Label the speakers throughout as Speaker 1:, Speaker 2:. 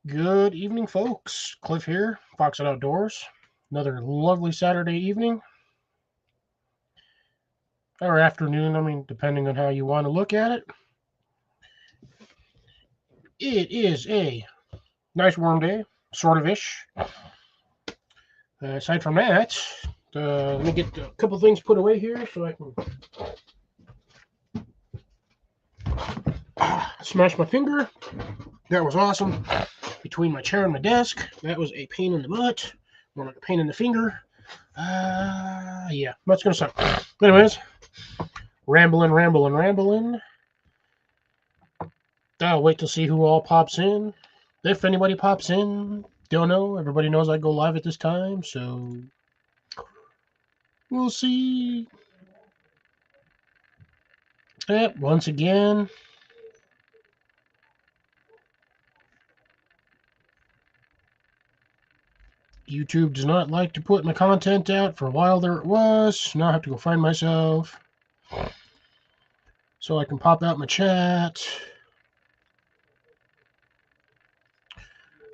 Speaker 1: Good evening, folks. Cliff here, Fox It Outdoors. Another lovely Saturday evening or afternoon. Depending on how you want to look at it. It is a nice warm day, sort of ish. Aside from that, let me get a couple things put away here so I can smash my finger. That was awesome. Between my chair and my desk, that was a pain in the butt. More like a pain in the finger. Yeah, that's gonna suck. Anyways, rambling. I'll wait to see who all pops in. If anybody pops in, don't know. Everybody knows I go live at this time, so we'll see. Once again, YouTube does not like to put my content out. For a while there it was. Now I have to go find myself so I can pop out my chat.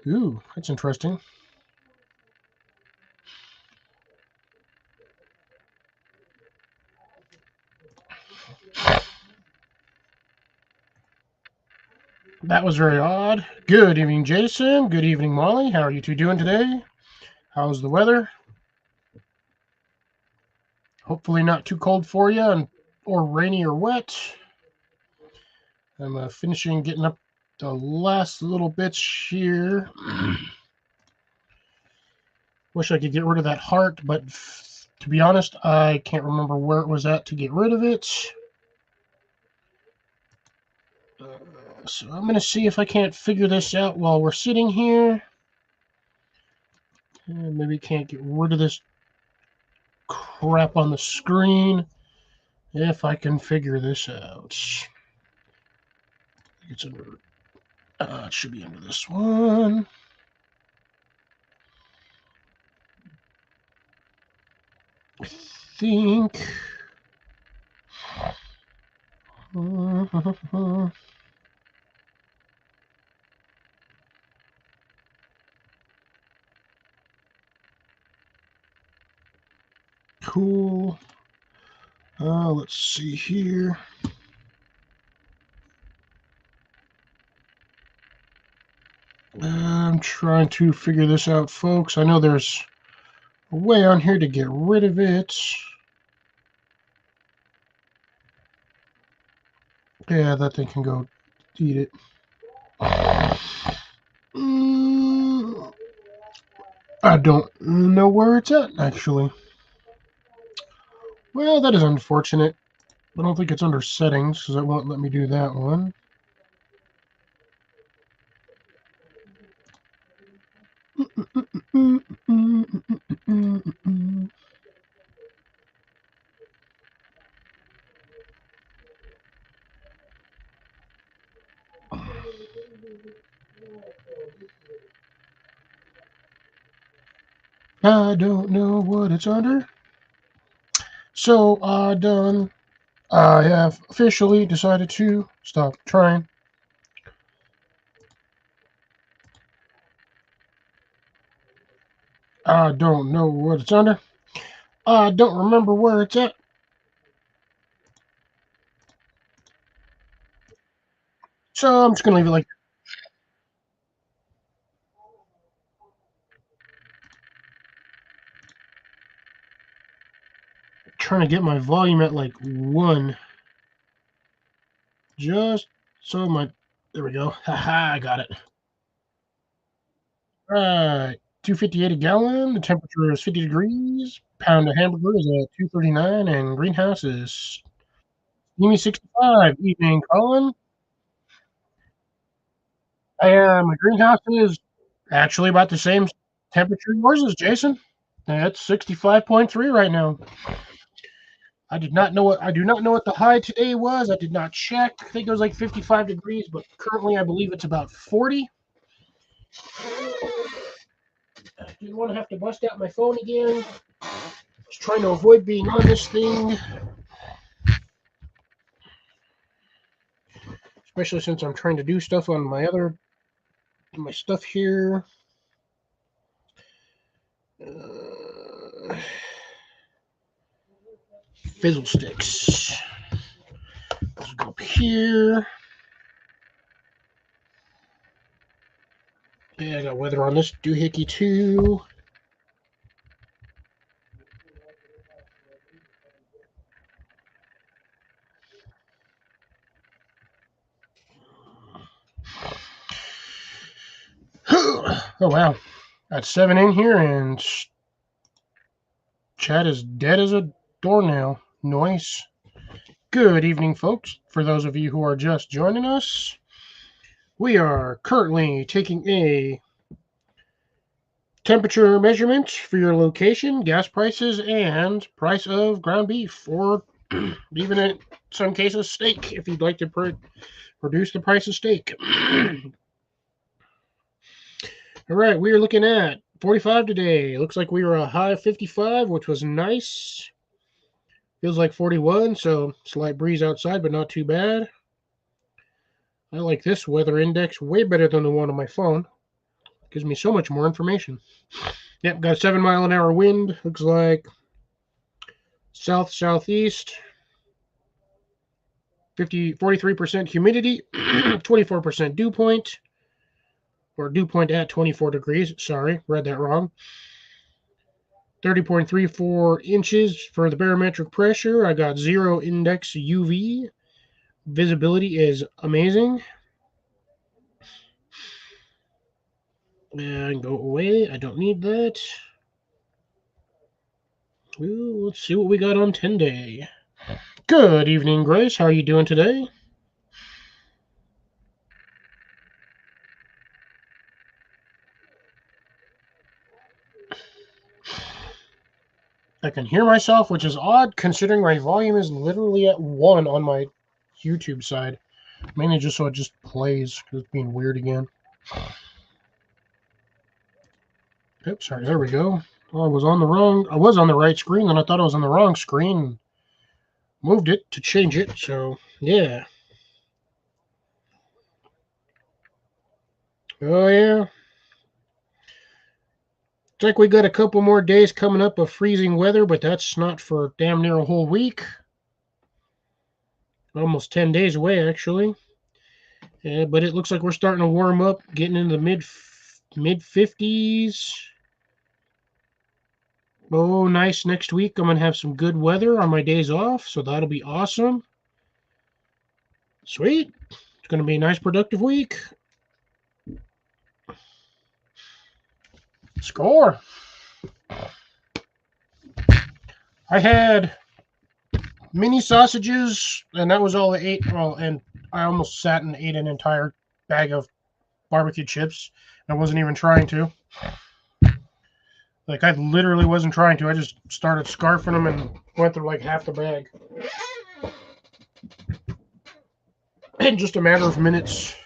Speaker 1: Ooh, that's interesting. That was very odd. Good evening, Jason. Good evening, Molly. How are you two doing today? How's the weather? Hopefully not too cold for you or rainy or wet. I'm finishing getting up the last little bits here. Wish I could get rid of that heart, but to be honest, I can't remember where it was at to get rid of it. So I'm going to see if I can't figure this out while we're sitting here. Maybe can't get rid of this crap on the screen if I can figure this out. It's under. It should be under this one. I think. Cool. Let's see here. I'm trying to figure this out, folks. I know there's a way on here to get rid of it. Yeah, that thing can go eat it. I don't know where it's at, actually. Well, that is unfortunate. I don't think it's under settings, because it won't let me do that one. I don't know what it's under. So, done. I have officially decided to stop trying. I don't know what it's under. I don't remember where it's at. So I'm just going to leave it like trying to get my volume at like 1. Just so my... There we go. Haha, I got it. All right. 258 a gallon. The temperature is 50 degrees. Pound of hamburger is at 239, and greenhouse is steamy 65. Evening, Colin. My greenhouse is actually about the same temperature yours is, Jason. It's 65.3 right now. I do not know what the high today was. I did not check. I think it was like 55 degrees, but currently I believe it's about 40. I didn't want to have to bust out my phone again. I was trying to avoid being on this thing, especially since I'm trying to do stuff on my other my stuff here. Fizzle sticks. Let's go up here. Yeah, I got weather on this doohickey too. Oh wow, got 7 in here, and Chad is dead as a doornail. Nice. Good evening, folks. For those of you who are just joining us, we are currently taking a temperature measurement for your location, gas prices, and price of ground beef, or even in some cases steak, if you'd like to reduce the price of steak. All right, we are looking at 45 today. Looks like we were a high of 55, which was nice. Feels like 41, so slight breeze outside, but not too bad. I like this weather index way better than the one on my phone. Gives me so much more information. Yep, got a 7-mile-an-hour wind. Looks like south-southeast. 43% humidity, 24% dew point, or dew point at 24 degrees. Sorry, read that wrong. 30.34 inches for the barometric pressure. I got 0 index UV. Visibility is amazing. And go away. I don't need that. Ooh, let's see what we got on 10-day. Good evening, Grace. How are you doing today? I can hear myself, which is odd considering my volume is literally at 1 on my YouTube side. Mainly just so it just plays, because it's being weird again. Oops, sorry, there we go. Oh, I was on the right screen, then I thought I was on the wrong screen. Moved it to change it, so yeah. Oh yeah. It's like we got a couple more days coming up of freezing weather, but that's not for damn near a whole week. Almost 10 days away, actually. Yeah, but it looks like we're starting to warm up, getting into the mid 50s. Oh, nice. Next week, I'm going to have some good weather on my days off, so that'll be awesome. Sweet. It's going to be a nice, productive week. Score. I had mini sausages, and that was all I ate. Well, and I almost sat and ate an entire bag of barbecue chips. I wasn't even trying to. Like, I literally wasn't trying to. I just started scarfing them and went through like half the bag. In just a matter of minutes.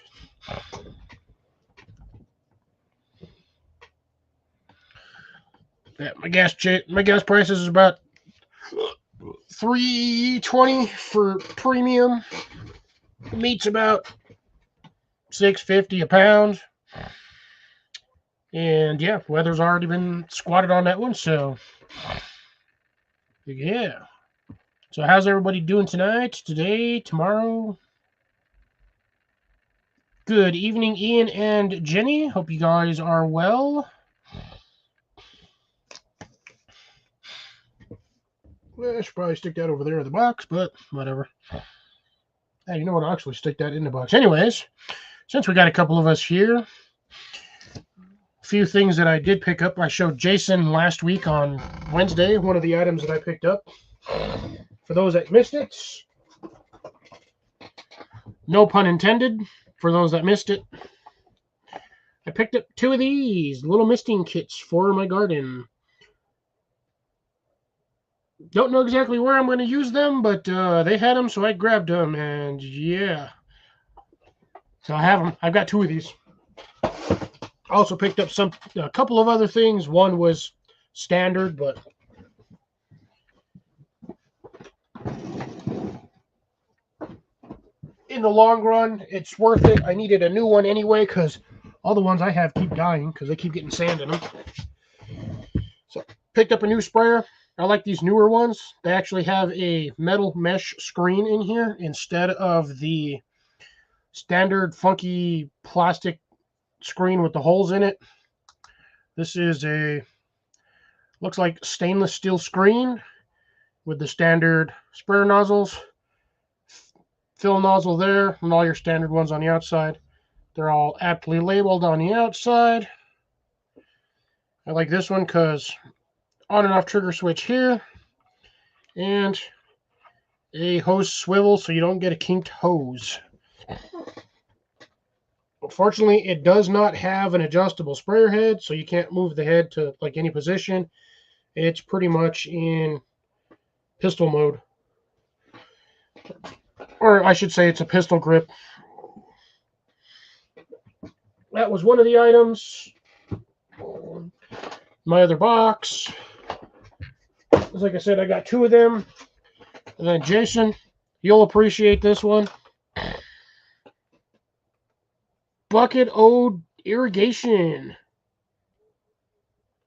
Speaker 1: Yeah, my gas prices is about $3.20 for premium. Meat's about $6.50 a pound. And yeah, weather's already been squatted on that one, so yeah. So how's everybody doing tonight, today, tomorrow? Good evening, Ian and Jenny. Hope you guys are well. Well, I should probably stick that over there in the box, but whatever. Hey, you know what? I'll actually stick that in the box. Anyways, since we got a couple of us here, a few things that I did pick up. I showed Jason last week on Wednesday one of the items that I picked up. For those that missed it, no pun intended, for those that missed it, I picked up 2 of these little misting kits for my garden. Don't know exactly where I'm going to use them, but they had them, so I grabbed them, and yeah. So I have them. I've got 2 of these. I also picked up a couple of other things. One was standard, but in the long run, it's worth it. I needed a new one anyway because All the ones I have keep dying because they keep getting sand in them. So picked up a new sprayer. I like these newer ones. They actually have a metal mesh screen in here instead of the standard funky plastic screen with the holes in it. This is looks like stainless steel screen with the standard sprayer nozzles, fill nozzle there, and all your standard ones on the outside. They're all aptly labeled on the outside. I like this one because on and off trigger switch here, and a hose swivel so you don't get a kinked hose. Unfortunately, it does not have an adjustable sprayer head, so you can't move the head to like any position. It's pretty much in pistol mode. Or I should say it's a pistol grip. That was one of the items. My other box. Like I said, I got two of them. And then Jason, you'll appreciate this one. Bucket Ode Irrigation.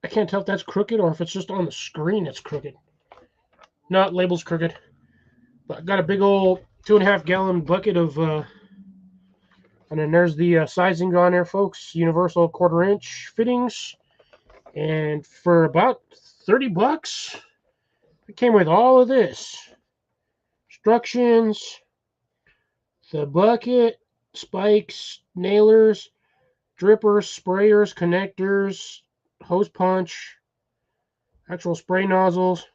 Speaker 1: I can't tell if that's crooked or if it's just on the screen it's crooked. No, label's crooked. But I got a big old 2.5 gallon bucket of, and then there's the sizing on there, folks. Universal 1/4 inch fittings. And for about $30, it came with all of this. Instructions, the bucket, spikes, nailers, drippers, sprayers, connectors, hose punch, actual spray nozzles.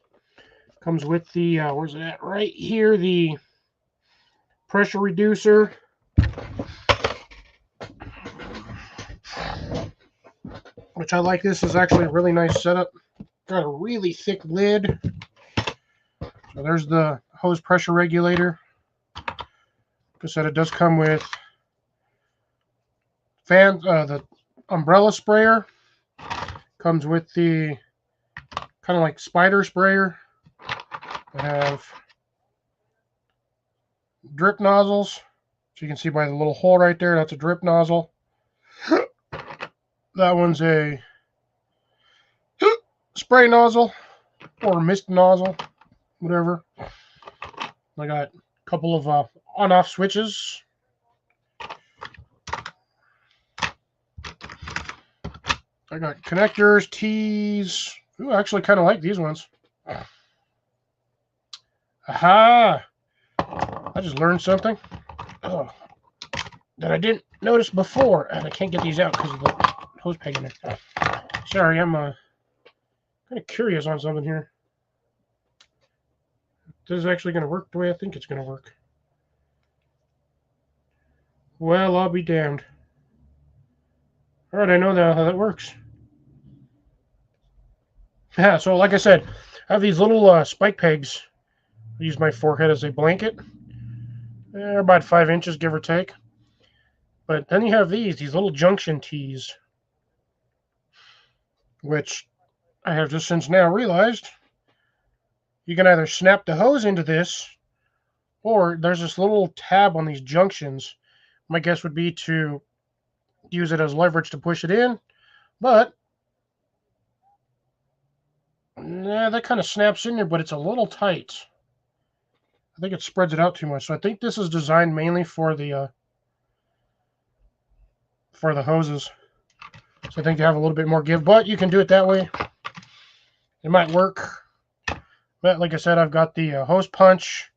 Speaker 1: Comes with the, where's it at? Right here, the pressure reducer. Which I like. This is actually a really nice setup. Got a really thick lid. So there's the hose pressure regulator. Like I said, it does come with the umbrella sprayer. Comes with the kind of like spider sprayer. I have drip nozzles. So you can see by the little hole right there, that's a drip nozzle. That one's a spray nozzle or mist nozzle, whatever. I got a couple of on-off switches. I got connectors, tees. Ooh, I actually kind of like these ones. Aha! I just learned something that I didn't notice before, and I can't get these out because of the hose peg in there. Sorry, I'm kind of curious on something here. This is actually going to work the way I think it's going to work. Well, I'll be damned. Alright, I know now how that works. Yeah, so like I said, I have these little spike pegs. I use my forehead as a blanket. They're about 5 inches, give or take. But then you have these little junction tees, which I have just since now realized you can either snap the hose into this, or there's this little tab on these junctions. My guess would be to use it as leverage to push it in, but that kind of snaps in there, but it's a little tight. I think it spreads it out too much. So I think this is designed mainly for the hoses. So I think you have a little bit more give, but you can do it that way. It might work. But like I said, I've got the hose punch.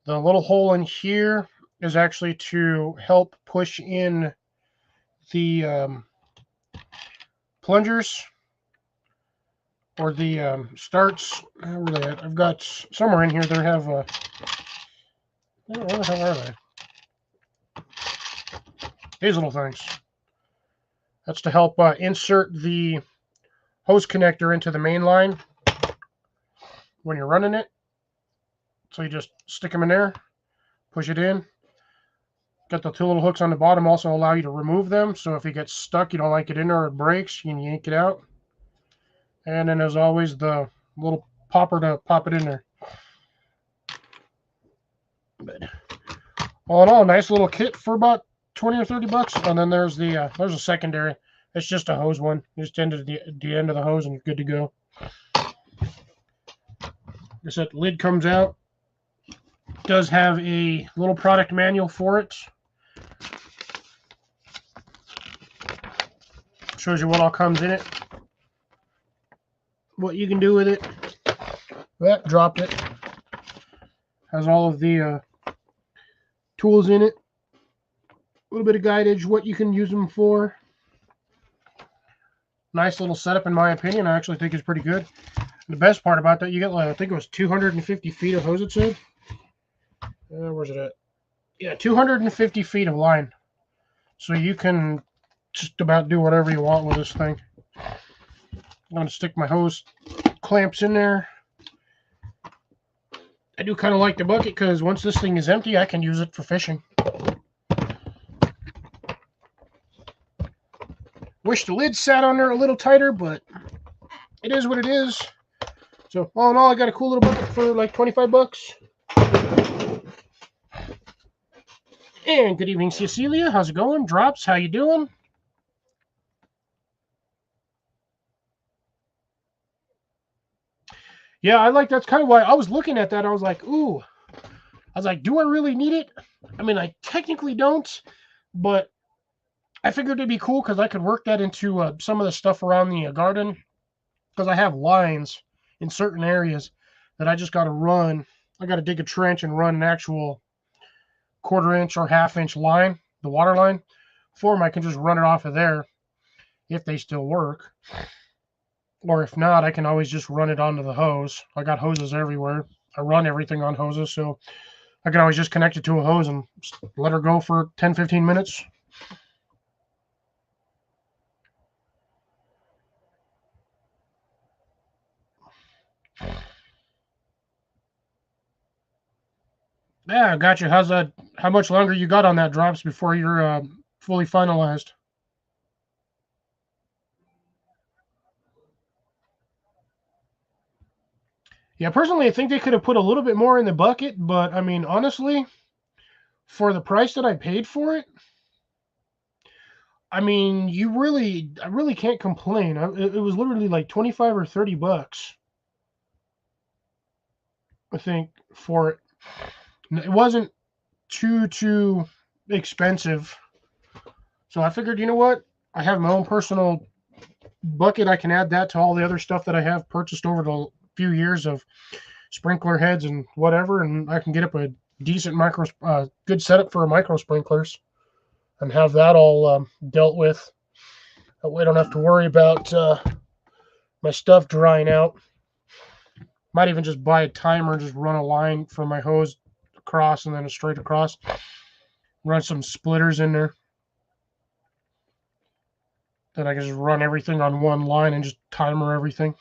Speaker 1: The little hole in here is actually to help push in the plungers or the starts. Really, I've got somewhere in here there have where the hell are they? These little things. That's to help insert the hose connector into the main line when you're running it. So you just stick them in there, push it in. Got the two little hooks on the bottom, also allow you to remove them. So if it gets stuck, you don't like it in there, or it breaks, you can yank it out. And then there's always the little popper to pop it in there. But all in all, nice little kit for about 20 or 30 bucks. And then there's a secondary. It's just a hose one. You just end at the end of the hose and you're good to go. Like I said, the lid comes out. It does have a little product manual for it. Shows you what all comes in it. What you can do with it. That dropped it. Has all of the tools in it. A little bit of guidage, what you can use them for. Nice little setup, in my opinion. I actually think it's pretty good. The best part about that, you get, like, I think it was 250 feet of hose, it said. Where's it at? Yeah, 250 feet of line. So you can just about do whatever you want with this thing. I'm going to stick my hose clamps in there. I do kind of like the bucket because once this thing is empty, I can use it for fishing. Wish the lid sat on there a little tighter, but it is what it is. So all in all, I got a cool little bucket for like 25 bucks. And good evening, Cecilia. How's it going? Drops, how you doing? Yeah, I like that's kind of why I was looking at that. I was like, ooh. I was like, do I really need it? I mean, I technically don't, but I figured it'd be cool because I could work that into some of the stuff around the garden. Because I have lines in certain areas that I just got to run. I got to dig a trench and run an actual 1/4 inch or 1/2 inch line, the water line, for them. I can just run it off of there if they still work. Or if not, I can always just run it onto the hose. I got hoses everywhere. I run everything on hoses, so I can always just connect it to a hose and let her go for 10, 15 minutes. Yeah, I got you. How's that? How much longer you got on that drops before you're fully finalized? Yeah, personally, I think they could have put a little bit more in the bucket, but I mean, honestly, for the price that I paid for it, I mean, I really can't complain. It was literally like 25 or 30 bucks, I think, for it. It wasn't too expensive. So I figured, you know what? I have my own personal bucket. I can add that to all the other stuff that I have purchased over the few years of sprinkler heads and whatever, and I can get up a decent good setup for a micro sprinklers and have that all dealt with. That way I don't have to worry about my stuff drying out. Might even just buy a timer, just run a line from my hose across and then a straight across. Run some splitters in there. Then I can just run everything on one line and just timer everything.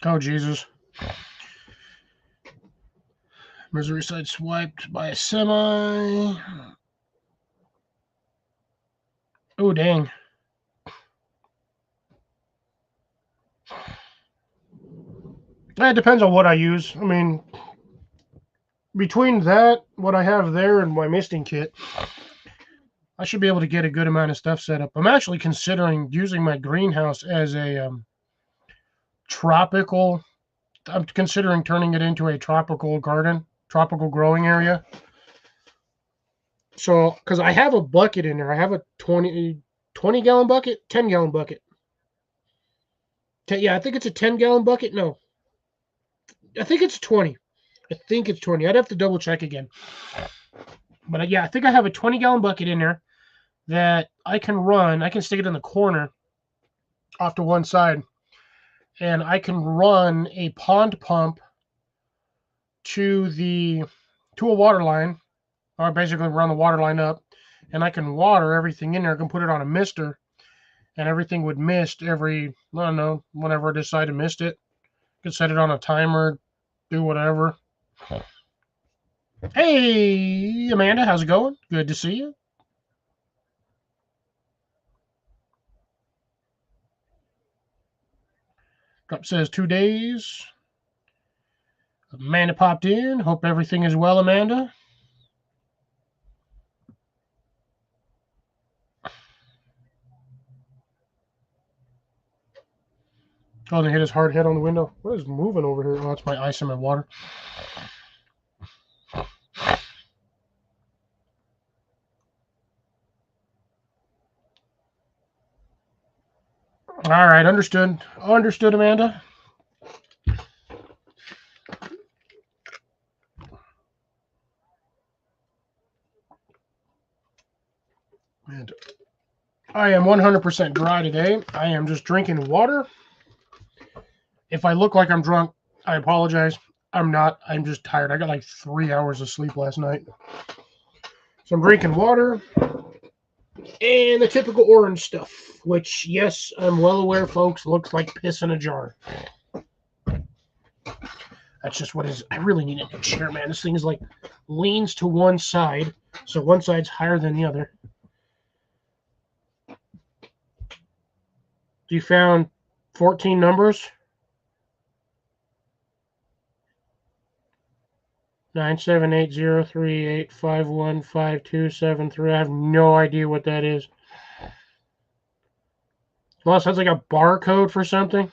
Speaker 1: Oh, Jesus. Missouri side swiped by a semi. Oh, dang. It depends on what I use. I mean, between that, what I have there, and my misting kit, I should be able to get a good amount of stuff set up. I'm actually considering using my greenhouse as a tropical. I'm considering turning it into a tropical garden, tropical growing area. So, because I have a bucket in there, I have a 20 gallon bucket, 10 gallon bucket. Yeah, I think it's a 10-gallon bucket. No, I think it's 20. I think it's 20. I'd have to double check again. But yeah, I think I have a 20-gallon bucket in there that I can run. I can stick it in the corner off to one side, and I can run a pond pump to a water line, or basically run the water line up, and I can water everything in there. I can put it on a mister, and everything would mist every, I don't know, whenever I decide to mist it. I could set it on a timer, do whatever. Hey, Amanda, how's it going? Good to see you. Cup says 2 days. Amanda popped in. Hope everything is well, Amanda. Oh, and hit his hard head on the window. What is moving over here? Oh, it's my ice in my water. All right, understood. Understood, Amanda. And I am 100% dry today. I am just drinking water. If I look like I'm drunk, I apologize. I'm not. I'm just tired. I got like 3 hours of sleep last night. So I'm drinking water and the typical orange stuff, which, yes, I'm well aware, folks, looks like piss in a jar. That's just what it is. I really need a new chair, man. This thing is like leans to one side, so one side's higher than the other. You found 14 numbers? 97803851527. I have no idea what that is. Well, it sounds like a barcode for something.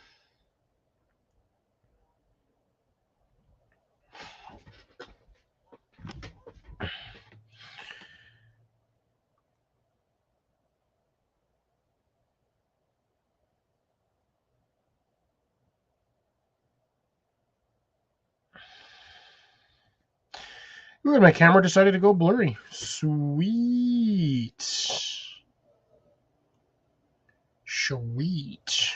Speaker 1: Ooh, and my camera decided to go blurry. Sweet. Sweet.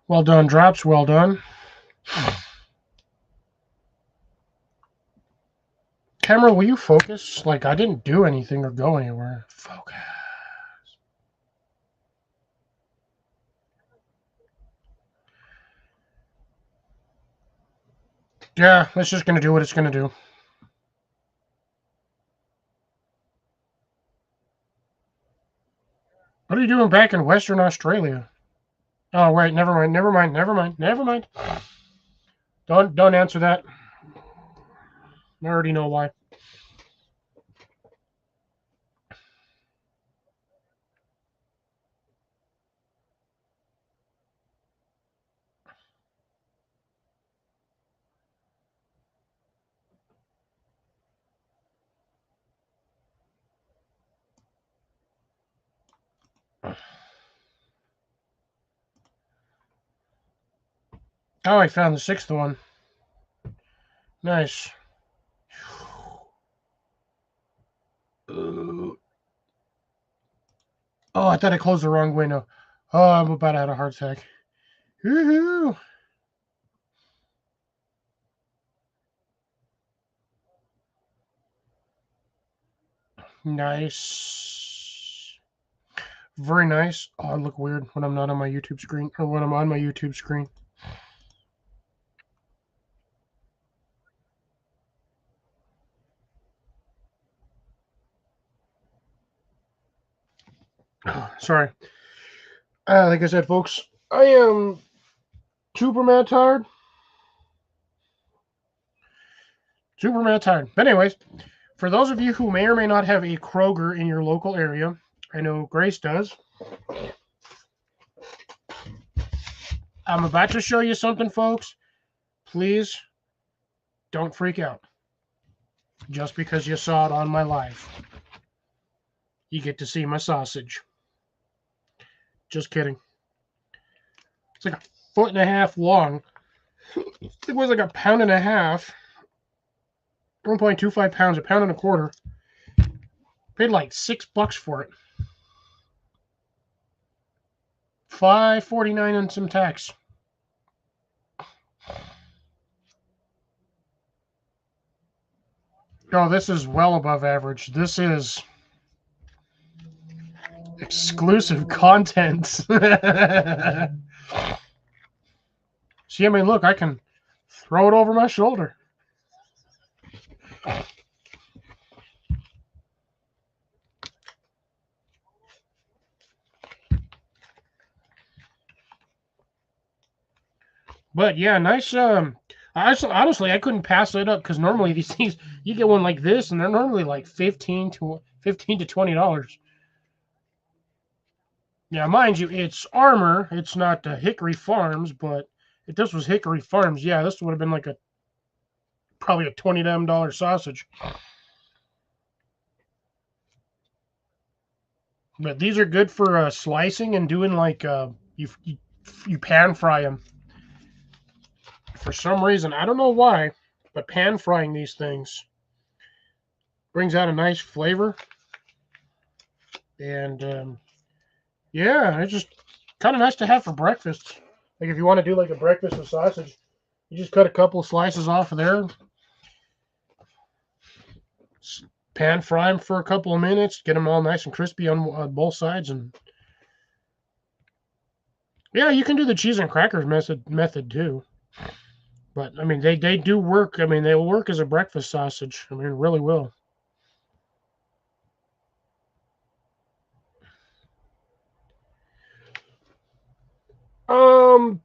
Speaker 1: Well done, drops. Well done. Camera, will you focus? Like, I didn't do anything or go anywhere. Focus. Yeah, it's just going to do what it's going to do. What are you doing back in Western Australia? Oh, wait, never mind. Don't answer that. I already know why. Oh, I found the 6th one. Nice. Oh, I thought I closed the wrong window. Oh, I'm about to have a heart attack. Woohoo! Nice. Very nice. Oh, I look weird when I'm not on my YouTube screen, or when I'm on my YouTube screen. Sorry. Like I said, folks, I am super mad tired. Super mad tired. But anyways, for those of you who may or may not have a Kroger in your local area, I know Grace does. I'm about to show you something, folks. Please don't freak out. Just because you saw it on my live. You get to see my sausage. Just kidding. It's like 1.5 feet long. It was like 1.5 pounds. 1.25 pounds, 1.25 pounds. Paid like $6 for it. $5.49 and some tax. Oh, this is well above average. This is exclusive content. See, I mean, look, I can throw it over my shoulder. But yeah, nice. Honestly, I couldn't pass it up because normally these things you get one like this, and they're normally like $15 to $20. Yeah, mind you, it's Armor. It's not Hickory Farms, but if this was Hickory Farms, yeah, this would have been like probably a $20 sausage. But these are good for slicing and doing like you pan fry them. For some reason, I don't know why, but pan frying these things brings out a nice flavor. And yeah, it's just kind of nice to have for breakfast. Like if you want to do like a breakfast with sausage, you just cut a couple of slices off of there, pan fry them for a couple of minutes, get them all nice and crispy on both sides, and yeah, you can do the cheese and crackers method too. But I mean, they do work. I mean, they will work as a breakfast sausage. I mean, it really will. Um,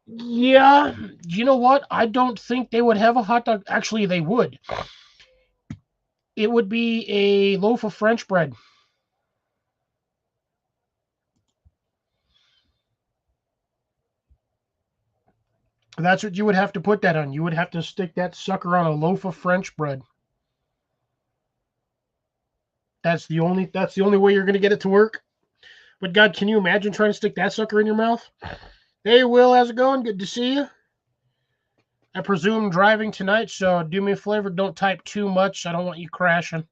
Speaker 1: yeah, you know what? I don't think they would have a hot dog. Actually, they would. It would be a loaf of French bread. That's what you would have to put that on. You would have to stick that sucker on a loaf of French bread. That's the only way you're gonna get it to work. But God, can you imagine trying to stick that sucker in your mouth? Hey Will, how's it going? Good to see you. I presume driving tonight, so do me a favor, don't type too much. I don't want you crashing.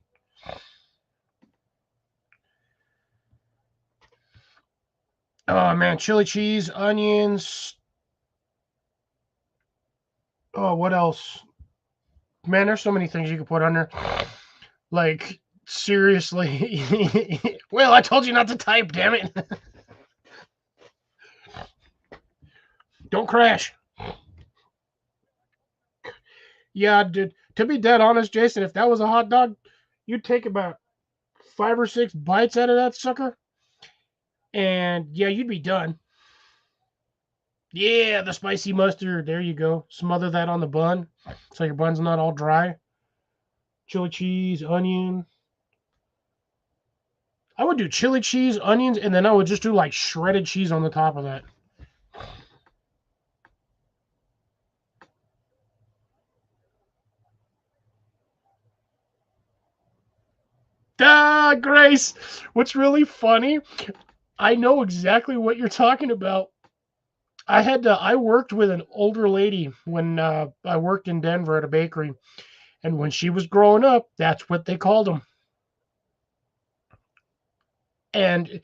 Speaker 1: Oh man, chili cheese, onions. Oh, what else? Man, there's so many things you could put on there. Like, seriously. Well, I told you not to type, damn it. Don't crash. Yeah, dude. To be dead honest, Jason, if that was a hot dog, you'd take about 5 or 6 bites out of that sucker, and yeah, you'd be done. Yeah, the spicy mustard. There you go. Smother that on the bun so your bun's not all dry. Chili cheese, onion. I would do chili cheese, onions, and then I would just do like shredded cheese on the top of that. Ah, Grace. What's really funny, I know exactly what you're talking about. I worked with an older lady when I worked in Denver at a bakery, and when she was growing up, that's what they called them. And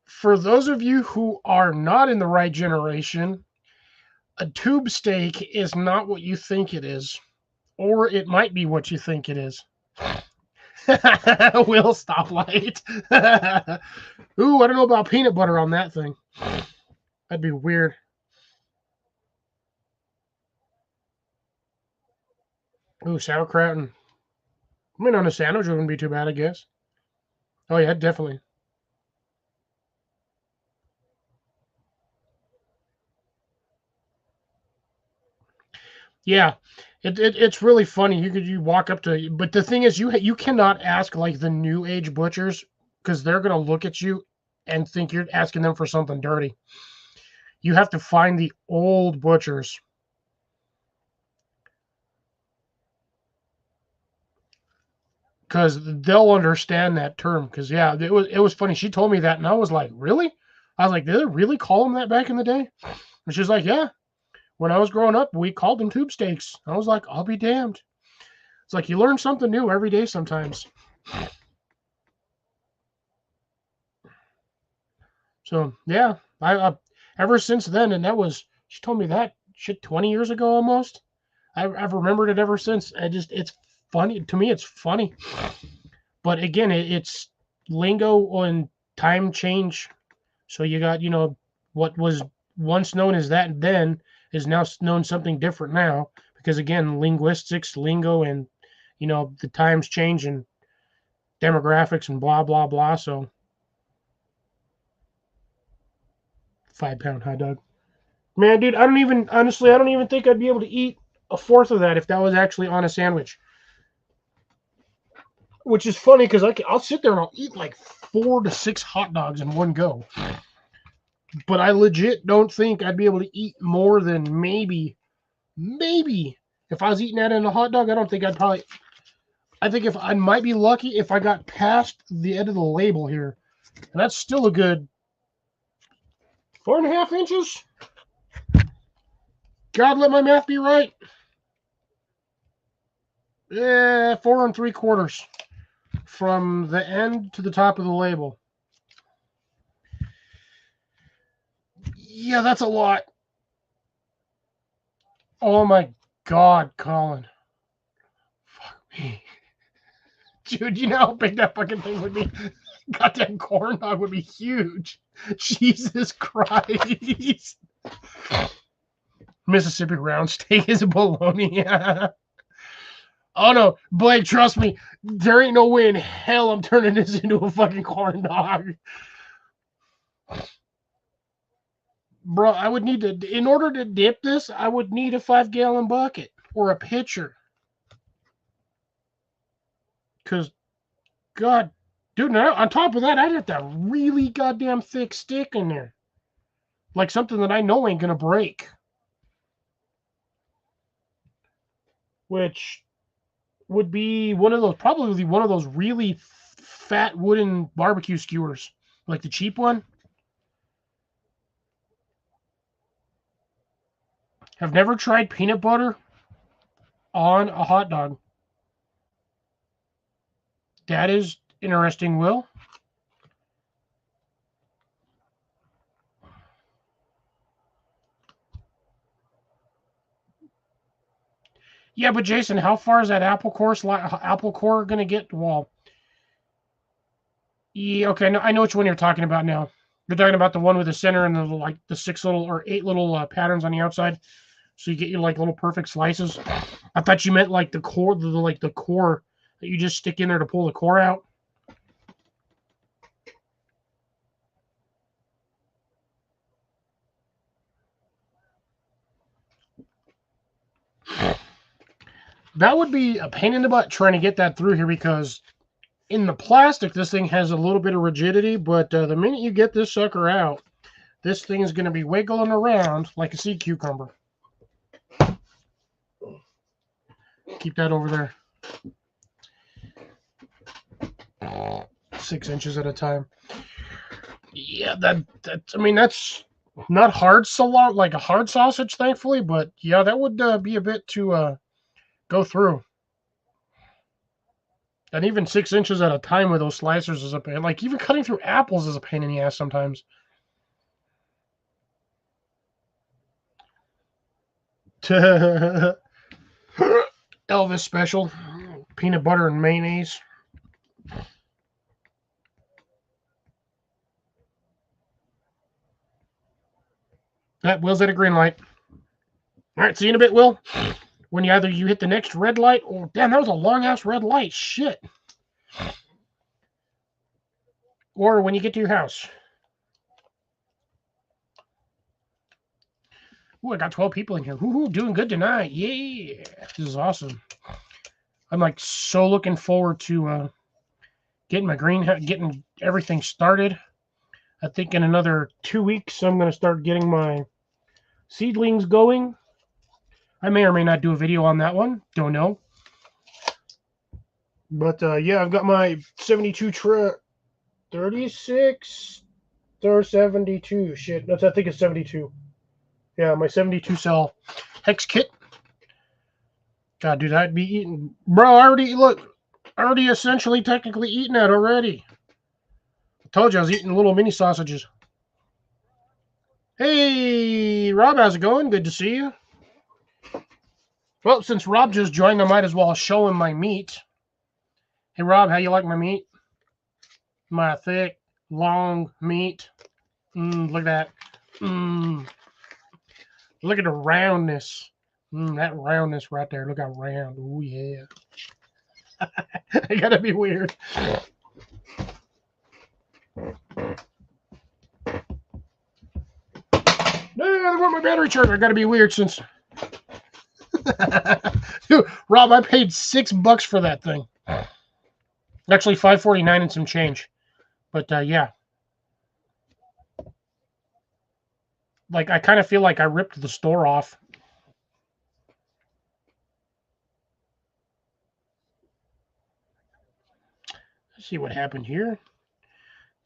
Speaker 1: for those of you who are not in the right generation, a tube steak is not what you think it is, or it might be what you think it is. Will stoplight. Ooh, I don't know about peanut butter on that thing. That'd be weird. Ooh, sauerkraut and I mean on a sandwich wouldn't be too bad, I guess. Oh yeah, definitely. Yeah, it's really funny. You walk up to, but the thing is, you cannot ask like the new age butchers because they're gonna look at you and think you're asking them for something dirty. You have to find the old butchers because they'll understand that term. Because yeah, it was funny. She told me that, and I was like, really? I was like, did they really call them that back in the day? And she's like, yeah. When I was growing up, we called them tube steaks. I was like, I'll be damned. It's like you learn something new every day sometimes. So yeah, I ever since then, and that was she told me that shit 20 years ago almost. I've remembered it ever since. It's funny to me. It's funny, but again, it's lingo and time change. So you got what was once known as that then is now known something different now because again, linguistics, lingo, and the times change and demographics and blah blah blah. So 5-pound hot dog, man, dude. I don't even think I'd be able to eat a fourth of that if that was actually on a sandwich. Which is funny because I'll sit there and I'll eat like 4 to 6 hot dogs in one go. But I legit don't think I'd be able to eat more than maybe if I was eating that in a hot dog. I don't think I think if I might be lucky if I got past the end of the label here, and that's still a good 4.5 inches. God, let my math be right. Yeah, 4 3/4 from the end to the top of the label. Yeah, that's a lot. Oh my God, Colin. Fuck me. Dude, you know how big that fucking thing would be? Goddamn corn dog would be huge. Jesus Christ. Mississippi round steak is a bologna. Oh no, Blake, trust me, there ain't no way in hell I'm turning this into a fucking corn dog. Bro, I would need to, in order to dip this, I would need a 5-gallon bucket or a pitcher. Because, God, dude, now, on top of that, I'd have that really goddamn thick stick in there. Like something that I know ain't going to break. Which would be probably one of those really fat wooden barbecue skewers. Like the cheap one. Have never tried peanut butter on a hot dog. That is interesting, Will. Yeah, but Jason, how far is that apple core going to get? Well, yeah, okay, I know which one you're talking about now. You're talking about the one with the center and the 6 little or 8 little patterns on the outside, so you get your like little perfect slices. I thought you meant like the core, the core that you just stick in there to pull the core out. That would be a pain in the butt trying to get that through here because in the plastic, this thing has a little bit of rigidity, but the minute you get this sucker out, this thing is going to be wiggling around like a sea cucumber. Keep that over there. 6 inches at a time. Yeah, I mean, that's not hard salon like a hard sausage, thankfully, but yeah, that would be a bit to go through. And even 6 inches at a time with those slicers is a pain. Like even cutting through apples is a pain in the ass sometimes. Elvis special, peanut butter and mayonnaise. Will's at a green light. All right, see you in a bit, Will. When you hit the next red light, or damn, that was a long ass red light. Shit. Or when you get to your house. Ooh, I got 12 people in here. Ooh, doing good tonight. Yeah. This is awesome. I'm like so looking forward to getting everything started. I think in another 2 weeks, I'm going to start getting my seedlings going. I may or may not do a video on that one. Don't know. But yeah, I've got my 72 36 or 72. Shit, I think it's 72. Yeah, my 72 cell hex kit. God, dude, I'd be eating. Bro, I already essentially technically eating that already. I told you I was eating little mini sausages. Hey, Rob, how's it going? Good to see you. Well, since Rob just joined, I might as well show him my meat. Hey, Rob, how you like my meat? My thick, long meat. Look at that. Look at the roundness. That roundness right there. Look how round. Oh, yeah. I gotta be weird. No, I want my battery charger. I gotta be weird since. Dude, Rob, I paid $6 for that thing. Actually, $5.49 and some change. But yeah, like I kind of feel like I ripped the store off. Let's see what happened here.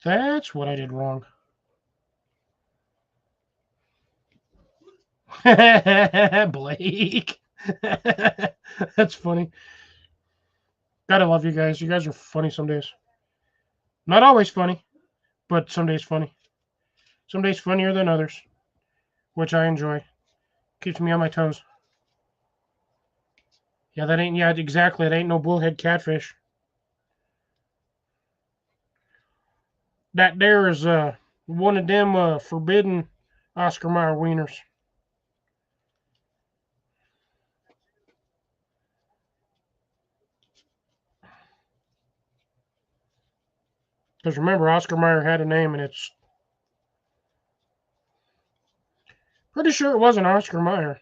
Speaker 1: That's what I did wrong. Blake. That's funny. Gotta love you guys. You guys are funny some days. Not always funny, but some days funny. Some days funnier than others, which I enjoy. Keeps me on my toes. Yeah, that ain't, yeah, exactly. It ain't no bullhead catfish. That there is one of them forbidden Oscar Mayer wieners. Because remember, Oscar Mayer had a name, and it's pretty sure it wasn't Oscar Mayer.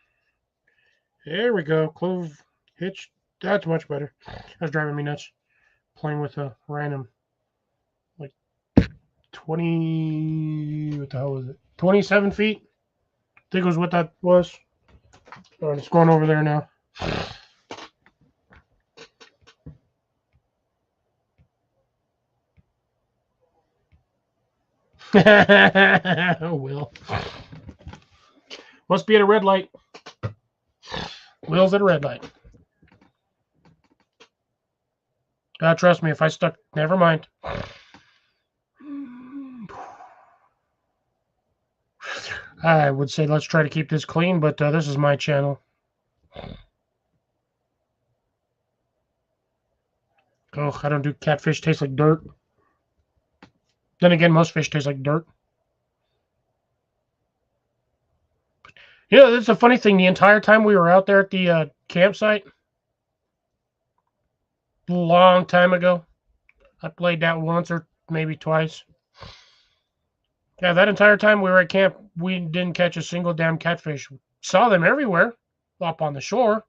Speaker 1: There we go. Clove hitch. That's much better. That's driving me nuts. Playing with a random, like 20. What the hell was it? 27 feet. I think was what that was. All right, it's going over there now. Oh, Will. Must be at a red light. Will's at a red light. Trust me, if I stuck, never mind. I would say let's try to keep this clean, but this is my channel. Oh, I don't do catfish. Tastes like dirt. Then again, most fish taste like dirt. You know, that's a funny thing. The entire time we were out there at the campsite, a long time ago, I played that once or maybe twice. Yeah, that entire time we were at camp, we didn't catch a single damn catfish. Saw them everywhere, up on the shore.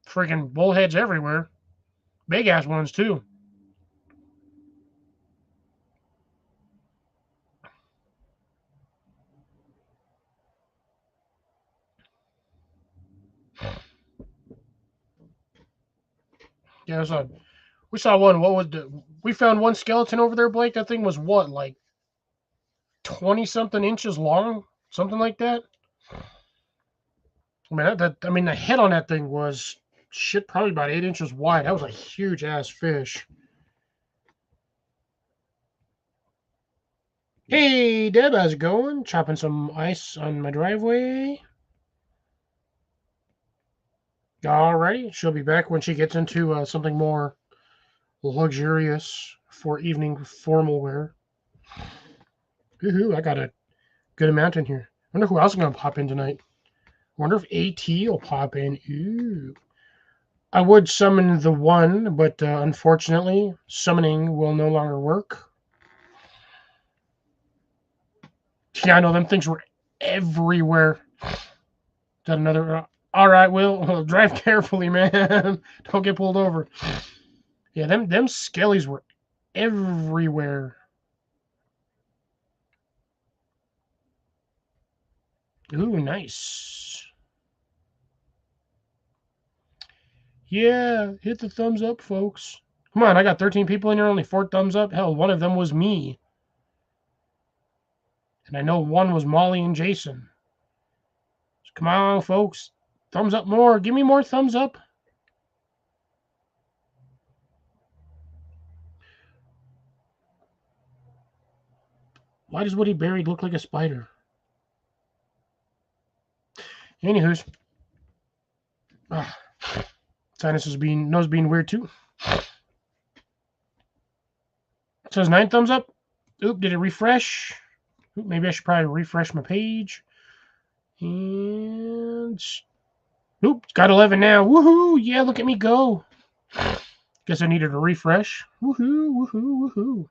Speaker 1: Freaking bullheads everywhere. Big ass ones, too. Yeah, we saw one. We found one skeleton over there, Blake. That thing was what, like 20 something inches long? Something like that? I mean, the head on that thing was shit, probably about 8 inches wide. That was a huge ass fish. Hey, Deb, how's it going? Chopping some ice on my driveway. Alrighty, she'll be back when she gets into something more luxurious for evening formal wear. Woohoo, I got a good amount in here. I wonder who else is going to pop in tonight. I wonder if AT will pop in. Ooh. I would summon the one, but unfortunately, summoning will no longer work. Yeah, I know them things were everywhere. Got another. All right, Will, drive carefully, man. Don't get pulled over. Yeah, them skellies were everywhere. Ooh, nice. Yeah, hit the thumbs up, folks. Come on, I got 13 people in here, only 4 thumbs up. Hell, one of them was me. And I know one was Molly and Jason. So come on, folks. Thumbs up more. Give me more thumbs up. Why does what he buried look like a spider? Anywho's. Sinus is nose being weird too. It says 9 thumbs up. Oop, did it refresh? Oop, maybe I should probably refresh my page. And Oop, got 11 now. Woohoo! Yeah, look at me go. Guess I needed a refresh. Woohoo, woohoo, woohoo.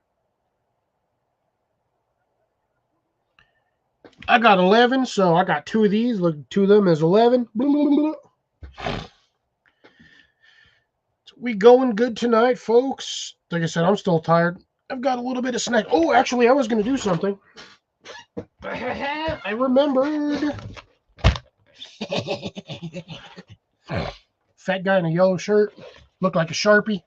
Speaker 1: I got 11, so I got 2 of these. Look, 2 of them is 11. Blah, blah, blah. So we going good tonight, folks. Like I said, I'm still tired. I've got a little bit of snack. Oh, actually, I was going to do something. I remembered. Fat guy in a yellow shirt. Looked like a Sharpie.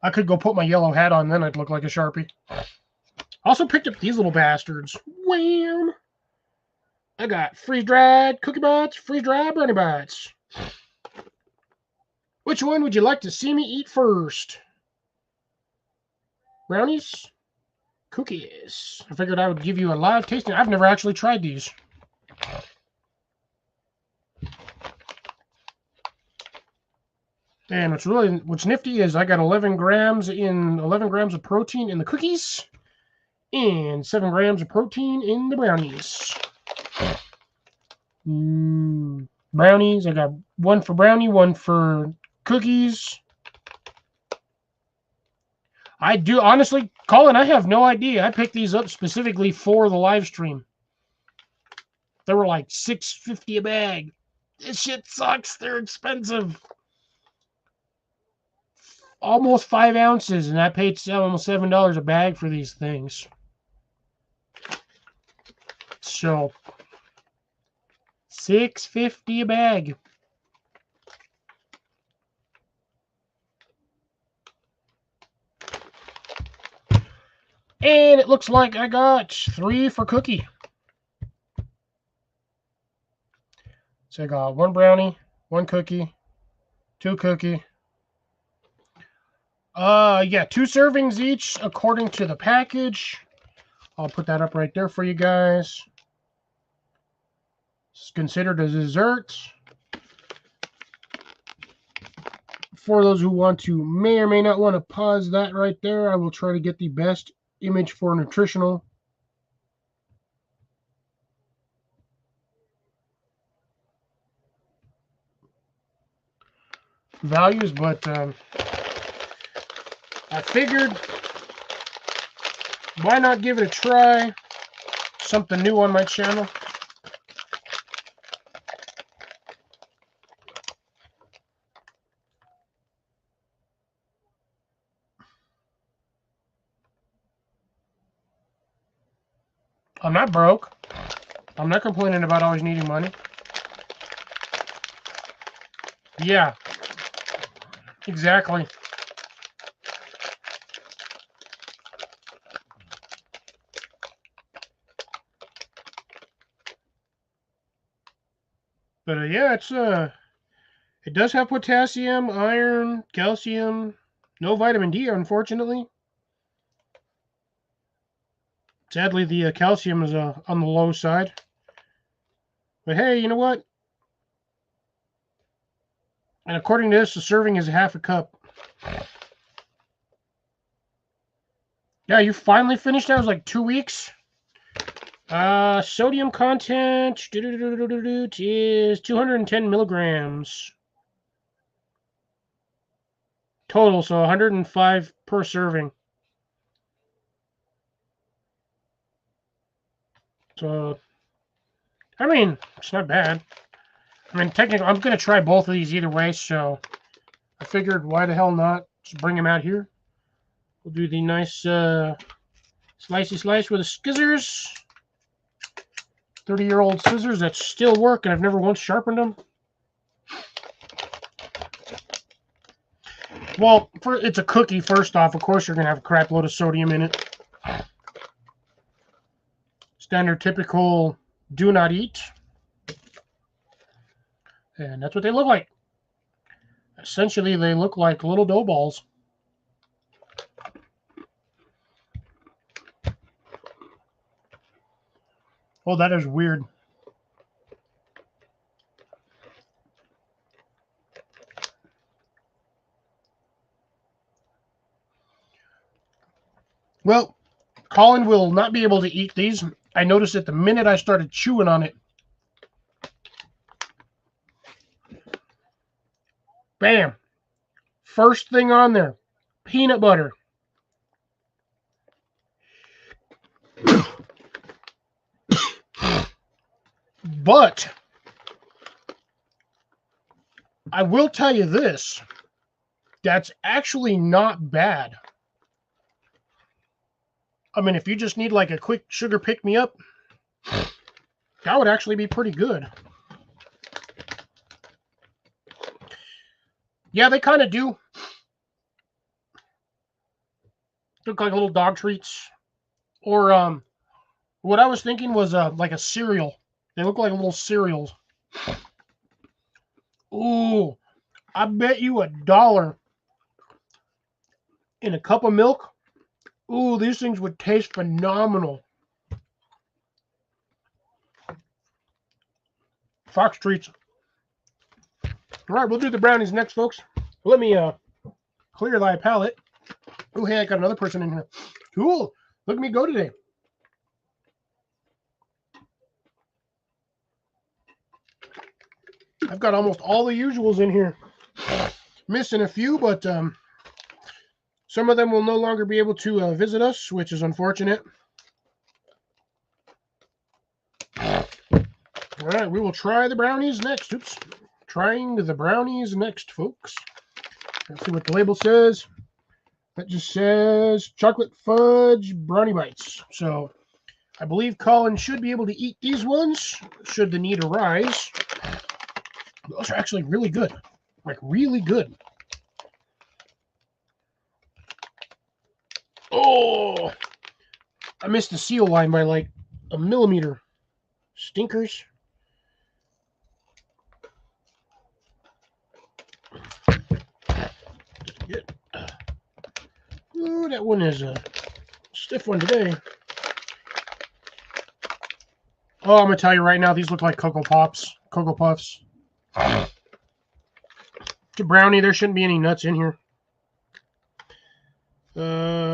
Speaker 1: I could go put my yellow hat on, then I'd look like a Sharpie. Also picked up these little bastards. Wham! I got freeze-dried cookie bites, freeze-dried brownie bites. Which one would you like to see me eat first? Brownies? Cookies. I figured I would give you a live tasting. I've never actually tried these. And what's nifty is I got 11 grams of protein in the cookies and 7 grams of protein in the brownies. Brownies, I got 1 for brownie, 1 for cookies. I do, honestly, Colin, I have no idea. I picked these up specifically for the live stream. They were like $6.50 a bag. This shit sucks. They're expensive. Almost 5 ounces, and I paid almost $7 a bag for these things. So, $6.50 a bag. And it looks like I got 3 for cookie. So I got 1 brownie, 1 cookie, 2 cookie. Yeah, 2 servings each according to the package. I'll put that up right there for you guys. It's considered a dessert. For those who want to, may or may not want to pause that right there, I will try to get the best image for nutritional. Values, but I figured why not give it a try? Something new on my channel. I'm not broke. I'm not complaining about always needing money. Yeah, exactly. But yeah, it does have potassium, iron, calcium, no vitamin D, unfortunately. Sadly, the calcium is on the low side. But hey, you know what? And according to this, the serving is half a cup. Yeah, you finally finished? That was like 2 weeks. Sodium content is 210 milligrams. Total, so 105 per serving. So, I mean, it's not bad. I mean, technically, I'm going to try both of these either way, so I figured why the hell not? Just bring them out here. We'll do the nice slicey slice with the scissors. 30-year-old scissors that still work, and I've never once sharpened them. Well, it's a cookie, first off. Of course, you're going to have a crap load of sodium in it. Standard, typical, do not eat. And that's what they look like. Essentially, they look like little dough balls. Oh, that is weird. Well, Colin will not be able to eat these. I noticed it the minute I started chewing on it. Bam. First thing on there, peanut butter. But I will tell you this, that's actually not bad. I mean, if you just need like a quick sugar pick-me-up, that would actually be pretty good. Yeah, they kind of do. Look like little dog treats. Or what I was thinking was like a cereal. They look like little cereals. Ooh, I bet you $1 in a cup of milk. Ooh, these things would taste phenomenal. Fox treats. All right, we'll do the brownies next, folks. Let me clear thy palate. Oh, hey, I got another person in here. Cool. Look at me go today. I've got almost all the usuals in here. Missing a few, but some of them will no longer be able to visit us, which is unfortunate. All right, we will try the brownies next. Oops. Trying the brownies next, folks. Let's see what the label says. That just says chocolate fudge brownie bites. So I believe Colin should be able to eat these ones, should the need arise. Those are actually really good. Like, really good. Oh! I missed the seal line by like a millimeter. Stinkers. Ooh, that one is a stiff one today. Oh, I'm going to tell you right now, these look like Cocoa Puffs. It's a brownie. There shouldn't be any nuts in here.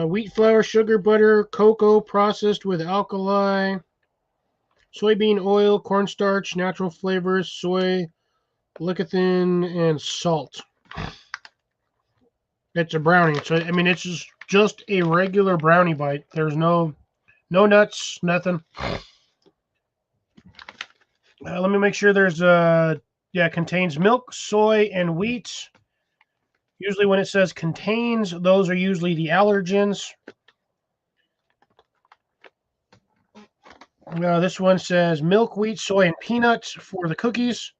Speaker 1: Wheat flour, sugar, butter, cocoa processed with alkali, soybean oil, cornstarch, natural flavors, soy, lecithin, and salt. It's a brownie. So I mean, it's just a regular brownie bite. There's no nuts, nothing. Let me make sure there's contains milk, soy, and wheat. Usually when it says contains, those are usually the allergens. This one says milk, wheat, soy, and peanuts for the cookies.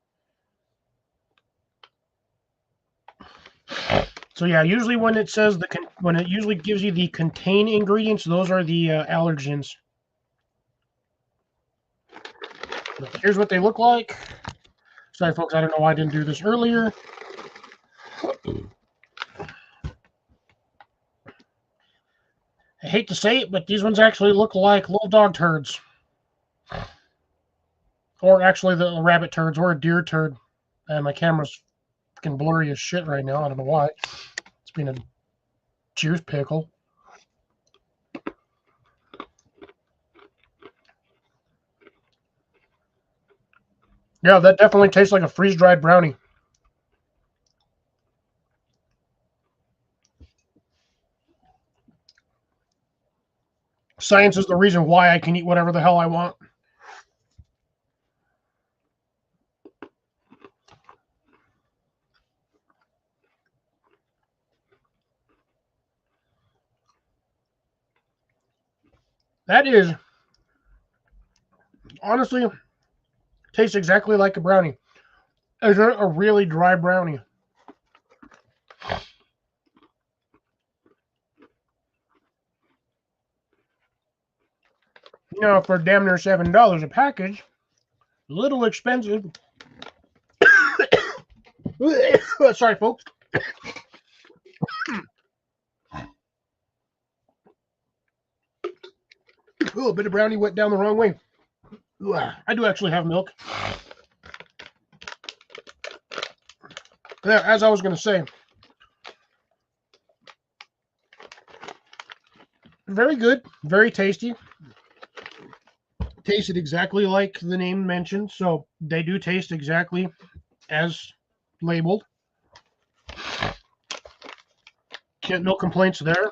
Speaker 1: So yeah, usually when it says when it usually gives you the contain ingredients, those are the allergens. Here's what they look like. Sorry, folks, I don't know why I didn't do this earlier. I hate to say it, but these ones actually look like little dog turds. Or actually the rabbit turds or a deer turd. And my camera's fucking blurry as shit right now. I don't know why. It's been a juice pickle. Yeah, that definitely tastes like a freeze-dried brownie. Science is the reason why I can eat whatever the hell I want. That is, honestly, tastes exactly like a brownie. It's a really dry brownie. You know, for damn near $7 a package, a little expensive. Sorry, folks. Ooh, a bit of brownie went down the wrong way. Ooh, I do actually have milk. Yeah, as I was going to say, very good, very tasty. Tasted exactly like the name mentioned, so they do taste exactly as labeled. No complaints there.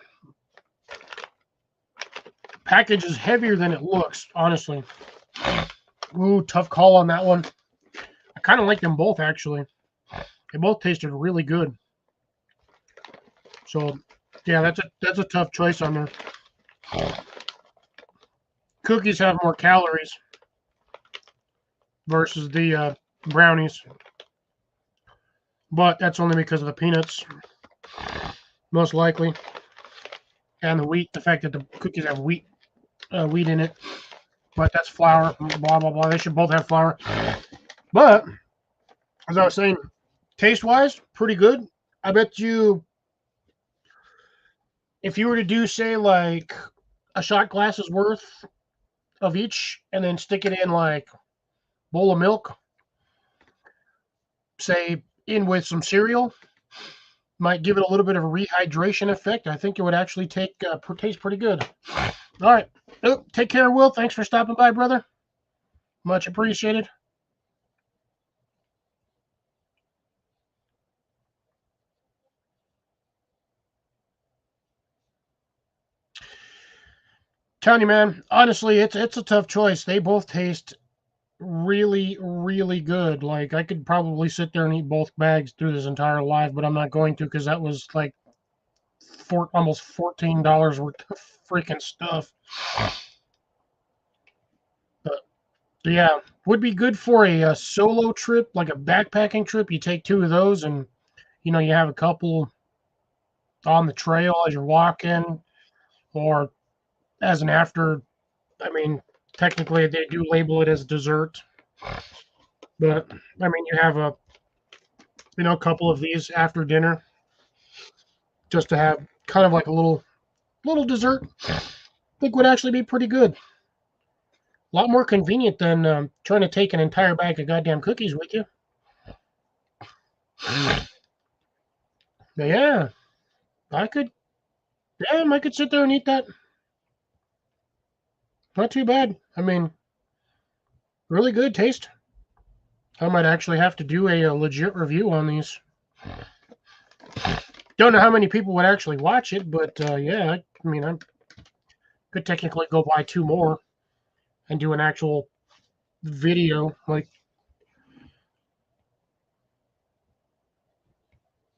Speaker 1: Package is heavier than it looks, honestly. Ooh, tough call on that one. I kind of like them both, actually. They both tasted really good. So, yeah, that's a tough choice on there. Cookies have more calories versus the brownies, but that's only because of the peanuts, most likely, and the wheat. The fact that the cookies have wheat in it, but that's flour. Blah blah blah. They should both have flour. But as I was saying, taste wise, pretty good. I bet you, if you were to do, say, like a shot glass's worth of each, and then stick it in like bowl of milk, say in with some cereal, might give it a little bit of a rehydration effect. I think it would actually taste pretty good. All right. Oh, take care, Will. Thanks for stopping by, brother. Much appreciated. Telling you, man, honestly, it's a tough choice. They both taste really, really good. Like, I could probably sit there and eat both bags through this entire life, but I'm not going to because that was like almost $14 worth of freaking stuff. But yeah, would be good for a solo trip, like a backpacking trip. You take two of those, and you have a couple on the trail as you're walking, or as an after. I mean, technically they do label it as dessert, but I mean, you have a couple of these after dinner just to have kind of like a little dessert. I think would actually be pretty good. A lot more convenient than trying to take an entire bag of goddamn cookies with you. But yeah, I could. Damn, I could sit there and eat that. Not too bad. I mean, really good taste. I might actually have to do a legit review on these. Don't know how many people would actually watch it, but yeah, I mean, I could technically go buy two more and do an actual video. Like,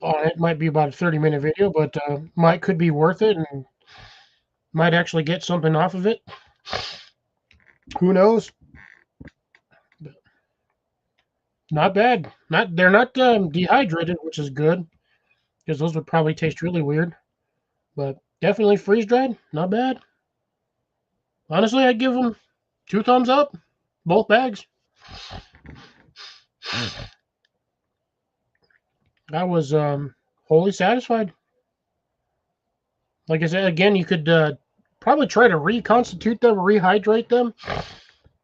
Speaker 1: it might be about a 30-minute video, but could be worth it and might actually get something off of it. Who knows? Not bad. They're not dehydrated, which is good because those would probably taste really weird. But definitely freeze dried. Not bad. Honestly, I'd give them 2 thumbs up, both bags. I was wholly satisfied. Like I said, again, you could probably try to reconstitute them, rehydrate them.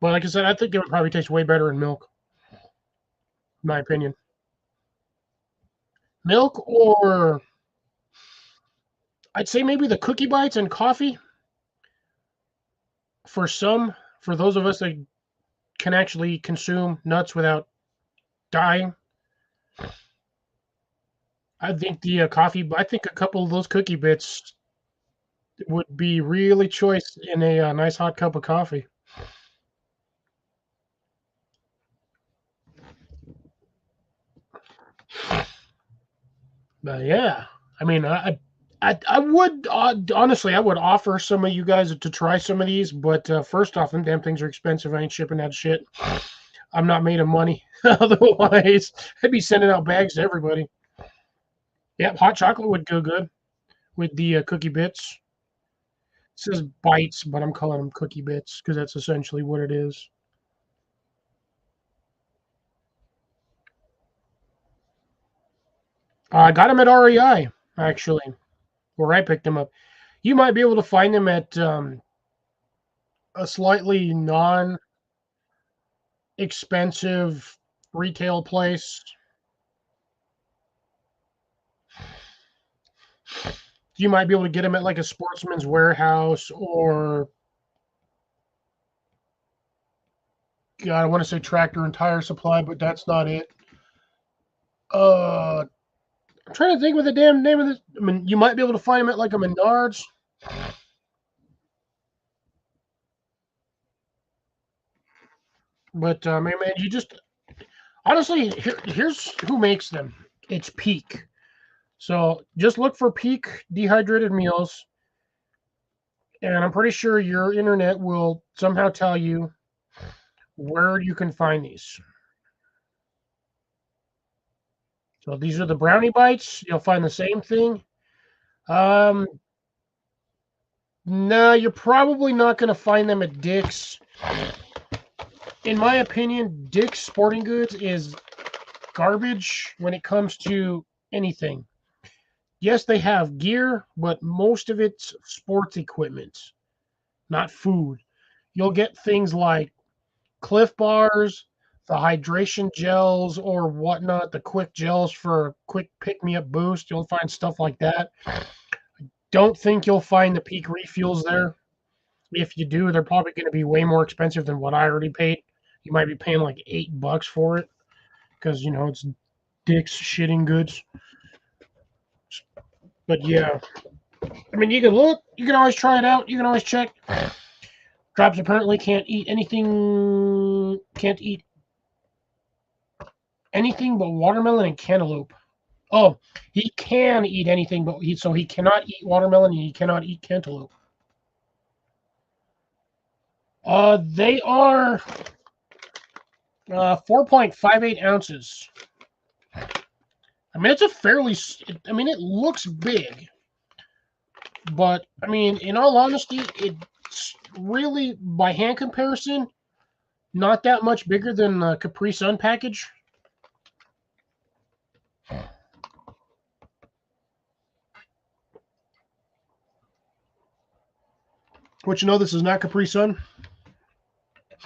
Speaker 1: But like I said, I think it would probably taste way better in milk, in my opinion. Milk, or I'd say maybe the cookie bites and coffee for those of us that can actually consume nuts without dying. I think the I think a couple of those cookie bits would be really choice in a nice hot cup of coffee. But yeah, I mean, I would honestly, I would offer some of you guys to try some of these, but first off, them damn things are expensive. I ain't shipping that shit. I'm not made of money. Otherwise, I'd be sending out bags to everybody. Yeah, hot chocolate would go good with the cookie bits. It says bites, but I'm calling them cookie bits because that's essentially what it is. I got them at REI, actually, where I picked them up. You might be able to find them at a slightly non-expensive retail place. You might be able to get them at like a Sportsman's Warehouse, or God, I want to say Tractor and Tire Supply, but that's not it. Uh, I'm trying to think of the damn name of this. I mean, you might be able to find them at like a Menards. But man, you just honestly here's who makes them. It's Peak. So just look for Peak dehydrated meals, and I'm pretty sure your internet will somehow tell you where you can find these. So these are the brownie bites. You'll find the same thing. Um, no, you're probably not going to find them at Dick's. In my opinion, Dick's Sporting Goods is garbage when it comes to anything. Yes, they have gear, but most of it's sports equipment, not food. You'll get things like Cliff Bars, the hydration gels or whatnot, the quick gels for quick pick-me-up boost. You'll find stuff like that. Don't think you'll find the Peak refuels there. If you do, they're probably going to be way more expensive than what I already paid. You might be paying like $8 for it because it's Dick's shitting goods. But yeah, I mean, you can look. You can always try it out. You can always check. Drops apparently can't eat anything. Can't eat anything but watermelon and cantaloupe. Oh, he can eat anything, but he cannot eat watermelon and he cannot eat cantaloupe. They are 4.58 ounces. I mean, it's a fairly. I mean, it looks big, but I mean, in all honesty, it's really by hand comparison, not that much bigger than the Capri Sun package. Which this is not Capri Sun.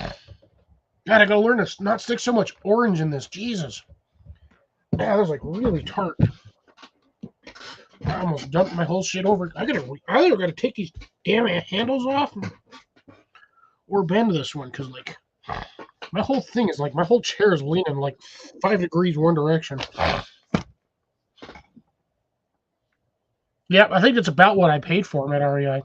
Speaker 1: God, I gotta learn to not stick so much orange in this. Jesus. Yeah, that was like really tart. I almost dumped my whole shit over. I either gotta take these damn handles off or bend this one because like my whole thing is like my whole chair is leaning like 5 degrees one direction. Yeah, I think that's about what I paid for them at REI.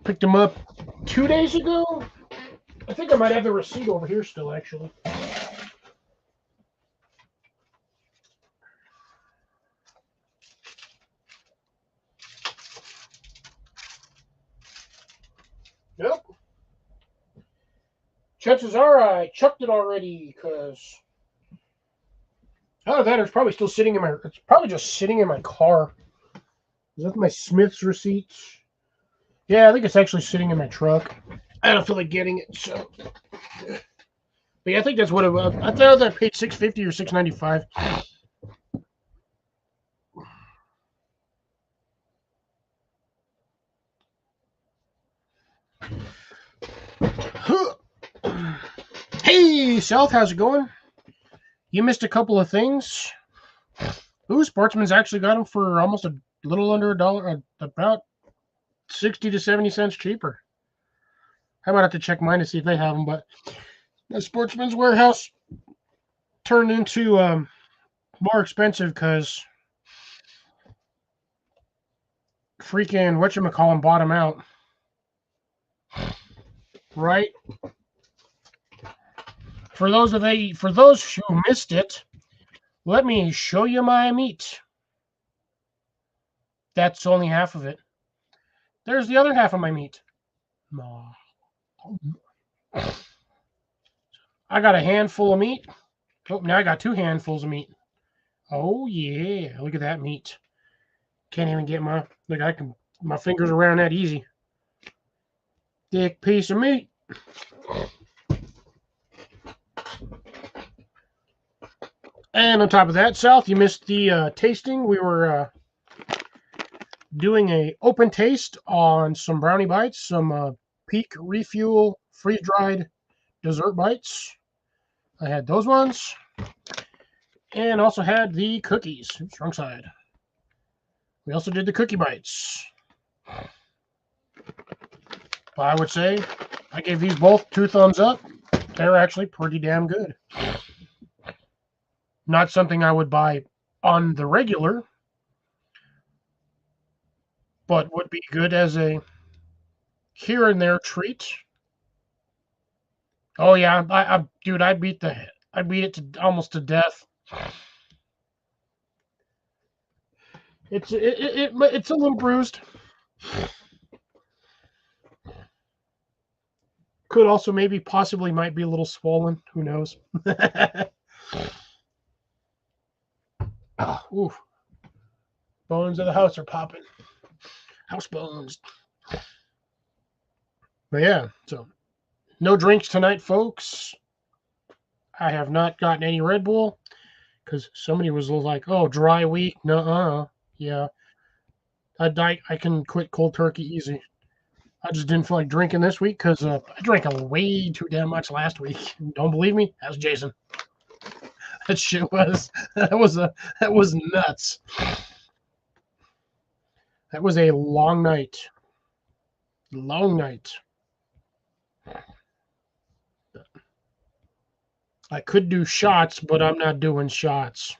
Speaker 1: Picked them up 2 days ago. I think I might have the receipt over here still, actually. Nope. Chances are I chucked it already because that it's probably still sitting in my. It's probably just sitting in my car. Is that my Smith's receipts? Yeah, I think it's actually sitting in my truck. I don't feel like getting it, so. But yeah, I think that's what it was. I thought I paid $6.50 or $6.95. Hey, South, how's it going? You missed a couple of things. Ooh, Sportsman's actually got them for almost a little under $1, about 60 to 70 cents cheaper. I might have to check mine to see if they have them, but the Sportsman's Warehouse turned into more expensive because freaking whatchamacallin bought them out. Right? For those who missed it, let me show you my meat. That's only half of it. There's the other half of my meat. I got a handful of meat. Oh, now I got 2 handfuls of meat. Oh yeah, look at that meat. Can't even get my fingers around that easy. Thick piece of meat. And on top of that, South, you missed the tasting. We were doing a open taste on some brownie bites, some Peak Refuel freeze-dried dessert bites. I had those ones. And also had the cookies. Oops, wrong side. We also did the cookie bites. I would say I gave these both 2 thumbs up. They're actually pretty damn good. Not something I would buy on the regular, but would be good as a here and there treat. Oh yeah, dude, I beat it to almost to death. It's a little bruised. Could also maybe possibly might be a little swollen. Who knows? Oof. Bones of the house are popping. House bones. But yeah, so no drinks tonight, folks. I have not gotten any Red Bull because somebody was like, "Oh, dry week." Nuh-uh. Yeah, I can quit cold turkey easy. I just didn't feel like drinking this week because I drank a way too damn much last week. Don't believe me? That's Jason. That shit was that was nuts. That was a long night. Long night. I could do shots, but I'm not doing shots.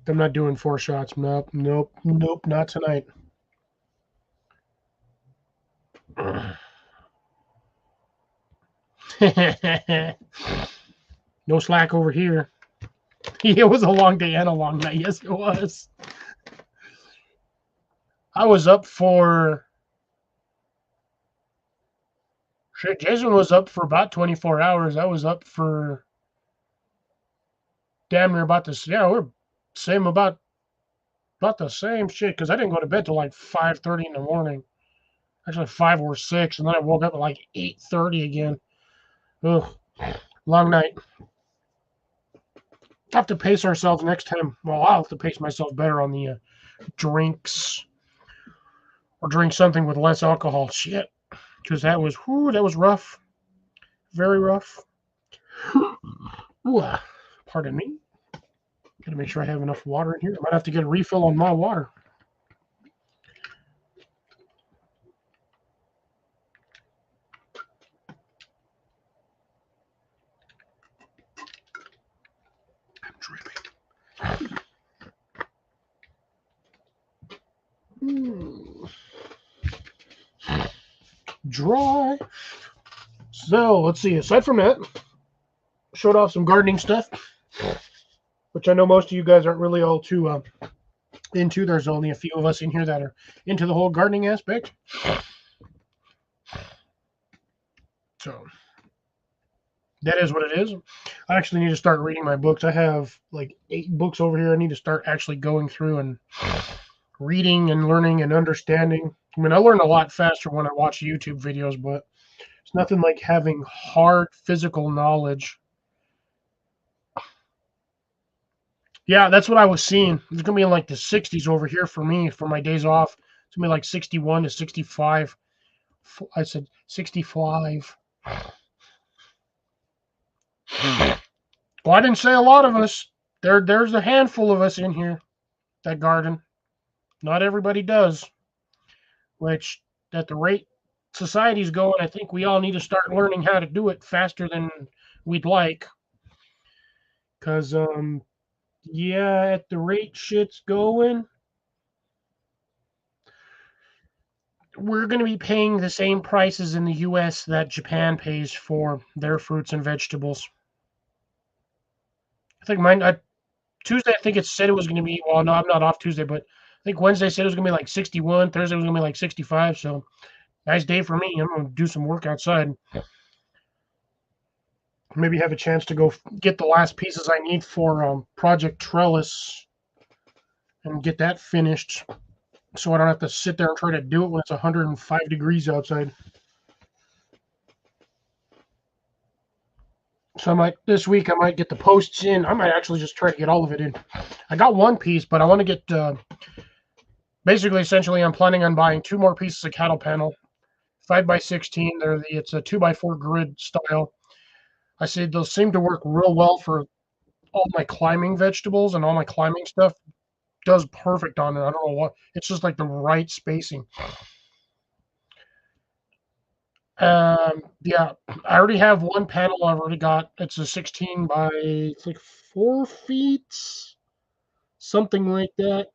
Speaker 1: I'm not doing 4 shots. Nope, nope, nope, not tonight. No slack over here. It was a long day and a long night. Yes, it was. I was up for shit. Jason was up for about 24 hours. I was up for damn near about this. Yeah, we're same about the same shit because I didn't go to bed till like 5:30 in the morning. Actually, 5 or 6, and then I woke up at like 8:30 again. Ugh, long night. Have to pace ourselves next time. Well, I'll have to pace myself better on the drinks or drink something with less alcohol. Shit, because that was rough, very rough. Ooh, pardon me. Gotta make sure I have enough water in here. I might have to get a refill on my water. I'm dripping. Dry. So let's see. Aside from that, showed off some gardening stuff, which I know most of you guys aren't really all too into. There's only a few of us in here that are into the whole gardening aspect. So that is what it is. I actually need to start reading my books. I have like 8 books over here. I need to start actually going through and reading and learning and understanding. I mean, I learn a lot faster when I watch YouTube videos, but it's nothing like having hard physical knowledge. Yeah, that's what I was seeing. It's gonna be in like the 60s over here for me for my days off. It's gonna be like 61 to 65. I said 65. Well, I didn't say a lot of us. There's a handful of us in here that garden. Not everybody does. Which, at the rate society's going, I think we all need to start learning how to do it faster than we'd like. Cause yeah, at the rate shit's going, we're going to be paying the same prices in the U.S. that Japan pays for their fruits and vegetables. I think Tuesday. I think it said it was going to be. Well, no, I'm not off Tuesday, but I think Wednesday said it was going to be like 61. Thursday was going to be like 65. So nice day for me. I'm going to do some work outside. Maybe have a chance to go get the last pieces I need for Project Trellis and get that finished, so I don't have to sit there and try to do it when it's 105 degrees outside. So this week I might get the posts in. I might actually just try to get all of it in. I got one piece, but I want to get basically essentially I'm planning on buying 2 more pieces of cattle panel, 5x16. It's a 2x4 grid style. I said those seem to work real well for all my climbing vegetables and all my climbing stuff. Does perfect on it. I don't know what. It's just like the right spacing. Yeah, I already have one panel I've already got. It's a 16 by it's like 4 feet, something like that,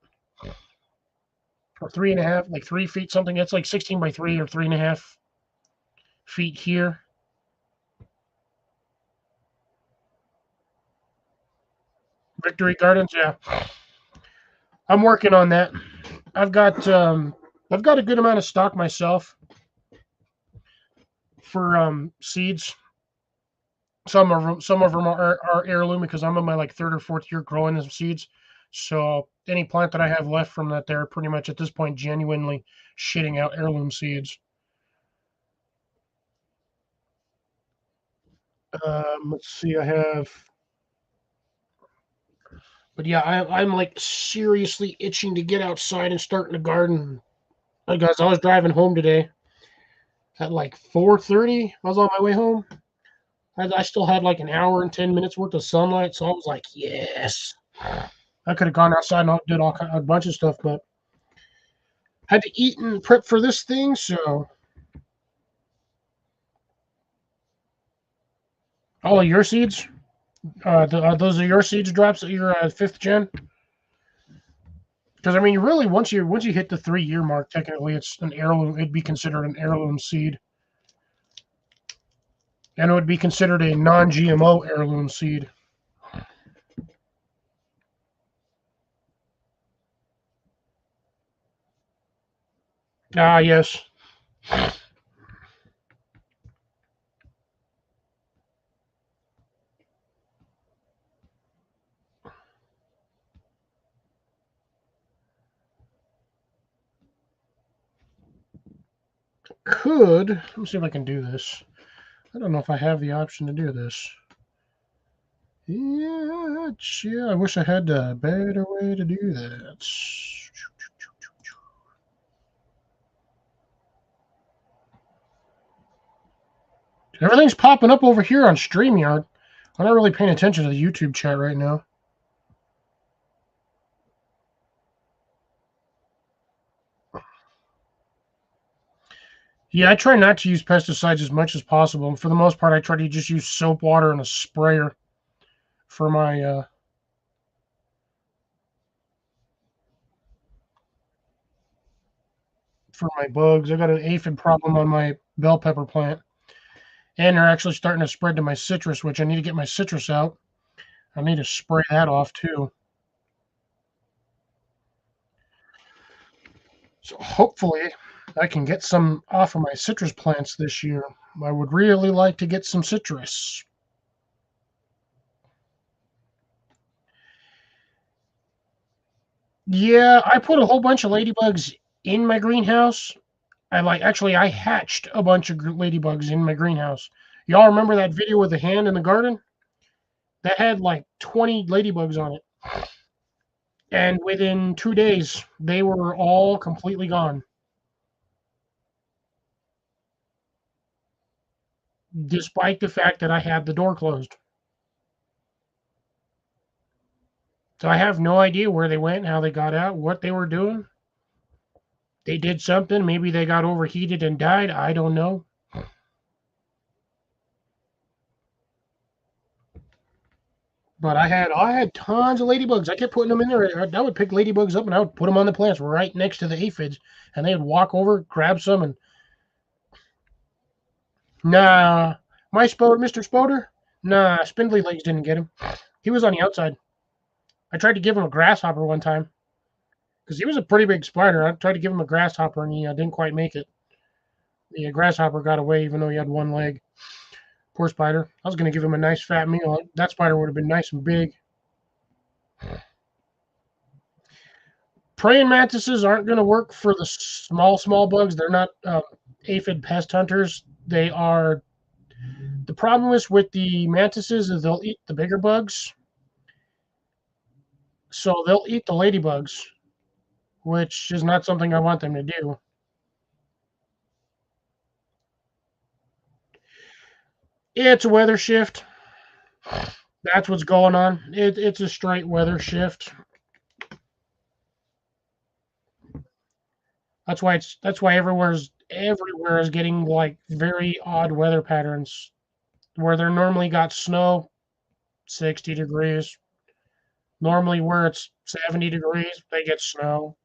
Speaker 1: or 3.5, like 3 feet something. It's like 16 by 3 or 3.5 feet here. Victory Gardens, yeah. I'm working on that. I've got um, I've got a good amount of stock myself for seeds. Some of them are heirloom because I'm in my like third or fourth year growing them seeds. So any plant that I have left from that, they're pretty much at this point genuinely shitting out heirloom seeds. Let's see, I have, but yeah, I'm like seriously itching to get outside and start in the garden. Like guys, I was driving home today at like 4:30. I was on my way home. I still had like an hour and 10 minutes worth of sunlight, so I was like, yes. I could have gone outside and did a bunch of stuff, but had to eat and prep for this thing. So all of your seeds, those are your seeds drops that you're fifth gen. Because I mean, really, once you hit the 3 year mark, technically it's an heirloom. It'd be considered an heirloom seed, and it would be considered a non-GMO heirloom seed. Ah, yes. Let me see if I can do this. I don't know if I have the option to do this. Yeah, I wish I had a better way to do that. Everything's popping up over here on StreamYard. I'm not really paying attention to the YouTube chat right now. Yeah, I try not to use pesticides as much as possible. And for the most part, I try to just use soap water and a sprayer for my bugs. I got an aphid problem on my bell pepper plant, and they're actually starting to spread to my citrus, which I need to get my citrus out. I need to spray that off too. So hopefully, I can get some off of my citrus plants this year. I would really like to get some citrus. Yeah, I put a whole bunch of ladybugs in my greenhouse. I hatched a bunch of ladybugs in my greenhouse. Y'all remember that video with the hand in the garden? That had like 20 ladybugs on it. And within 2 days, they were all completely gone, despite the fact that I had the door closed. So I have no idea where they went, how they got out, what they were doing. They did something. Maybe they got overheated and died. I don't know. But I had tons of ladybugs. I kept putting them in there. I would pick ladybugs up and I would put them on the plants right next to the aphids, and they would walk over, grab some, and nah, Mr. Spoder, nah, spindly legs didn't get him. He was on the outside. I tried to give him a grasshopper one time because he was a pretty big spider. I tried to give him a grasshopper and he didn't quite make it. The grasshopper got away even though he had one leg. Poor spider. I was going to give him a nice fat meal. That spider would have been nice and big. Praying mantises aren't going to work for the small bugs. They're not aphid pest hunters. They are. The problem is with the mantises is they'll eat the bigger bugs. So they'll eat the ladybugs, which is not something I want them to do. It's a weather shift. That's what's going on. It's a straight weather shift. That's why everywhere's everywhere is getting like very odd weather patterns where they're normally got snow, 60 degrees. Normally where it's 70 degrees, they get snow.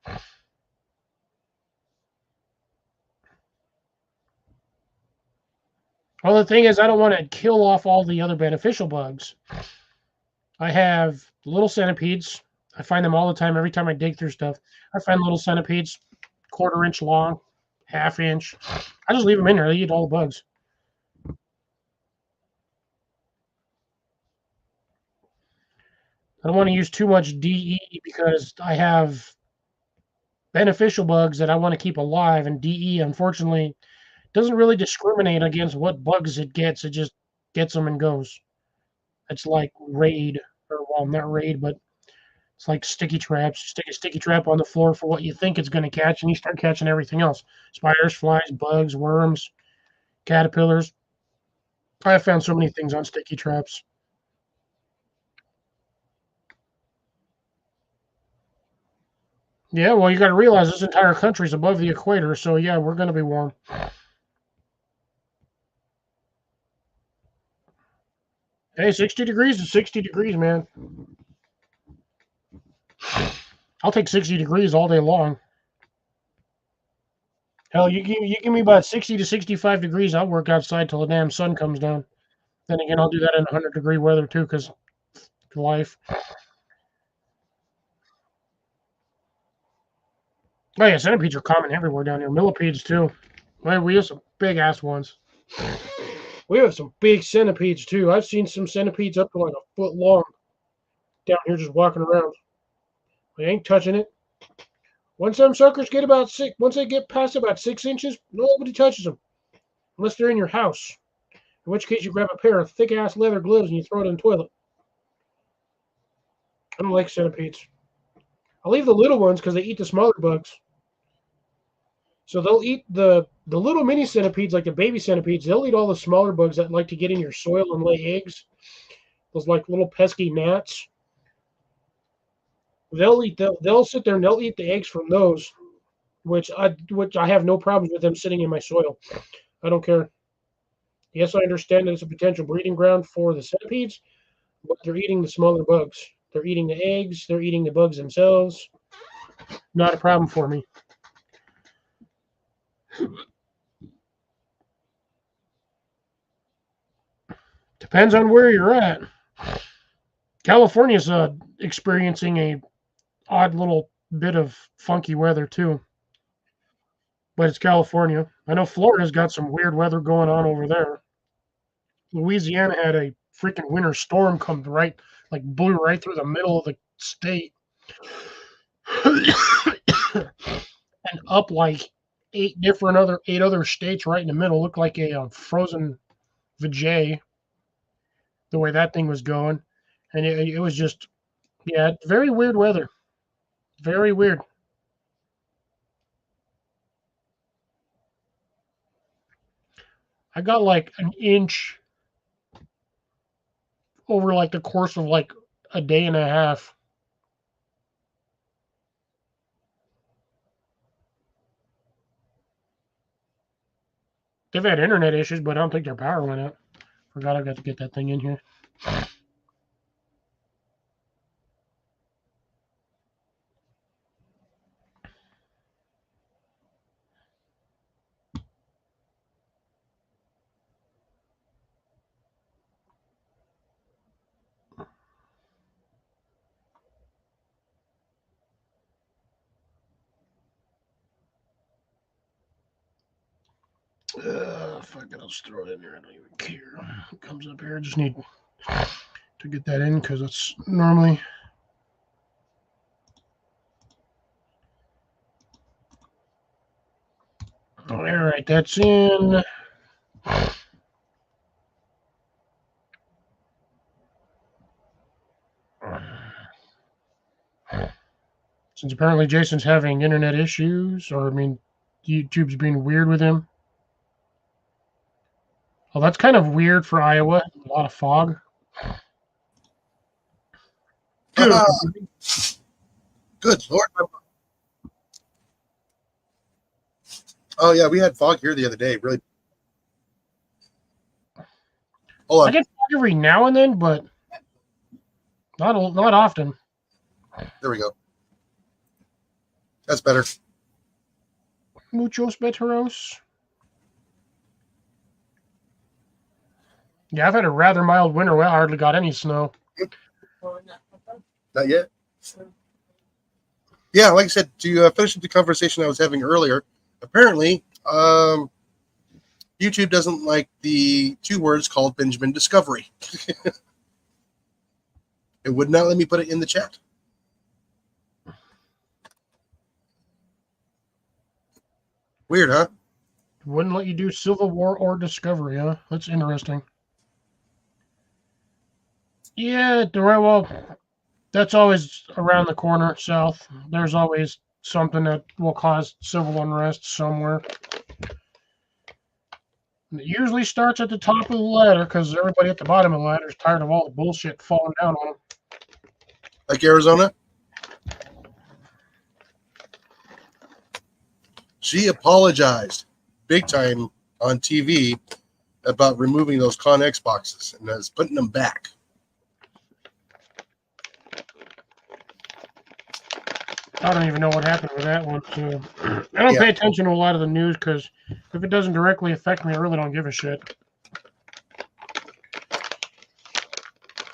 Speaker 1: Well, the thing is, I don't want to kill off all the other beneficial bugs. I have little centipedes. I find them all the time. Every time I dig through stuff, I find little centipedes, 1/4 inch long, 1/2 inch. I just leave them in there. They eat all the bugs. I don't want to use too much DE because I have beneficial bugs that I want to keep alive, and DE, unfortunately, doesn't really discriminate against what bugs it gets. It just gets them and goes. It's like raid, or well, not raid, but it's like sticky traps. Stick a sticky trap on the floor for what you think it's going to catch, and you start catching everything else: spiders, flies, bugs, worms, caterpillars. I have found so many things on sticky traps. Yeah, well, you got to realize this entire country's above the equator, so yeah, we're going to be warm. Hey, 60 degrees is 60 degrees, man. I'll take 60 degrees all day long. Hell, you give me about 60 to 65 degrees, I'll work outside till the damn sun comes down. Then again, I'll do that in 100-degree weather too, because life. Oh yeah, centipedes are common everywhere down here. Millipedes too. Well, we have some big ass ones. We have some big centipedes too. I've seen some centipedes up to like a foot long down here just walking around. I ain't touching it. Once them suckers get about once they get past about 6 inches, nobody touches them unless they're in your house. In which case, you grab a pair of thick ass leather gloves and you throw it in the toilet. I don't like centipedes. I'll leave the little ones because they eat the smaller bugs. So they'll eat the little mini centipedes, like the baby centipedes. They'll eat all the smaller bugs that like to get in your soil and lay eggs. Those like little pesky gnats. They'll sit there and they'll eat the eggs from those, which I have no problems with them sitting in my soil. I don't care. Yes, I understand that it's a potential breeding ground for the centipedes, but they're eating the smaller bugs. They're eating the eggs. They're eating the bugs themselves. Not a problem for me. Depends on where you're at. California's experiencing a odd little bit of funky weather too, but it's California. I know Florida's got some weird weather going on over there. Louisiana had a freaking winter storm come right, like blew right through the middle of the state, and up like eight other states right in the middle. Looked like a frozen vajay the way that thing was going, and it was just yeah, very weird weather. Very weird. I got like an inch over like the course of like a day and a half. They've had internet issues, but I don't think their power went out. Forgot I got to get that thing in here. Fuck it, I'll just throw it in there. I don't even care. It comes up here. I just need to get that in because it's normally. All right, that's in. Since apparently Jason's having internet issues, or I mean, YouTube's being weird with him. Well, that's kind of weird for Iowa. A lot of fog. Good.
Speaker 2: Good Lord. Oh yeah, we had fog here the other day. Really. Hold
Speaker 1: I
Speaker 2: on.
Speaker 1: get fog every now and then, but not often.
Speaker 2: There we go. That's better.
Speaker 1: Muchos beteros. Yeah, I've had a rather mild winter. Well, I hardly got any snow.
Speaker 2: Not yet. Yeah, like I said, to finish up the conversation I was having earlier, apparently, YouTube doesn't like the 2 words called Benjamin Discovery. It would not let me put it in the chat. Weird, huh?
Speaker 1: Wouldn't let you do Civil War or Discovery, huh? That's interesting. Yeah, well, that's always around the corner south. There's always something that will cause civil unrest somewhere. And it usually starts at the top of the ladder because everybody at the bottom of the ladder is tired of all the bullshit falling down on them.
Speaker 2: Like Arizona? She apologized big time on TV about removing those Con-X boxes and is putting them back.
Speaker 1: I don't even know what happened with that one. So I don't pay attention to a lot of the news because if it doesn't directly affect me, I really don't give a shit.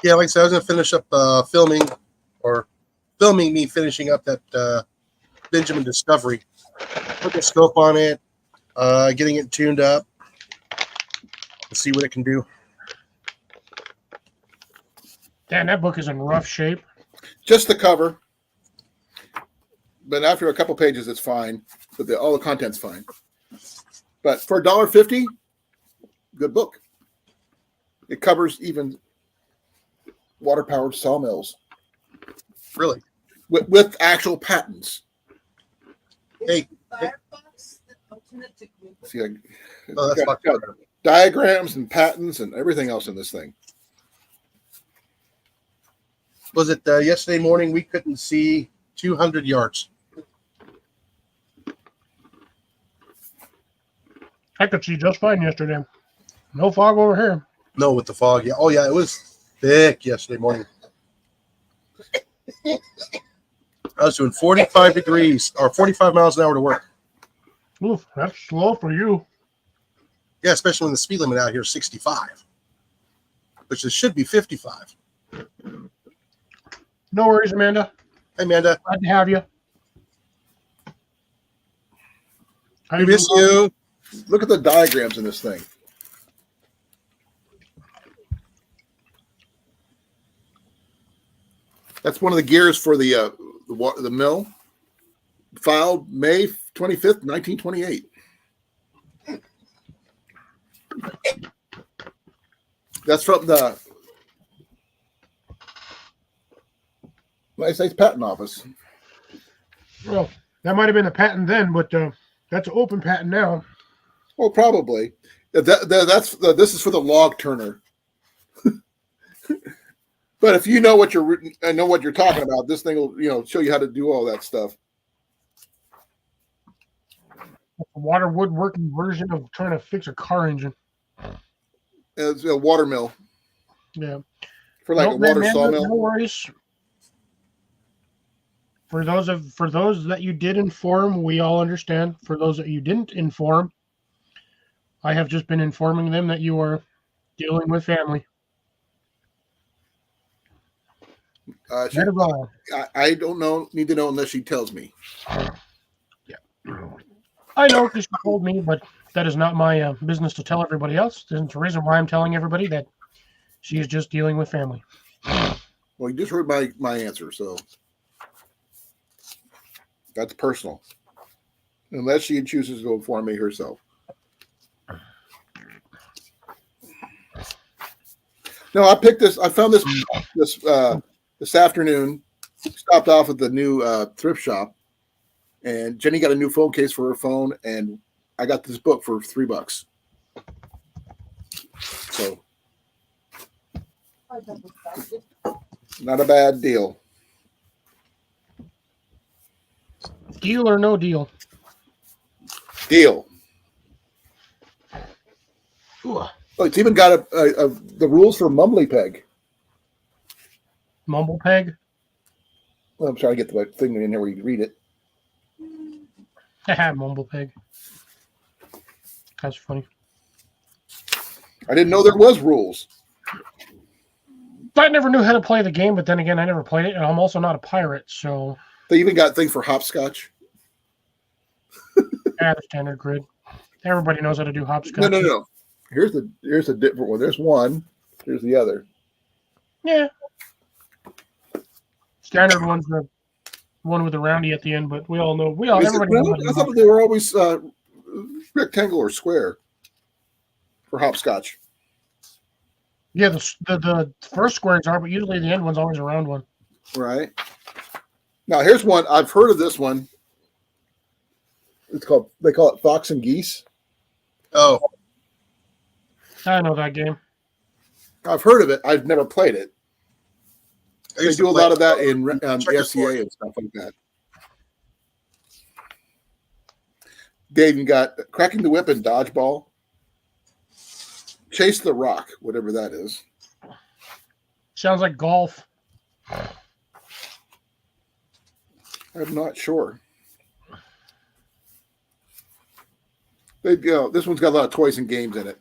Speaker 2: Yeah, like I said, I was going to finish up filming me finishing up that Benjamin Discovery. Put the scope on it, getting it tuned up. Let's see what it can do.
Speaker 1: Damn, that book is in rough shape.
Speaker 3: Just the cover. But after a couple pages, it's fine. But all the content's fine. But for $1.50, good book. It covers even water-powered sawmills.
Speaker 2: Really?
Speaker 3: With actual patents.
Speaker 2: Hey.
Speaker 3: See,
Speaker 2: that's
Speaker 3: got diagrams and patents and everything else in this thing.
Speaker 2: Was it yesterday morning we couldn't see 200 yards?
Speaker 1: I could see just fine yesterday. No fog over here.
Speaker 2: No, with the fog. Yeah. Oh, yeah. It was thick yesterday morning. I was doing 45 degrees or 45 miles an hour to work.
Speaker 1: Oof, that's slow for you.
Speaker 2: Yeah, especially when the speed limit out here is 65, which it should be 55.
Speaker 1: No worries, Amanda.
Speaker 2: Hey, Amanda.
Speaker 1: Glad to have you.
Speaker 2: I miss you.
Speaker 3: Look at the diagrams in this thing. That's one of the gears for the mill. Filed May 25th, 1928. That's from the United States Patent Office.
Speaker 1: Well, that might have been a patent then, but that's an open patent now.
Speaker 3: Well, probably. This is for the log turner. But if you know what you're talking about, this thing will show you how to do all that stuff.
Speaker 1: A water woodworking version of trying to fix a car engine.
Speaker 3: It's a water mill.
Speaker 1: Yeah.
Speaker 3: For like a water sawmill.
Speaker 1: No worries. For those that you did inform, we all understand. For those that you didn't inform, I have just been informing them that you are dealing with family.
Speaker 3: I don't know. Need to know unless she tells me.
Speaker 1: Yeah, I know because she told me, but that is not my business to tell everybody else. There's a reason why I'm telling everybody that she is just dealing with family.
Speaker 3: Well, you just heard my answer, so that's personal. Unless she chooses to inform me herself. No, I picked this. I found this afternoon. Stopped off at the new thrift shop, and Jenny got a new phone case for her phone, and I got this book for $3. So, not a bad deal.
Speaker 1: Deal or no deal?
Speaker 3: Deal.
Speaker 1: Ooh,
Speaker 3: Oh, it's even got the rules for Mumbly Peg.
Speaker 1: Mumble Peg.
Speaker 3: Well, I'm trying to get the thing in there where you can read it.
Speaker 1: Mumble Peg. That's funny.
Speaker 3: I didn't know there was rules.
Speaker 1: I never knew how to play the game, but then again, I never played it, and I'm also not a pirate, so.
Speaker 3: They even got things for hopscotch.
Speaker 1: The standard grid. Everybody knows how to do hopscotch.
Speaker 3: No. Here's a different one. There's one. Here's the other.
Speaker 1: Yeah. Standard one's the one with the roundy at the end, but we all know. Everybody knows how to do
Speaker 3: I thought they were always rectangle or square for hopscotch.
Speaker 1: Yeah, the first squares are, but usually the end one's always a round one.
Speaker 3: Right. Now here's one. I've heard of this one. They call it Fox and Geese.
Speaker 2: Oh,
Speaker 1: I know that game.
Speaker 3: I've heard of it. I've never played it. They do a lot of that in SCA and stuff like that. They even got Cracking the Whip and Dodgeball. Chase the Rock, whatever that is.
Speaker 1: Sounds like golf.
Speaker 3: I'm not sure. This one's got a lot of toys and games in it.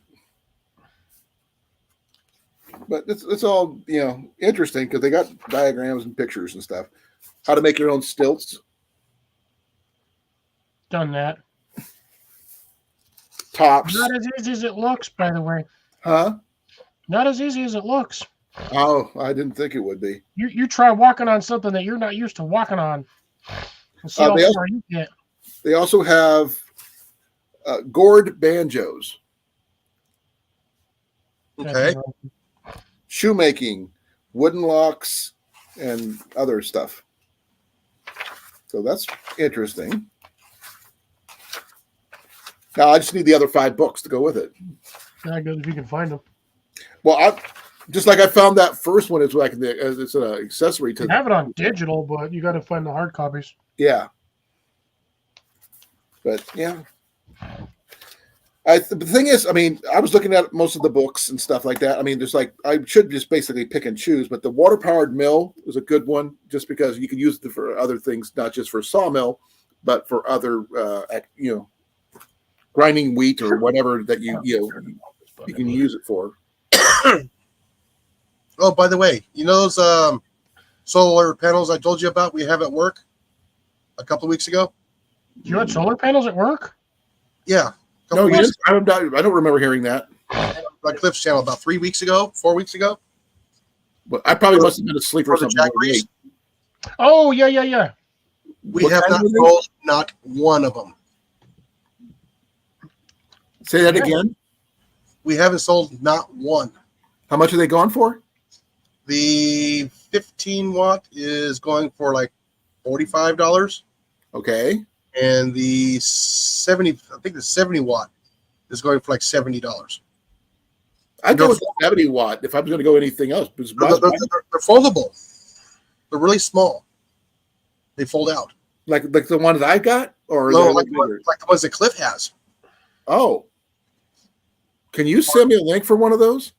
Speaker 3: But it's all, interesting because they got diagrams and pictures and stuff. How to make your own stilts.
Speaker 1: Done that.
Speaker 3: Tops.
Speaker 1: Not as easy as it looks, by the way.
Speaker 3: Huh?
Speaker 1: Not as easy as it looks.
Speaker 3: Oh, I didn't think it would be.
Speaker 1: You try walking on something that you're not used to walking on. And see how far you get.
Speaker 3: They also have gourd banjos.
Speaker 2: okay.
Speaker 3: Shoemaking, wooden locks, and other stuff. So that's interesting. Now I just need the other 5 books to go with it.
Speaker 1: Yeah, good if you can find them.
Speaker 3: Well, I found that first one. It's like it's an accessory to.
Speaker 1: You have it on digital, but you got to find the hard copies.
Speaker 3: Yeah. But yeah. The thing is, I was looking at most of the books and stuff like that. I should just basically pick and choose, but the water-powered mill is a good one just because you can use it for other things, not just for sawmill, but for other, grinding wheat or whatever that you can use it for.
Speaker 2: Oh, by the way, those solar panels I told you about we have at work a couple of weeks ago?
Speaker 1: You had solar panels at work?
Speaker 2: Yeah.
Speaker 3: No, you didn't. I don't remember hearing that.
Speaker 2: On Cliff's channel about 4 weeks ago.
Speaker 3: But I probably must have been asleep or something.
Speaker 1: Oh, yeah.
Speaker 2: We have not sold not one of them.
Speaker 3: Say that again.
Speaker 2: We haven't sold not one.
Speaker 3: How much are they going for?
Speaker 2: The 15 watt is going for like $45.
Speaker 3: Okay.
Speaker 2: And the 70 watt is going for like $70.
Speaker 3: I'd go with the 70 watt if I was going to go anything else.
Speaker 2: They're foldable. They're really small. They fold out.
Speaker 3: Like the ones I got, or
Speaker 2: no, like the ones that Cliff has.
Speaker 3: Oh, can you send me a link for one of those?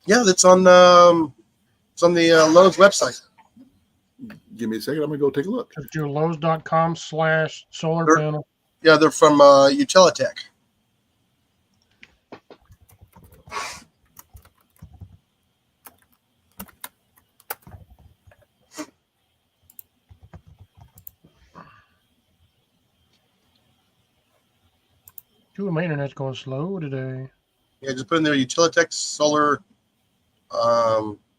Speaker 2: Yeah, that's on the Lowe's website.
Speaker 3: Give me a second. I'm gonna go take a look.
Speaker 1: Just do Lowe's.com/solar panel.
Speaker 2: Yeah, they're from Utilitech.
Speaker 1: Dude, my internet's going slow today.
Speaker 2: Yeah, just put in there Utilitech solar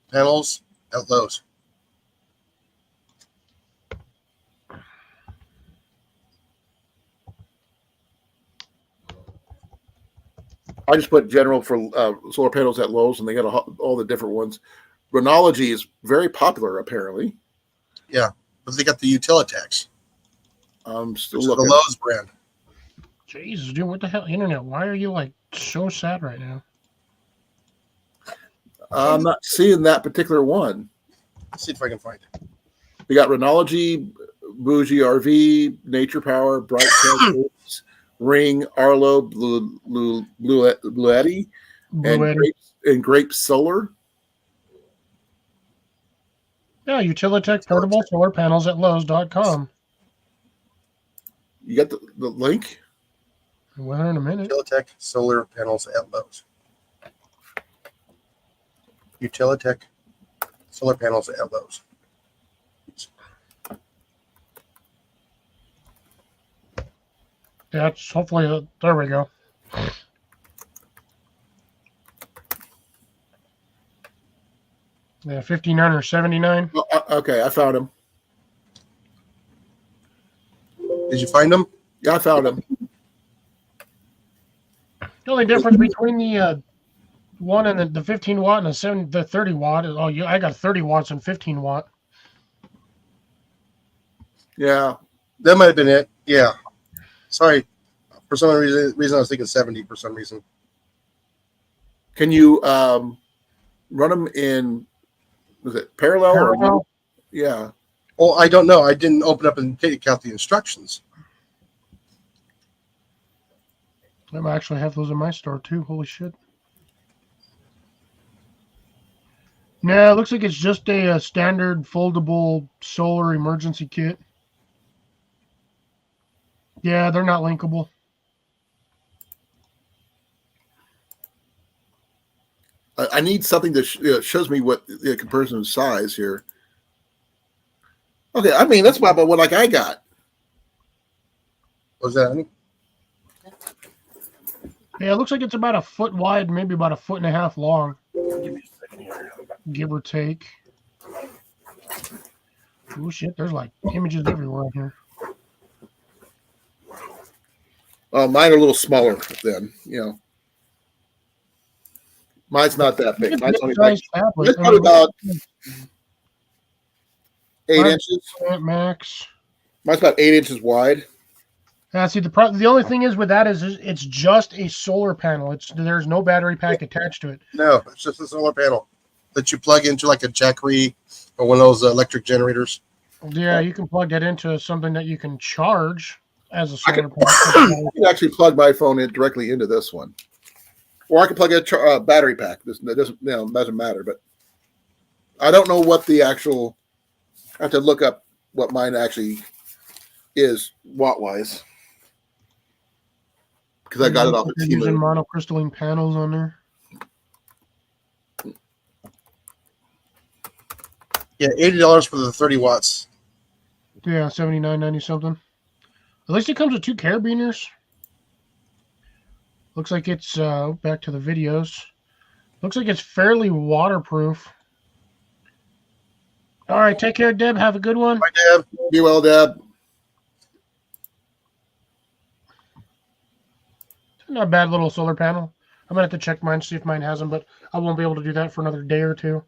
Speaker 2: panels at Lowe's.
Speaker 3: I just put general for solar panels at Lowe's, and they got all the different ones. Renology is very popular, apparently.
Speaker 2: Yeah, but they got the Utilitechs.
Speaker 3: I'm still looking.
Speaker 2: The Lowe's brand.
Speaker 1: Jesus, dude, what the hell, internet? Why are you like so sad right now?
Speaker 3: I'm not seeing that particular one.
Speaker 2: Let's see if I can find it.
Speaker 3: We got Renology, Bougie RV, Nature Power, Bright Ring, Arlo, Bluetti,
Speaker 1: Blue Eddy.
Speaker 3: And Grape Solar.
Speaker 1: Yeah, Utilitech portable solar panels at Lowe's.com.
Speaker 3: You got the link?
Speaker 1: Well, in a minute.
Speaker 2: Utilitech solar panels at Lowe's. Utilitech solar panels at Lowe's.
Speaker 1: Yeah, it's hopefully there we go. Yeah, 59 or 79.
Speaker 3: Oh, okay, I found him.
Speaker 2: Did you find them?
Speaker 3: Yeah, I found him.
Speaker 1: The only difference between the one and the 15 watt and the 30 watt is I got 30 watts and 15 watt.
Speaker 3: Yeah,
Speaker 2: That might have been it. Yeah. Sorry. For some reason I was thinking 70 for some reason.
Speaker 3: can you run them in? Was it parallel?
Speaker 1: Parallel?
Speaker 3: Yeah.
Speaker 2: Oh, I don't know. I didn't open up and take out the instructions.
Speaker 1: I might actually have those in my store too. Holy shit. Yeah, it looks like it's just a standard foldable solar emergency kit. Yeah, they're not linkable.
Speaker 3: I need something that shows me what the comparison of size here. Okay, I mean that's about what like I got.
Speaker 2: Was that?
Speaker 1: Yeah, it looks like it's about a foot wide, maybe about a foot and a half long.
Speaker 2: Give me a second here.
Speaker 1: Give or take. Oh shit, there's like images everywhere in here.
Speaker 3: Mine are a little smaller then, you know. Mine's not that big. Mine's only like,
Speaker 1: tablet.
Speaker 3: probably about 8 inches.
Speaker 1: Max.
Speaker 3: Mine's about 8 inches wide.
Speaker 1: See, the only thing is with that is it's just a solar panel. There's no battery pack attached to it.
Speaker 2: No, it's just a solar panel that you plug into like a Jackery or one of those electric generators.
Speaker 1: Yeah, you can plug that into something that you can charge as a solar panel.
Speaker 3: I can actually plug my phone in directly into this one, or I can plug a battery pack. That doesn't matter. But I don't know what the actual. I have to look up what mine actually is watt wise. Because I got it off of
Speaker 1: T-Mobile. Using monocrystalline panels on there.
Speaker 2: Yeah, $80 for the 30 watts.
Speaker 1: Yeah, $79.90 something. At least it comes with 2 carabiners. Looks like it's back to the videos. Looks like it's fairly waterproof. All right, take care, Deb. Have a good one.
Speaker 2: Bye, Deb.
Speaker 3: Be well, Deb.
Speaker 1: Not a bad little solar panel. I'm gonna have to check mine, see if mine has them, but I won't be able to do that for another day or two.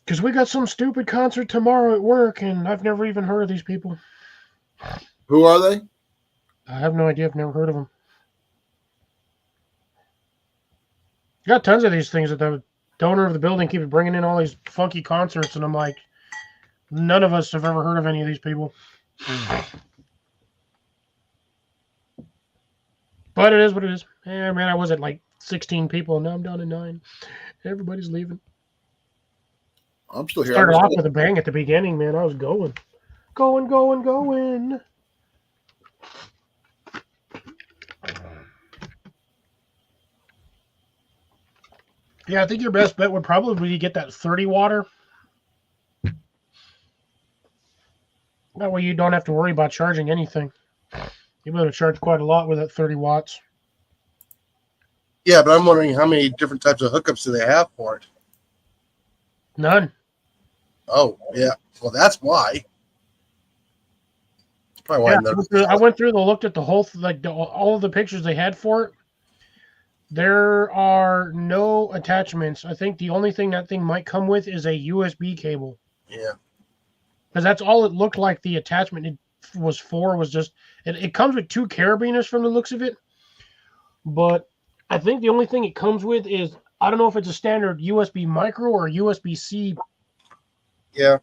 Speaker 1: Because we got some stupid concert tomorrow at work, and I've never even heard of these people.
Speaker 3: Who are they?
Speaker 1: I have no idea. I've never heard of them. Got tons of these things that the donor of the building keeps bringing in all these funky concerts, and I'm like, none of us have ever heard of any of these people. But it is what it is. Yeah, man, I was at like 16 people, and now I'm down to 9. Everybody's leaving.
Speaker 3: I'm still here.
Speaker 1: Started off with a bang at the beginning, man. I was going. Going. Yeah, I think your best bet would probably be get that 30 watter. That way you don't have to worry about charging anything. You better charge quite a lot with that 30 watts.
Speaker 2: Yeah, but I'm wondering how many different types of hookups do they have for it?
Speaker 1: None.
Speaker 2: Oh, yeah. Well, that's why. That's probably why
Speaker 1: I went through and looked at the whole, all of the pictures they had for it. There are no attachments. I think the only thing that thing might come with is a USB cable.
Speaker 2: Yeah.
Speaker 1: Because that's all it looked like the attachment was for, was just, it comes with 2 carabiners from the looks of it. But I think the only thing it comes with is, I don't know if it's a standard USB micro or USB-C.
Speaker 2: Yeah.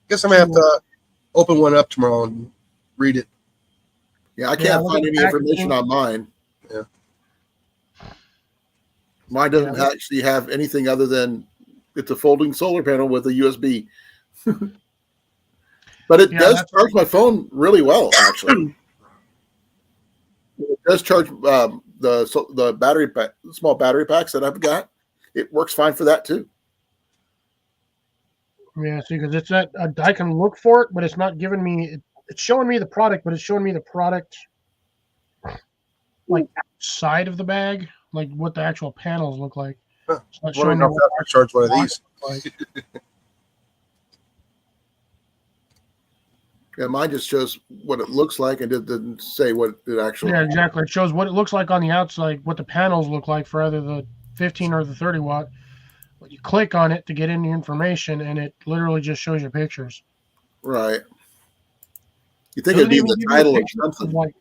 Speaker 2: Guess I'm going to have to open one up tomorrow and read it.
Speaker 3: Yeah, I can't find any information on mine.
Speaker 2: Yeah.
Speaker 3: Mine doesn't actually have anything other than it's a folding solar panel with a USB. But it does charge my phone really well, actually. It does charge the battery pack, small battery packs that I've got. It works fine for that too.
Speaker 1: Yeah, see, because it's that I can look for it, but it's not giving me. It's showing me the product, but it's showing me the product like outside of the bag, like what the actual panels look like. It's not showing me what
Speaker 2: I charge one of these.
Speaker 1: Like.
Speaker 3: Yeah, mine just shows what it looks like and it didn't say what it actually.
Speaker 1: Yeah, exactly. It shows what it looks like on the outside, what the panels look like for either the 15 or the 30 watt. But you click on it to get in the information, and it literally just shows you pictures.
Speaker 3: Right. You think it'd be in the title or something?
Speaker 1: Like,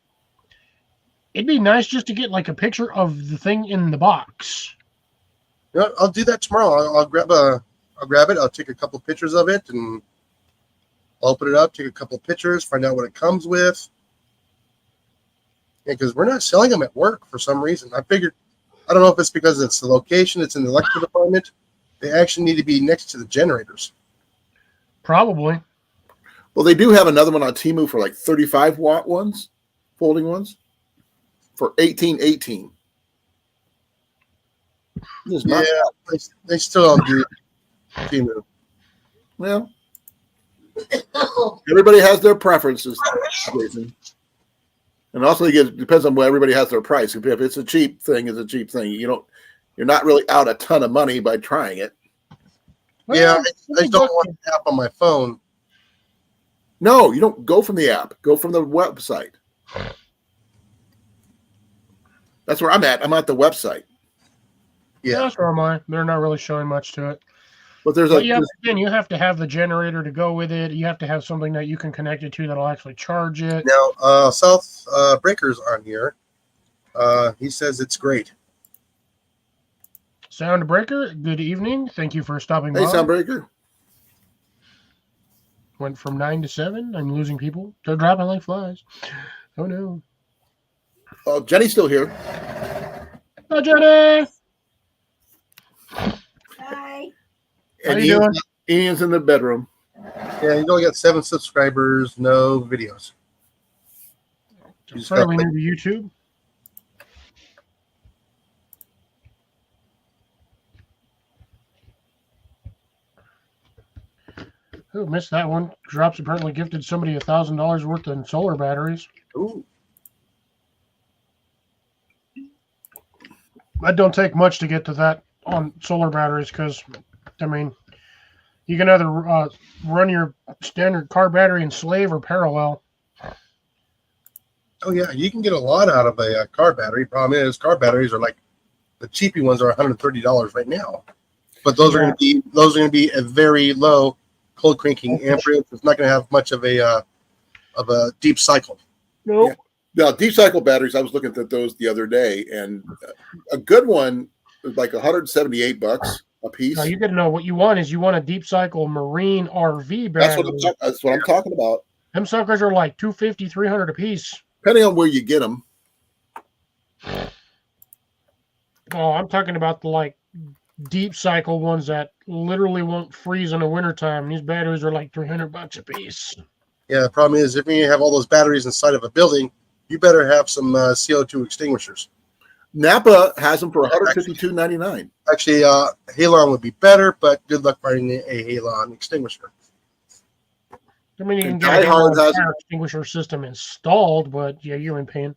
Speaker 1: it'd be nice just to get like a picture of the thing in the box.
Speaker 2: You know, I'll do that tomorrow. I'll grab it. I'll take a couple pictures of it and I'll open it up, take a couple pictures, find out what it comes with. Yeah, because we're not selling them at work for some reason. I figured, I don't know if it's because it's the location, it's in the electrical department. They actually need to be next to the generators.
Speaker 1: Probably.
Speaker 3: Well, they do have another one on Temu for like 35 watt ones, folding ones, for $18.18.
Speaker 2: Yeah, they still don't do Temu.
Speaker 3: Well, everybody has their preferences, Jason. And also, it depends on what everybody has their price. If it's a cheap thing, it's a cheap thing. You're not really out a ton of money by trying it.
Speaker 2: Yeah, I don't want an app on my phone.
Speaker 3: No, you don't go from the app. Go from the website. That's where I'm at. I'm at the website.
Speaker 1: Yeah, that's where am I. They're not really showing much to it.
Speaker 3: But
Speaker 1: again, you have to have the generator to go with it. You have to have something that you can connect it to that'll actually charge it.
Speaker 2: Now, South Breaker's on here. He says it's great.
Speaker 1: Soundbreaker, good evening. Thank you for stopping by.
Speaker 3: Hey, Soundbreaker.
Speaker 1: Went from 9 to 7. I'm losing people. They're dropping like flies. Oh, no.
Speaker 3: Oh, Jenny's still here.
Speaker 1: Hi, Jenny.
Speaker 4: Hi.
Speaker 3: And Ian's in the bedroom.
Speaker 2: Yeah, you only got 7 subscribers, no videos.
Speaker 1: Fairly new to YouTube. Oh, missed that one. Drops apparently gifted somebody $1,000 worth in solar batteries.
Speaker 2: Ooh.
Speaker 1: That don't take much to get to that on solar batteries because, I mean, you can either run your standard car battery in slave or parallel.
Speaker 2: Oh yeah, you can get a lot out of a car battery. Problem is, car batteries are like the cheapy ones are $130 right now, but those are going to be a very low cold cranking amperage. It's not going to have much of a deep cycle.
Speaker 1: Nope.
Speaker 3: Now, deep cycle batteries, I was looking at those the other day, and a good one is like $178 a piece.
Speaker 1: Now, you got to know what you want is you want a deep cycle marine RV battery.
Speaker 3: That's what I'm talking about.
Speaker 1: Them suckers are like $250, $300 a piece.
Speaker 3: Depending on where you get them.
Speaker 1: Oh, I'm talking about the like deep cycle ones that literally won't freeze in the wintertime. These batteries are like $300 a piece.
Speaker 2: Yeah, the problem is if you have all those batteries inside of a building, you better have some CO2 extinguishers.
Speaker 3: Napa has them for $152.99.
Speaker 2: Actually, Halon would be better, but good luck finding a Halon extinguisher.
Speaker 1: I mean, you can get a fire extinguisher system installed, but yeah, you're in pain.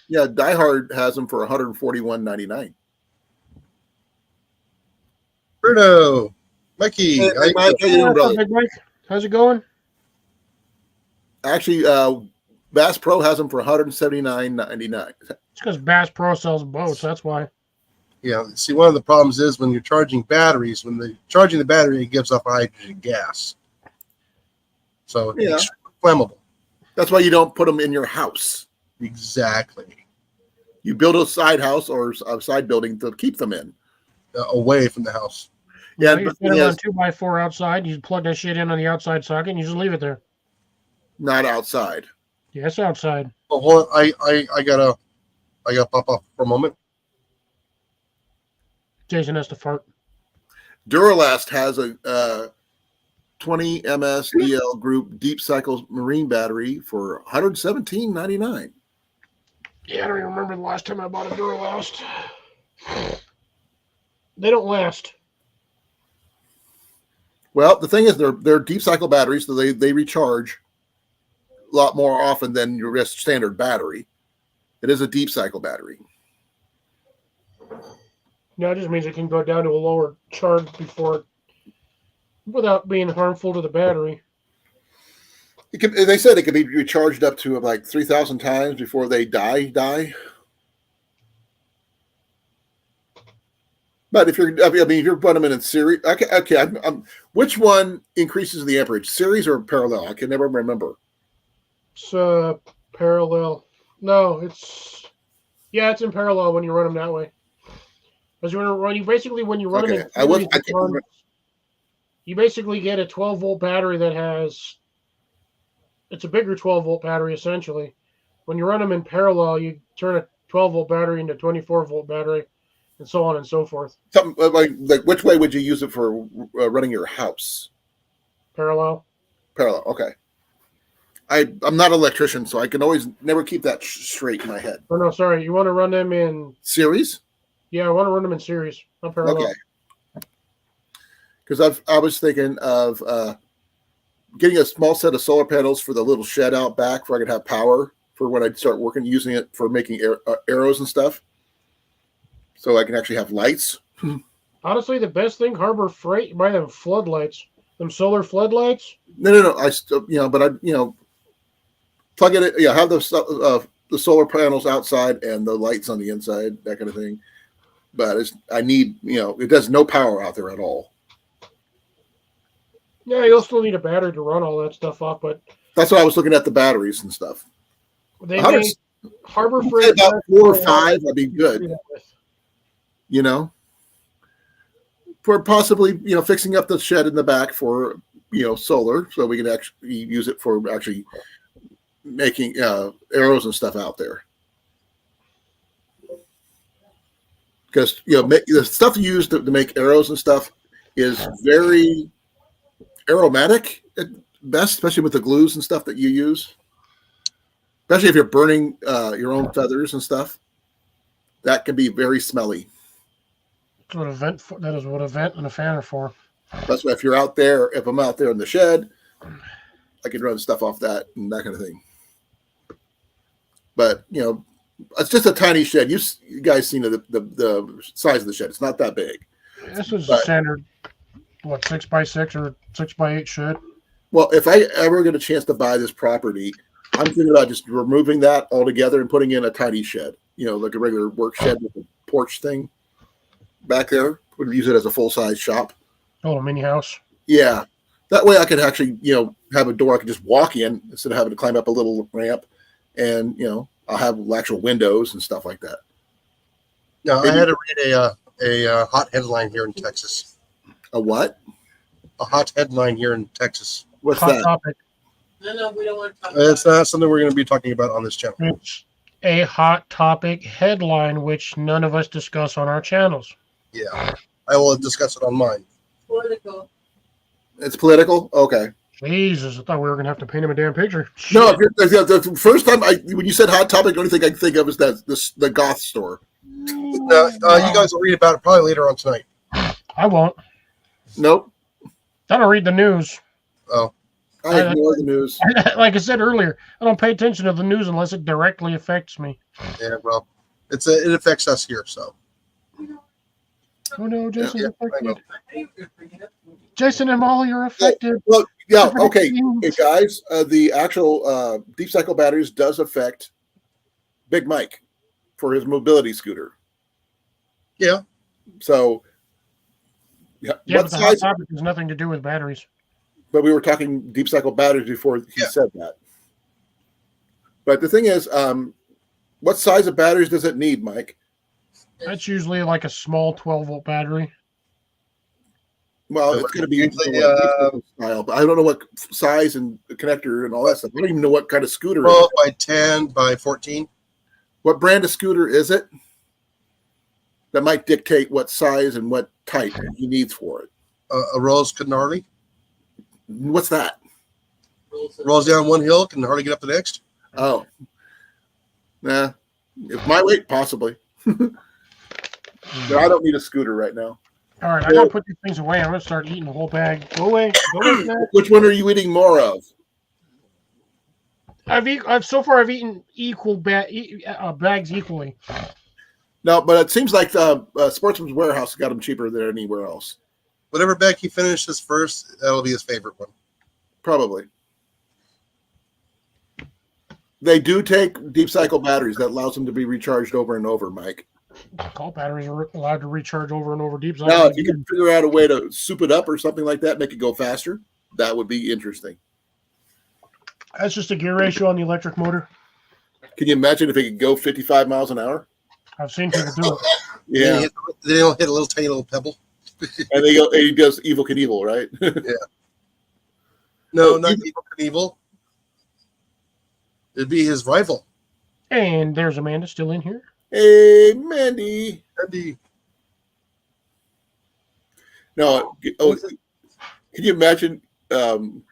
Speaker 3: Yeah, Diehard has them for $141.99.
Speaker 2: Bruno, Mikey,
Speaker 3: hey, Mike, how you doing, brother?
Speaker 1: Mike, how's it going?
Speaker 3: Actually, Bass Pro has them for $179.99.
Speaker 1: It's because Bass Pro sells boats. That's why.
Speaker 2: Yeah. See, one of the problems is when you're charging batteries, when they're charging the battery, it gives off hydrogen gas. So it's flammable.
Speaker 3: That's why you don't put them in your house.
Speaker 2: Exactly.
Speaker 3: You build a side house or a side building to keep them in.
Speaker 2: Away from the house.
Speaker 1: Yeah, you put them on 2x4 outside. You plug that shit in on the outside socket and you just leave it there.
Speaker 3: Not outside.
Speaker 1: Yes, outside.
Speaker 2: Oh, hold on. I gotta pop off for a moment.
Speaker 1: Jason has to fart.
Speaker 3: Duralast has a 20 ms DL group deep cycle marine battery for $117.99.
Speaker 1: Yeah, I don't even remember the last time I bought a Duralast. They don't last.
Speaker 3: Well, the thing is, they're deep cycle batteries, so they recharge a lot more often than your just standard battery. It is a deep cycle battery.
Speaker 1: No, it just means it can go down to a lower charge without being harmful to the battery.
Speaker 3: They said it could be recharged up to like 3,000 times before they die. But if you're putting them in series, okay. Which one increases the amperage, series or parallel? I can never remember.
Speaker 1: It's parallel. No, it's in parallel when you run them that way. Because when you run them in series, you basically get a 12-volt battery it's a bigger 12-volt battery essentially. When you run them in parallel, you turn a 12-volt battery into a 24-volt battery, and so on and so forth.
Speaker 3: Something like which way would you use it for running your house?
Speaker 1: Parallel.
Speaker 3: Okay. I'm not an electrician, so I can always never keep that straight in my head.
Speaker 1: Oh no, sorry. You want to run them in
Speaker 3: series?
Speaker 1: Yeah, I want to run them in series, not parallel.
Speaker 3: Okay. Because I was thinking of getting a small set of solar panels for the little shed out back, where I could have power for when I start using it for making arrows and stuff. So I can actually have lights.
Speaker 1: Honestly, the best thing, Harbor Freight, buy them floodlights, them solar floodlights.
Speaker 3: No. I still, plug it. Yeah, have the solar panels outside and the lights on the inside, that kind of thing. But it does no power out there at all.
Speaker 1: Yeah, you'll still need a battery to run all that stuff off, but
Speaker 3: that's why I was looking at the batteries and stuff.
Speaker 1: They made Harbor Freight
Speaker 3: about 4 or 5. That'd be good. For possibly fixing up the shed in the back for solar, so we can actually use it for actually making arrows and stuff out there. Because the stuff used to make arrows and stuff is very aromatic at best, especially with the glues and stuff that you use. Especially if you're burning your own feathers and stuff, that can be very smelly.
Speaker 1: That is what a vent and a fan are for.
Speaker 3: That's why if I'm out there in the shed, I can run stuff off that and that kind of thing. But it's just a tiny shed. You guys seen the size of the shed? It's not that big.
Speaker 1: This is a standard, 6x6 or 6x8 shed.
Speaker 3: Well, if I ever get a chance to buy this property, I'm thinking about just removing that altogether and putting in a tiny shed. Like a regular work shed with a porch thing back there. Would use it as a full-size shop.
Speaker 1: Oh, a mini house.
Speaker 3: Yeah, that way I could actually have a door I could just walk in instead of having to climb up a little ramp, and I'll have actual windows and stuff like that.
Speaker 2: No, I had to read a hot headline here in Texas.
Speaker 3: A what?
Speaker 2: A hot headline here in Texas.
Speaker 3: What's
Speaker 1: hot
Speaker 3: that?
Speaker 1: Topic.
Speaker 4: No, we don't want to talk about
Speaker 2: It's not something we're going to be talking about on this channel.
Speaker 1: It's a hot topic headline, which none of us discuss on our channels.
Speaker 2: Yeah, I will discuss it on mine.
Speaker 4: political.
Speaker 3: It's political? Okay.
Speaker 1: Jesus, I thought we were going to have to paint him a damn picture.
Speaker 3: No, the first time when you said hot topic, the only thing I can think of is the goth store.
Speaker 2: You guys will read about it probably later on tonight.
Speaker 1: I won't.
Speaker 3: Nope.
Speaker 1: I don't read the news.
Speaker 2: Oh.
Speaker 3: I ignore the news.
Speaker 1: Like I said earlier, I don't pay attention to the news unless it directly affects me.
Speaker 2: Yeah, well, it affects us here, so.
Speaker 1: Oh no, Jason's
Speaker 2: Yeah,
Speaker 1: affected. Jason and Molly are affected.
Speaker 3: Well, yeah, okay. Hey, guys, the actual deep cycle batteries does affect Big Mike for his mobility scooter.
Speaker 2: Yeah.
Speaker 3: So,
Speaker 1: Yeah,
Speaker 3: what
Speaker 1: but the hot
Speaker 3: size?
Speaker 1: topic has nothing to do with batteries.
Speaker 3: But we were talking deep cycle batteries before he said that. But the thing is, what size of batteries does it need, Mike?
Speaker 1: That's usually like a small 12-volt battery.
Speaker 3: Well, it's going to be
Speaker 2: usually,
Speaker 3: style, but I don't know what size and the connector and all that stuff. I don't even know what kind of scooter.
Speaker 2: 12 by 10 by 14.
Speaker 3: What brand of scooter is it? that might dictate what size and what type he needs for it.
Speaker 2: A Rose couldn't hardly.
Speaker 3: What's that?
Speaker 2: Rolls down one hill, can hardly get up the next.
Speaker 3: Oh, nah. If my weight, possibly. But I don't need a scooter right now.
Speaker 1: All right, I gotta put these things away. I'm gonna start eating the whole bag. Go away. Go away, man.
Speaker 3: Which one are you eating more of?
Speaker 1: I've eaten equal bags equally.
Speaker 3: No, but it seems like Sportsman's Warehouse got them cheaper than anywhere else.
Speaker 2: Whatever bag he finishes first, that'll be his favorite one.
Speaker 3: Probably. They do take deep cycle batteries that allows them to be recharged over and over, Mike.
Speaker 1: Call batteries are allowed to recharge over and over deep.
Speaker 3: Now, if you can figure out a way to soup it up or something like that, make it go faster, that would be interesting.
Speaker 1: That's just a gear ratio on the electric motor.
Speaker 3: Can you imagine if it could go 55 miles an hour?
Speaker 1: I've seen people do it.
Speaker 3: Yeah.
Speaker 2: They don't hit a little tiny little pebble.
Speaker 3: And he does Evil Knievel, right?
Speaker 2: Yeah. No, not Evil Knievel. It'd be his rival.
Speaker 1: And there's Amanda still in here.
Speaker 3: Hey, Mandy.
Speaker 2: Andy.
Speaker 3: No, can you imagine
Speaker 2: Evil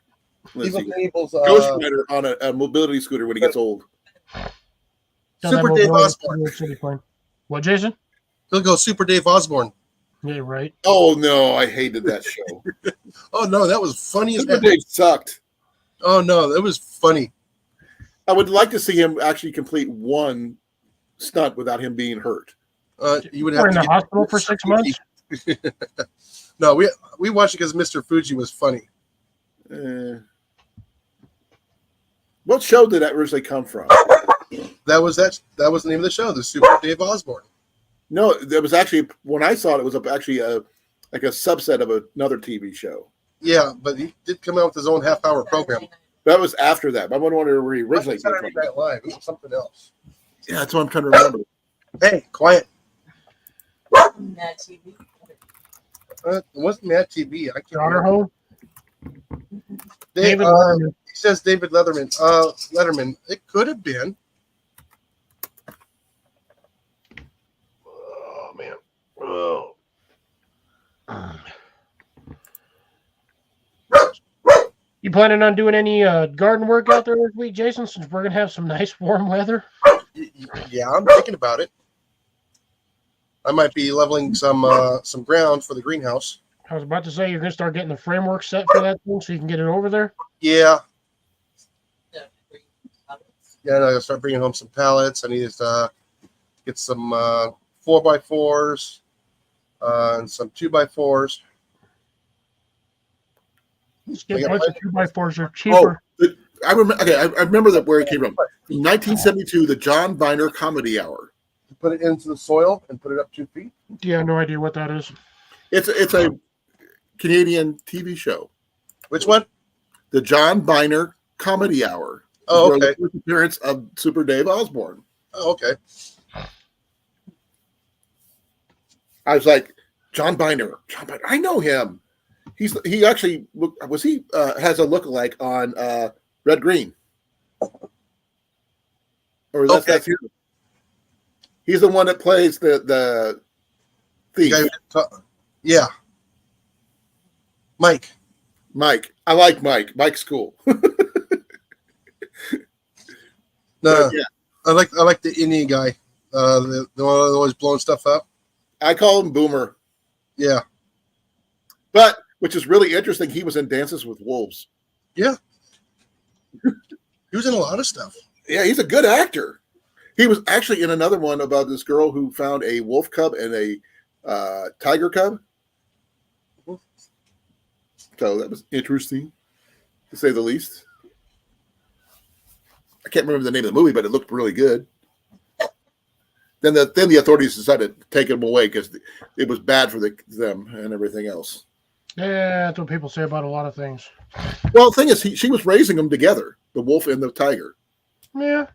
Speaker 2: Knievel's
Speaker 3: Ghost Rider on a mobility scooter when he gets old?
Speaker 2: Super Dave Osborne.
Speaker 1: What, Jason?
Speaker 2: He'll go Super Dave Osborne.
Speaker 1: Yeah, right.
Speaker 3: Oh, no, I hated that show.
Speaker 2: Oh, no, that was funny as
Speaker 3: Super
Speaker 2: heck.
Speaker 3: Dave sucked.
Speaker 2: Oh, no, that was funny.
Speaker 3: I would like to see him actually complete one stunt without him being hurt.
Speaker 2: You would have
Speaker 1: in
Speaker 2: to
Speaker 1: the hospital for 6 months.
Speaker 2: No, we watched it because Mr. Fuji was funny.
Speaker 3: What show did that originally come from?
Speaker 2: That was the name of the show, the Super Dave Osborne.
Speaker 3: No, there was actually, when I saw it, it was actually like a subset of another TV show.
Speaker 2: Yeah, but he did come out with his own half-hour program.
Speaker 3: That was after that. I wonder where he originally came
Speaker 2: Saturday
Speaker 3: from.
Speaker 2: Night Live. It was something else.
Speaker 3: Yeah, that's what I'm trying to remember.
Speaker 2: Hey, quiet.
Speaker 4: Mad TV.
Speaker 2: It wasn't Mad TV. I can't
Speaker 1: Daughter
Speaker 2: remember.
Speaker 1: home.
Speaker 2: David
Speaker 1: Letterman.
Speaker 2: He says David Letterman. Letterman. It could have been.
Speaker 1: Oh man. Oh. You planning on doing any garden work out there this week, Jason? Since we're gonna have some nice warm weather.
Speaker 2: Yeah, I'm thinking about it. I might be leveling some ground for the greenhouse.
Speaker 1: I was about to say you're gonna start getting the framework set for that thing, so you can get it over there.
Speaker 2: Yeah.
Speaker 4: Yeah.
Speaker 2: Yeah, and I gotta start bringing home some pallets. I need to get some 4x4s and some 2x4s.
Speaker 1: Just get a
Speaker 2: I
Speaker 1: bunch
Speaker 2: got
Speaker 1: of 2x4s are cheaper.
Speaker 3: I remember. Okay, I remember that where it came from. In 1972, the John Viner Comedy Hour.
Speaker 2: Put it into the soil and put it up 2 feet.
Speaker 1: Yeah, no idea what that is.
Speaker 3: It's a Canadian TV show.
Speaker 2: Which one?
Speaker 3: The John Viner Comedy Hour.
Speaker 2: Oh, okay.
Speaker 3: The first appearance of Super Dave Osborne.
Speaker 2: Oh, okay.
Speaker 3: I was like, John Viner. I know him. He actually has a lookalike on Red Green. Or that's him. He's the one that plays the thief.
Speaker 2: Yeah. Mike.
Speaker 3: I like Mike. Mike's cool.
Speaker 2: No,
Speaker 3: yeah.
Speaker 2: I like the Indian guy. The one that's always blowing stuff up.
Speaker 3: I call him Boomer.
Speaker 2: Yeah.
Speaker 3: But which is really interesting, he was in Dances with Wolves.
Speaker 2: Yeah. He was in a lot of stuff.
Speaker 3: Yeah, he's a good actor. He was actually in another one about this girl who found a wolf cub and a tiger cub. So that was interesting, to say the least. I can't remember the name of the movie, but it looked really good. Then the authorities decided to take him away because it was bad for them and everything else.
Speaker 1: Yeah, that's what people say about a lot of things.
Speaker 3: Well, the thing is, she was raising them together, the wolf and the tiger.
Speaker 1: Yeah.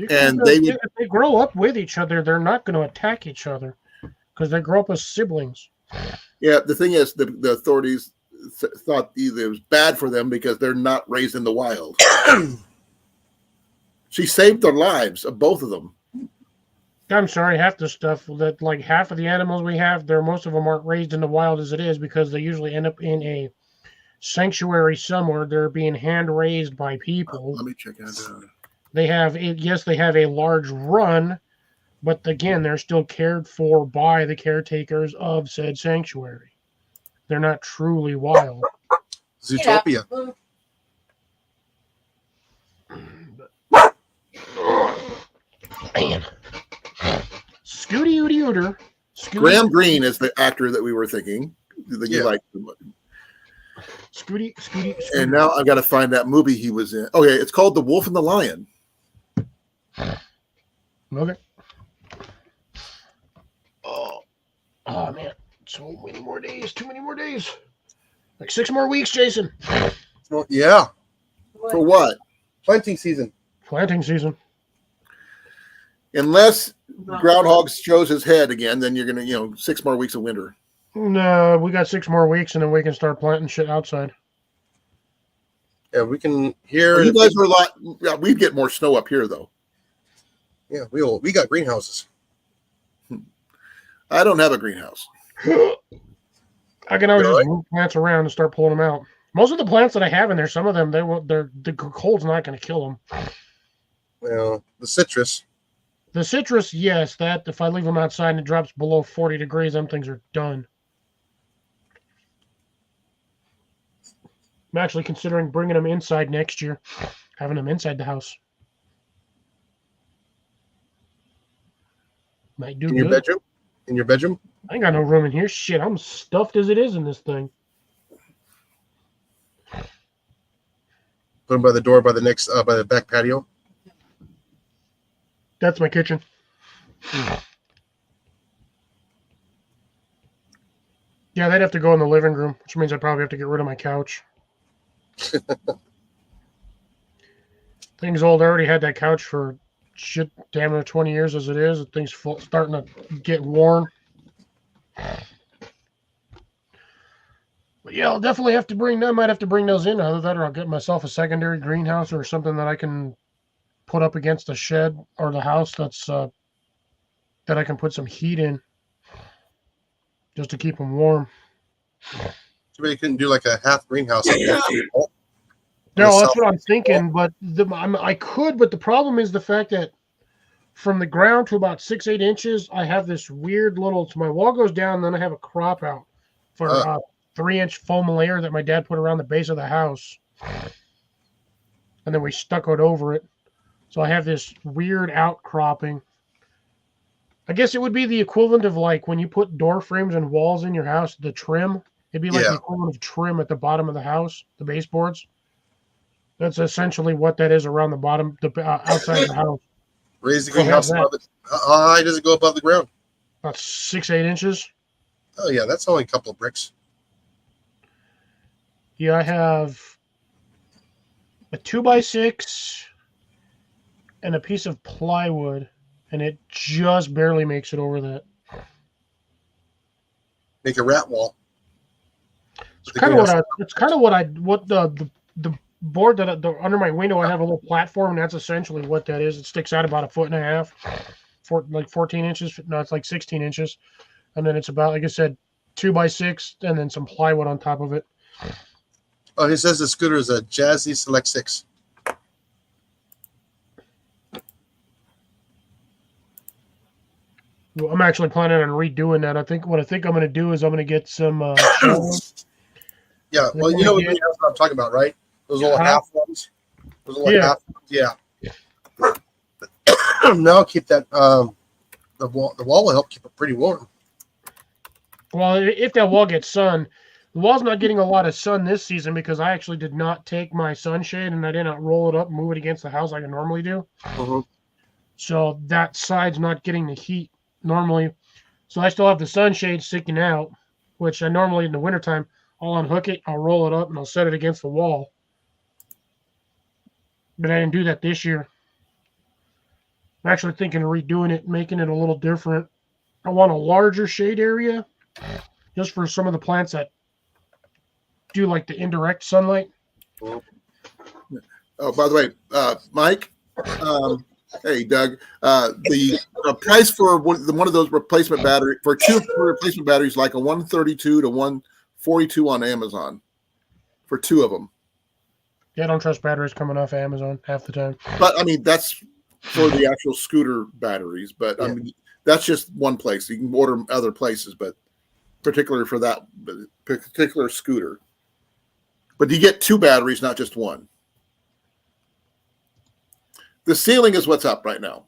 Speaker 3: And
Speaker 1: if they grow up with each other, they're not going to attack each other because they grow up as siblings.
Speaker 3: Yeah, the thing is, the authorities thought either it was bad for them because they're not raised in the wild. She saved the lives of both of them.
Speaker 1: I'm sorry, half the stuff that like half of the animals we have, most of them aren't raised in the wild as it is because they usually end up in a sanctuary somewhere. They're being hand raised by people.
Speaker 3: Let me check out.
Speaker 1: They have they have a large run, but again, they're still cared for by the caretakers of said sanctuary. They're not truly wild.
Speaker 2: Zootopia.
Speaker 1: Man. Scooty Ooty Ooter.
Speaker 3: Graham Greene is the actor that we were thinking that you
Speaker 2: Yeah.
Speaker 3: like.
Speaker 1: Scooty.
Speaker 3: And now I've got to find that movie he was in. Okay, it's called The Wolf and the Lion.
Speaker 1: Okay. Oh man. So many more days. Too many more days. Like 6 more weeks, Jason.
Speaker 2: Well, yeah.
Speaker 3: For what?
Speaker 2: Planting season.
Speaker 1: Planting season.
Speaker 3: Unless Groundhog shows his head again, then you're gonna, 6 more weeks of winter.
Speaker 1: No, we got 6 more weeks and then we can start planting shit outside.
Speaker 2: Yeah, we can hear.
Speaker 3: You guys are a lot. Yeah, we'd get more snow up here though.
Speaker 2: Yeah, we got greenhouses.
Speaker 3: I don't have a greenhouse.
Speaker 1: I can always
Speaker 2: Really?
Speaker 1: just move plants around and start pulling them out. Most of the plants that I have in there, some of them, the cold's not going to kill them.
Speaker 2: Well, the citrus.
Speaker 1: The citrus, yes, that if I leave them outside and it drops below 40 degrees, them things are done. I'm actually considering bringing them inside next year, having them inside the house. Might do
Speaker 2: In your
Speaker 1: good.
Speaker 2: bedroom? In your bedroom?
Speaker 1: I ain't got no room in here. Shit, I'm stuffed as it is in this thing.
Speaker 2: Put them by the door, by the back patio.
Speaker 1: That's my kitchen. Yeah, they'd have to go in the living room, which means I'd probably have to get rid of my couch. Thing's old. I already had that couch for shit damn near 20 years as it is. The thing's starting to get worn. But yeah, I'll definitely have to I might have to bring those in. Either that or I'll get myself a secondary greenhouse or something that I can put up against the shed or the house that's that I can put some heat in just to keep them warm.
Speaker 2: Somebody couldn't do like a half greenhouse.
Speaker 1: No, that's what I'm thinking. But I could, but the problem is the fact that from the ground to about 6-8 inches, I have this weird little. So my wall goes down, and then I have a crop out for a 3-inch foam layer that my dad put around the base of the house, and then we stuccoed over it. So I have this weird outcropping. I guess it would be the equivalent of like when you put door frames and walls in your house, the trim. It'd be like the equivalent of trim at the bottom of the house, the baseboards. That's essentially what that is around the bottom, outside of the house.
Speaker 2: Raise the greenhouse above it. How high does it go above the ground?
Speaker 1: About 6-8 inches.
Speaker 2: Oh yeah, that's only a couple of bricks.
Speaker 1: Yeah, I have a 2x6 and a piece of plywood, and it just barely makes it over that.
Speaker 2: Make a rat wall.
Speaker 1: It's kind of what the board that under my window, I have a little platform, and that's essentially what that is. It sticks out about 1.5 foot, like 14 inches. No, it's like 16 inches, and then it's about, like I said, 2x6, and then some plywood on top of it.
Speaker 2: Oh, he says the scooter is a Jazzy Select 6.
Speaker 1: Well, I'm actually planning on redoing that. I think I'm going to do is I'm going to get some.
Speaker 2: Yeah, well, you know what I'm talking about, right? Those little half ones. Those little half ones. Yeah. Now keep that. The wall will help keep it pretty warm.
Speaker 1: Well, if that wall gets sun, the wall's not getting a lot of sun this season because I actually did not take my sunshade and I did not roll it up and move it against the house like I normally do.
Speaker 2: Mm-hmm.
Speaker 1: So that side's not getting the heat normally. So I still have the sunshade sticking out, which I normally in the wintertime, I'll unhook it, I'll roll it up, and I'll set it against the wall. But I didn't do that this year. I'm actually thinking of redoing it, making it a little different. I want a larger shade area just for some of the plants that do like the indirect sunlight.
Speaker 3: Oh, by the way, Mike, Hey, Doug. The price for one of those replacement battery for two replacement batteries, like a 132 to 142 on Amazon, for two of them.
Speaker 1: Yeah, I don't trust batteries coming off Amazon half the time.
Speaker 3: But I mean, that's for the actual scooter batteries. But I mean, that's just one place. You can order them other places, but particularly for that particular scooter. But you get two batteries, not just one. The ceiling is what's up right now.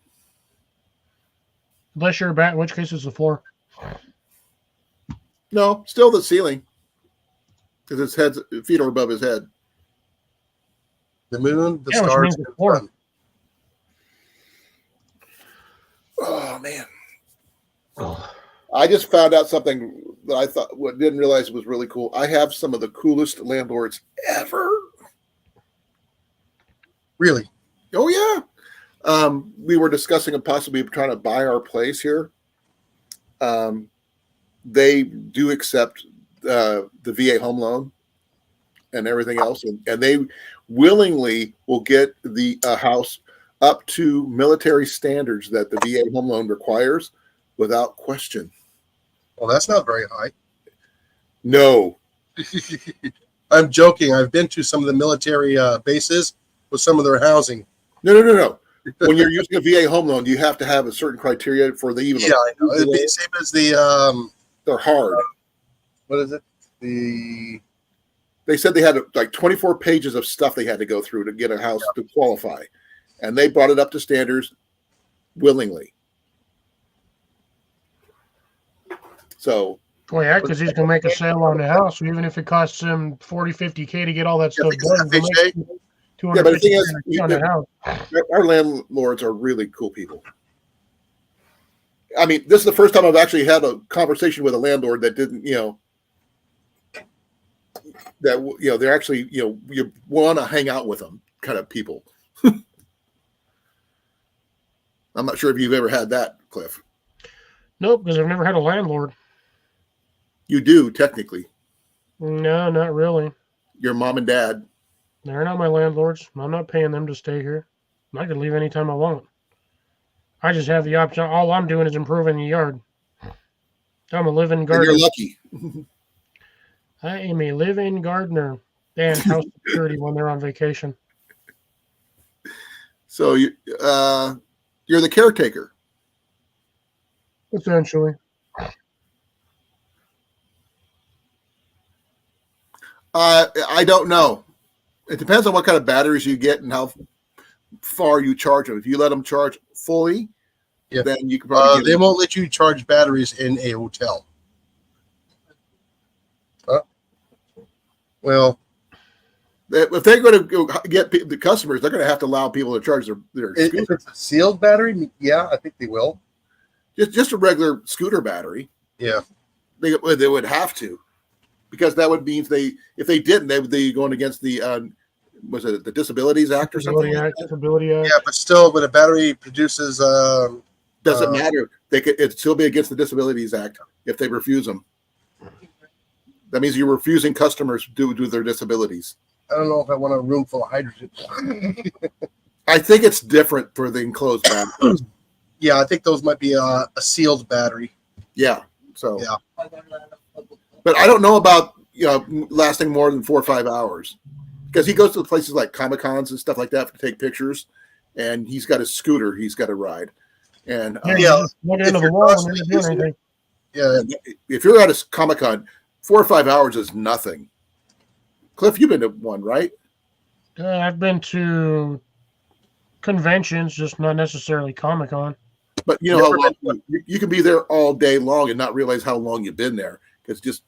Speaker 1: Unless you're a bat, in which case it's the floor.
Speaker 3: No, still the ceiling, because his feet are above his head.
Speaker 2: The moon, the
Speaker 1: Yeah, which
Speaker 2: stars,
Speaker 1: means
Speaker 2: and
Speaker 1: the
Speaker 2: the
Speaker 1: floor.
Speaker 2: sun.
Speaker 3: Oh man. I just found out something that I didn't realize was really cool. I have some of the coolest landlords ever.
Speaker 2: Really?
Speaker 3: Oh yeah. We were discussing possibly trying to buy our place here. They do accept the VA home loan and everything else, and they willingly will get the house up to military standards that the VA home loan requires without question.
Speaker 2: Well, that's not very high.
Speaker 3: No.
Speaker 2: I'm joking. I've been to some of the military bases with some of their housing.
Speaker 3: No. When you're using a VA home loan, you have to have a certain criteria for the even.
Speaker 2: Yeah, I know. It'd be the same as the
Speaker 3: they're hard.
Speaker 2: what is it?
Speaker 3: They said they had like 24 pages of stuff they had to go through to get a house to qualify, and they brought it up to standards willingly. So,
Speaker 1: Well, yeah, because he's going to make a sale on the house. So even if it costs him 40, 50K to get all that stuff done, he'll make
Speaker 3: yeah, but the thing is,
Speaker 1: on the house.
Speaker 3: Our landlords are really cool people. I mean, this is the first time I've actually had a conversation with a landlord that didn't, they're actually, you want to hang out with them kind of people. I'm not sure if you've ever had that, Cliff.
Speaker 1: Nope, because I've never had a landlord.
Speaker 3: You do, technically.
Speaker 1: No, not really.
Speaker 3: Your mom and dad.
Speaker 1: They're not my landlords. I'm not paying them to stay here. I can leave anytime I want. I just have the option. All I'm doing is improving the yard. I'm a living gardener.
Speaker 3: And you're lucky.
Speaker 1: I am a living gardener and house security when they're on vacation.
Speaker 3: So you're the caretaker.
Speaker 1: Essentially.
Speaker 3: I don't know. It depends on what kind of batteries you get and how far you charge them. If you let them charge fully, then you can probably.
Speaker 2: They won't let you charge batteries in a hotel. Well,
Speaker 3: if they're going to go get the customers, they're going to have to allow people to charge their
Speaker 2: if it's a sealed battery, yeah, I think they will.
Speaker 3: Just a regular scooter battery.
Speaker 2: Yeah,
Speaker 3: they would have to, because that would mean if they didn't, they would be going against the was it the Disabilities Act or something?
Speaker 1: Disability Act.
Speaker 2: Yeah, but still, when a battery produces,
Speaker 3: doesn't matter. It'd still be against the Disabilities Act if they refuse them. That means you're refusing customers due to their disabilities.
Speaker 2: I don't know if I want a room full of hydrogen.
Speaker 3: I think it's different for the enclosed batteries.
Speaker 2: Yeah, I think those might be a sealed battery.
Speaker 3: Yeah. So.
Speaker 2: Yeah.
Speaker 3: But I don't know about lasting more than 4 or 5 hours, because he goes to places like Comic-Cons and stuff like that to take pictures, and he's got his scooter he's got to ride. And
Speaker 1: look into the wall when you're doing anything.
Speaker 2: Yeah.
Speaker 3: If you're at a Comic-Con, 4 or 5 hours is nothing. Cliff, you've been to one, right?
Speaker 1: I've been to conventions, just not necessarily Comic-Con.
Speaker 3: But you know how long you can be there all day long and not realize how long you've been there. It's just.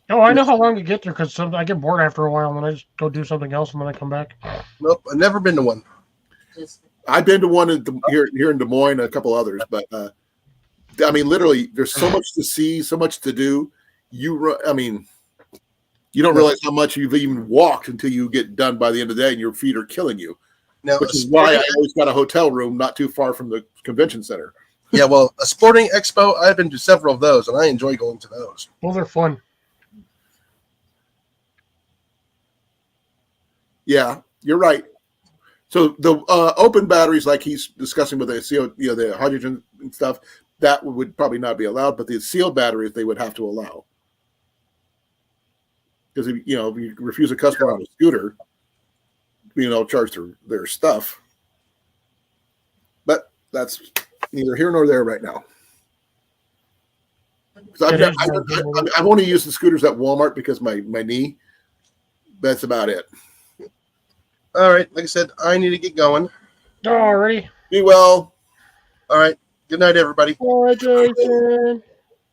Speaker 1: Oh, I know how long to get there, because I get bored after a while, and then I just go do something else, and then I come back.
Speaker 2: Nope, I've never been to one.
Speaker 3: I've been to one here in Des Moines, and a couple others, but I mean, literally, there's so much to see, so much to do. You don't realize how much you've even walked until you get done by the end of the day, and your feet are killing you.
Speaker 2: Now,
Speaker 3: which is why I always got a hotel room not too far from the convention center.
Speaker 2: Yeah, well, a sporting expo, I've been to several of those, and I enjoy going to those.
Speaker 1: Well, they're fun.
Speaker 3: Yeah, you're right. So the open batteries, like he's discussing with the CO, the hydrogen and stuff, that would probably not be allowed. But the sealed batteries, they would have to allow. Because if you refuse a customer on a scooter, they'll charge their stuff. But that's neither here nor there right now. I've only used the scooters at Walmart because my knee. That's about it.
Speaker 2: All right. Like I said, I need to get going.
Speaker 1: Alrighty.
Speaker 3: Be well.
Speaker 2: All right. Good night, everybody.
Speaker 1: All right, Jason.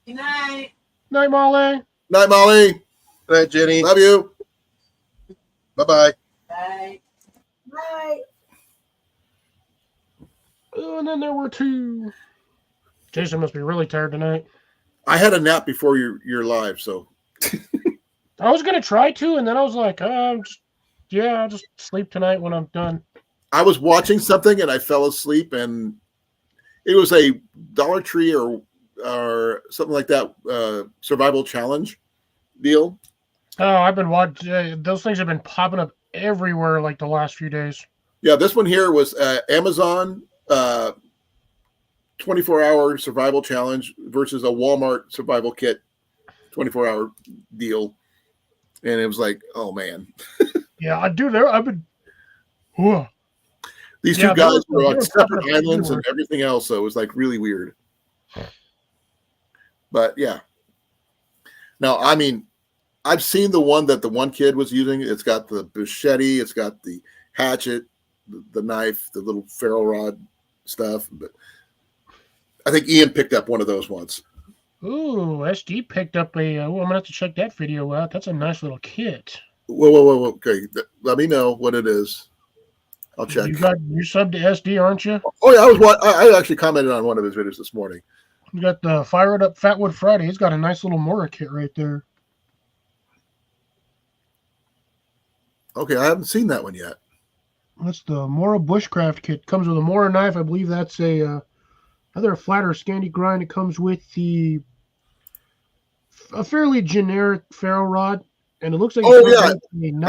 Speaker 4: Good night.
Speaker 1: Night, Molly.
Speaker 3: Night, Molly.
Speaker 2: Good night, Jenny.
Speaker 3: Love you.
Speaker 2: Bye-bye.
Speaker 4: Bye. Bye.
Speaker 1: Oh, and then there were two. Jason must be really tired tonight.
Speaker 3: I had a nap before your live, so.
Speaker 1: I was gonna try to, and then I was like, I'll just sleep tonight when I'm done.
Speaker 3: I was watching something and I fell asleep, and it was a Dollar Tree or something like that survival challenge deal.
Speaker 1: Oh, I've been watching. Those things have been popping up everywhere like the last few days.
Speaker 3: Yeah, this one here was Amazon 24-hour survival challenge versus a Walmart survival kit 24-hour deal. And it was like, oh, man.
Speaker 1: Yeah, I've been. Whoa.
Speaker 3: These two guys were on separate islands and everything else, so it was like really weird. But yeah. Now, I mean, I've seen the one that the one kid was using. It's got the machete, it's got the hatchet, the knife, the little ferro rod stuff. But I think Ian picked up one of those once.
Speaker 1: Ooh, SD picked up I'm gonna have to check that video out. That's a nice little kit.
Speaker 3: Whoa. Okay, let me know what it is. I'll check.
Speaker 1: You subbed to SD, aren't you?
Speaker 3: Oh yeah, I actually commented on one of his videos this morning.
Speaker 1: You got the Fire It Up Fatwood Friday. He's got a nice little Mora kit right there.
Speaker 3: Okay, I haven't seen that one yet.
Speaker 1: That's the Mora Bushcraft kit. Comes with a Mora knife. I believe that's a either a flat or a Scandi grind. It comes with a fairly generic ferro rod, and it looks like
Speaker 3: I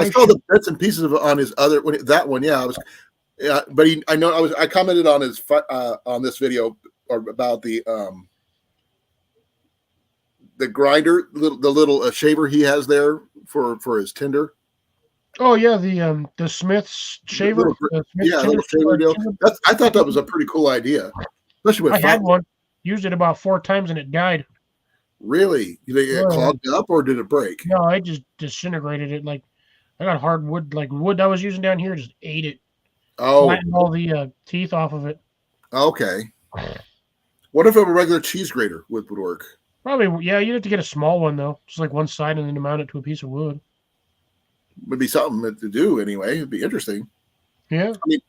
Speaker 3: saw the bits and pieces of it on his other that one. Yeah, but I commented on his on this video about the grinder, the little shaver he has there for his tinder.
Speaker 1: Oh yeah, the Smith's shaver.
Speaker 3: Little shaver deal. I thought that was a pretty cool idea, especially with.
Speaker 1: I had one, used it about 4 times, and it died.
Speaker 3: Really? Did it get clogged up or did it break?
Speaker 1: No, I just disintegrated it. Like I got hard wood, like wood I was using down here, just ate it.
Speaker 3: Oh,
Speaker 1: flattened all the teeth off of it.
Speaker 3: Okay. What if a regular cheese grater would work?
Speaker 1: Probably, yeah. You'd have to get a small one though, just like one side, and then mount it to a piece of wood.
Speaker 3: Would be something to do anyway. It'd be interesting.
Speaker 1: Yeah.
Speaker 3: I mean,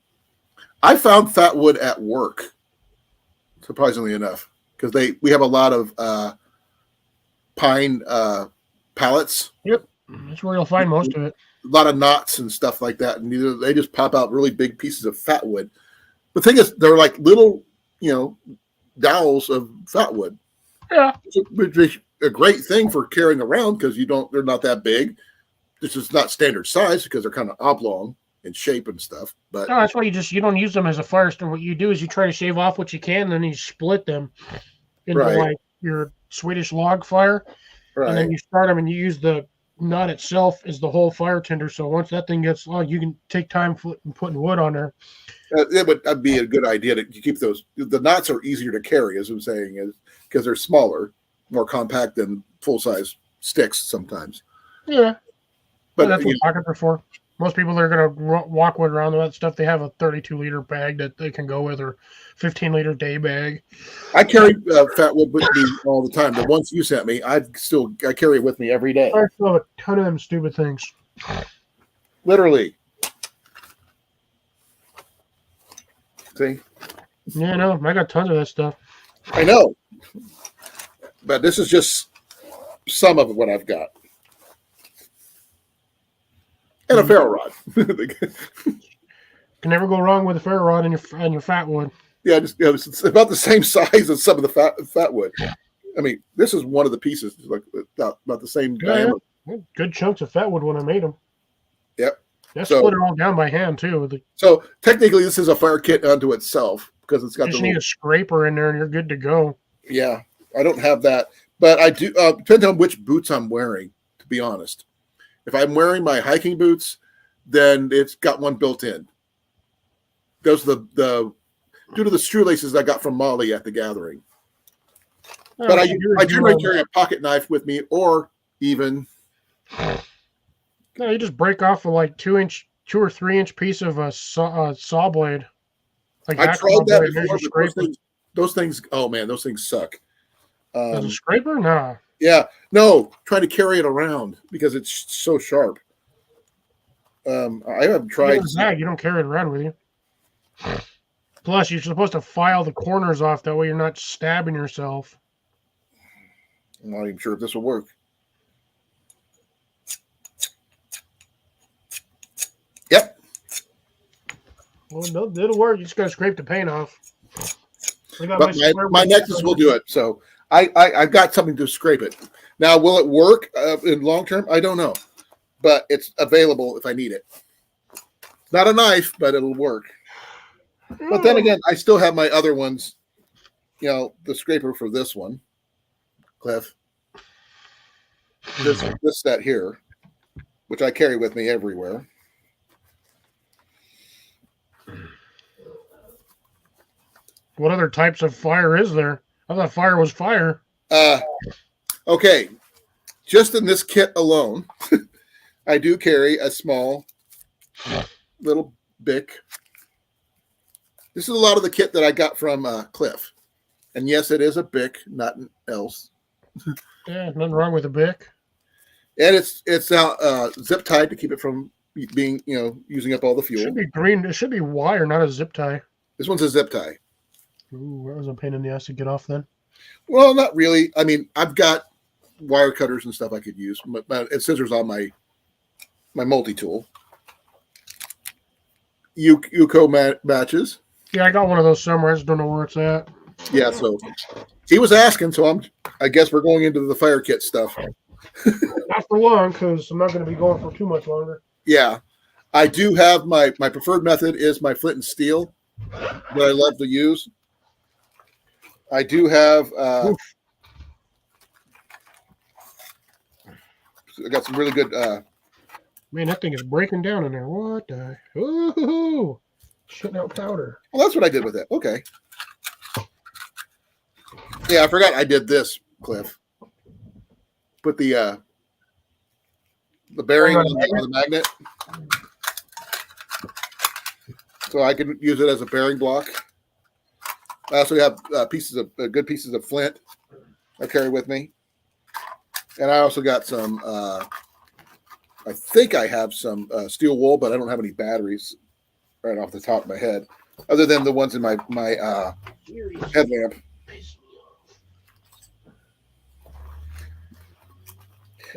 Speaker 3: I found fat wood at work, surprisingly enough, because we have a lot of pine pallets.
Speaker 1: Yep, that's where you'll find most of it.
Speaker 3: A lot of knots and stuff like that, and they just pop out really big pieces of fat wood. The thing is, they're like little, dowels of fat wood.
Speaker 1: Yeah,
Speaker 3: which is a great thing for carrying around because they're not that big. This is not standard size because they're kind of oblong in shape and stuff. But
Speaker 1: no, that's why you don't use them as a fire starter. What you do is you try to shave off what you can, and then you split them into like your Swedish log fire, and then you start them, and you use the knot itself as the whole fire tinder. So once that thing gets long, you can take time putting wood on there.
Speaker 3: It would be a good idea to keep those. The knots are easier to carry, as I'm saying, is because they're smaller, more compact than full size sticks sometimes.
Speaker 1: Yeah. But that's what pockets are for. Most people that are going to walk with around that stuff, they have a 32-liter bag that they can go with, or 15-liter day bag.
Speaker 3: I carry fat wood with me all the time. The ones you sent me, I carry it with me every day.
Speaker 1: I still have a ton of them stupid things.
Speaker 3: Literally. See?
Speaker 1: Yeah, no, I got tons of that stuff.
Speaker 3: I know. But this is just some of what I've got. And a ferro rod.
Speaker 1: Can never go wrong with a ferro rod and your fat wood.
Speaker 3: Yeah, it's about the same size as some of the fat wood.
Speaker 1: Yeah.
Speaker 3: I mean, this is one of the pieces, like about the same diameter.
Speaker 1: Yeah. Good chunks of fat wood when I made them.
Speaker 3: Yep.
Speaker 1: That
Speaker 3: So-
Speaker 1: split it all down by hand too.
Speaker 3: So technically, this is a fire kit unto itself because it's
Speaker 1: You
Speaker 3: got the
Speaker 1: just need
Speaker 3: little,
Speaker 1: a scraper in there, and you're good to go.
Speaker 3: yeah. I don't have that, but I do. Depends on which boots I'm wearing. To be honest, if I'm wearing my hiking boots, then it's got one built in. Those are the due to the shoelaces I got from Molly at the gathering.
Speaker 1: Oh,
Speaker 3: But I
Speaker 1: you
Speaker 3: generally carry a pocket knife with me, or even
Speaker 1: No, you just break off a like 2 or 3 inch piece of a saw blade. Like
Speaker 3: I
Speaker 1: hacksaw
Speaker 3: tried that
Speaker 1: blade, there's
Speaker 3: before.
Speaker 1: your
Speaker 3: But
Speaker 1: scraper.
Speaker 3: those things, oh man, those things suck.
Speaker 1: As a scraper? Nah.
Speaker 3: Yeah, no, trying to carry it around because it's so sharp. I haven't tried.
Speaker 1: You don't carry it around with you. Plus, you're supposed to file the corners off. That way, you're not stabbing yourself.
Speaker 3: I'm not even sure if this will work. Yep.
Speaker 1: Well, no, it'll work. You just gotta scrape the paint off. I got
Speaker 3: But
Speaker 1: square
Speaker 3: my
Speaker 1: wood
Speaker 3: Nexus will do it. So I've got something to scrape it. Now, will it work in long term? I don't know, but it's available if I need it. Not a knife, but it'll work. But then again, I still have my other ones. You know, the scraper for this one, Cliff. This set here, which I carry with me everywhere.
Speaker 1: What other types of fire is there? I thought fire was fire.
Speaker 3: Okay, just in this kit alone, I do carry a small little Bic. This is a lot of the kit that I got from Cliff. And yes, it is a Bic, nothing else.
Speaker 1: Yeah, nothing wrong with a Bic.
Speaker 3: And it's zip tied to keep it from being, using up all the
Speaker 1: It
Speaker 3: fuel.
Speaker 1: should be green. It should be wire, not a zip tie.
Speaker 3: This one's a zip tie.
Speaker 1: Ooh, that was a pain in the ass to get off then.
Speaker 3: Well, not really. I mean, I've got wire cutters and stuff I could use, and scissors on my multi-tool. Yuko matches.
Speaker 1: Yeah, I got one of those somewhere. I just don't know where it's at.
Speaker 3: Yeah, so he was asking, so I guess we're going into the fire kit stuff.
Speaker 1: Not for long, because I'm not going to be going for too much longer.
Speaker 3: Yeah, I do have my preferred method is my flint and steel that I love to use. I do have I got some really good
Speaker 1: Man, that thing is breaking down in there. What the? Ooh, shitting out powder.
Speaker 3: well, that's what I did with it. Okay. Yeah, I forgot I did this, Cliff. Put the bearing on the magnet. So I can use it as a bearing block. I also have good pieces of flint I carry with me. And I also got some, I think I have some steel wool, but I don't have any batteries right off the top of my head, other than the ones in my headlamp.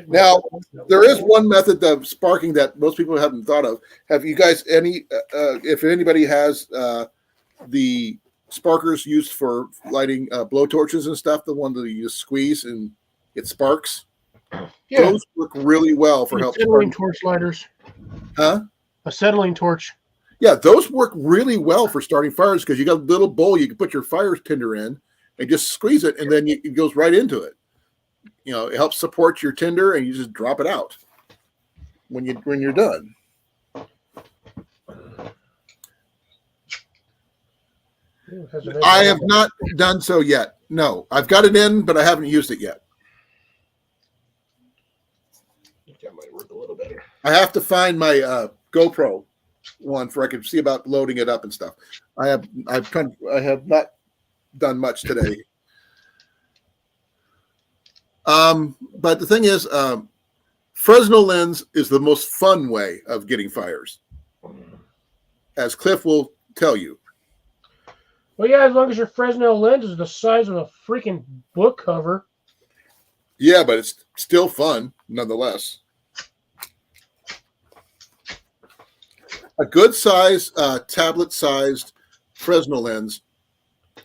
Speaker 3: Now, there is one method of sparking that most people haven't thought of. Have you guys if anybody has the sparkers used for lighting blowtorches and stuff, the one that you just squeeze and it sparks?
Speaker 1: Yeah,
Speaker 3: Those work really well for helping.
Speaker 1: acetylene torch lighters.
Speaker 3: Huh?
Speaker 1: Acetylene torch.
Speaker 3: Yeah, those work really well for starting fires because you got a little bowl you can put your fire tinder in and just squeeze it, and then it goes right into it. It helps support your tinder, and you just drop it out when you're done. I have not done so yet. No, I've got it in, but I haven't used it yet.
Speaker 1: That might work a little better.
Speaker 3: I have to find my GoPro one for I can see about loading it up and stuff. I have not done much today. But the thing is, Fresnel lens is the most fun way of getting fires, as Cliff will tell you.
Speaker 1: Well, yeah, as long as your Fresnel lens is the size of a freaking book cover.
Speaker 3: Yeah, but it's still fun nonetheless. A good size, tablet-sized Fresnel lens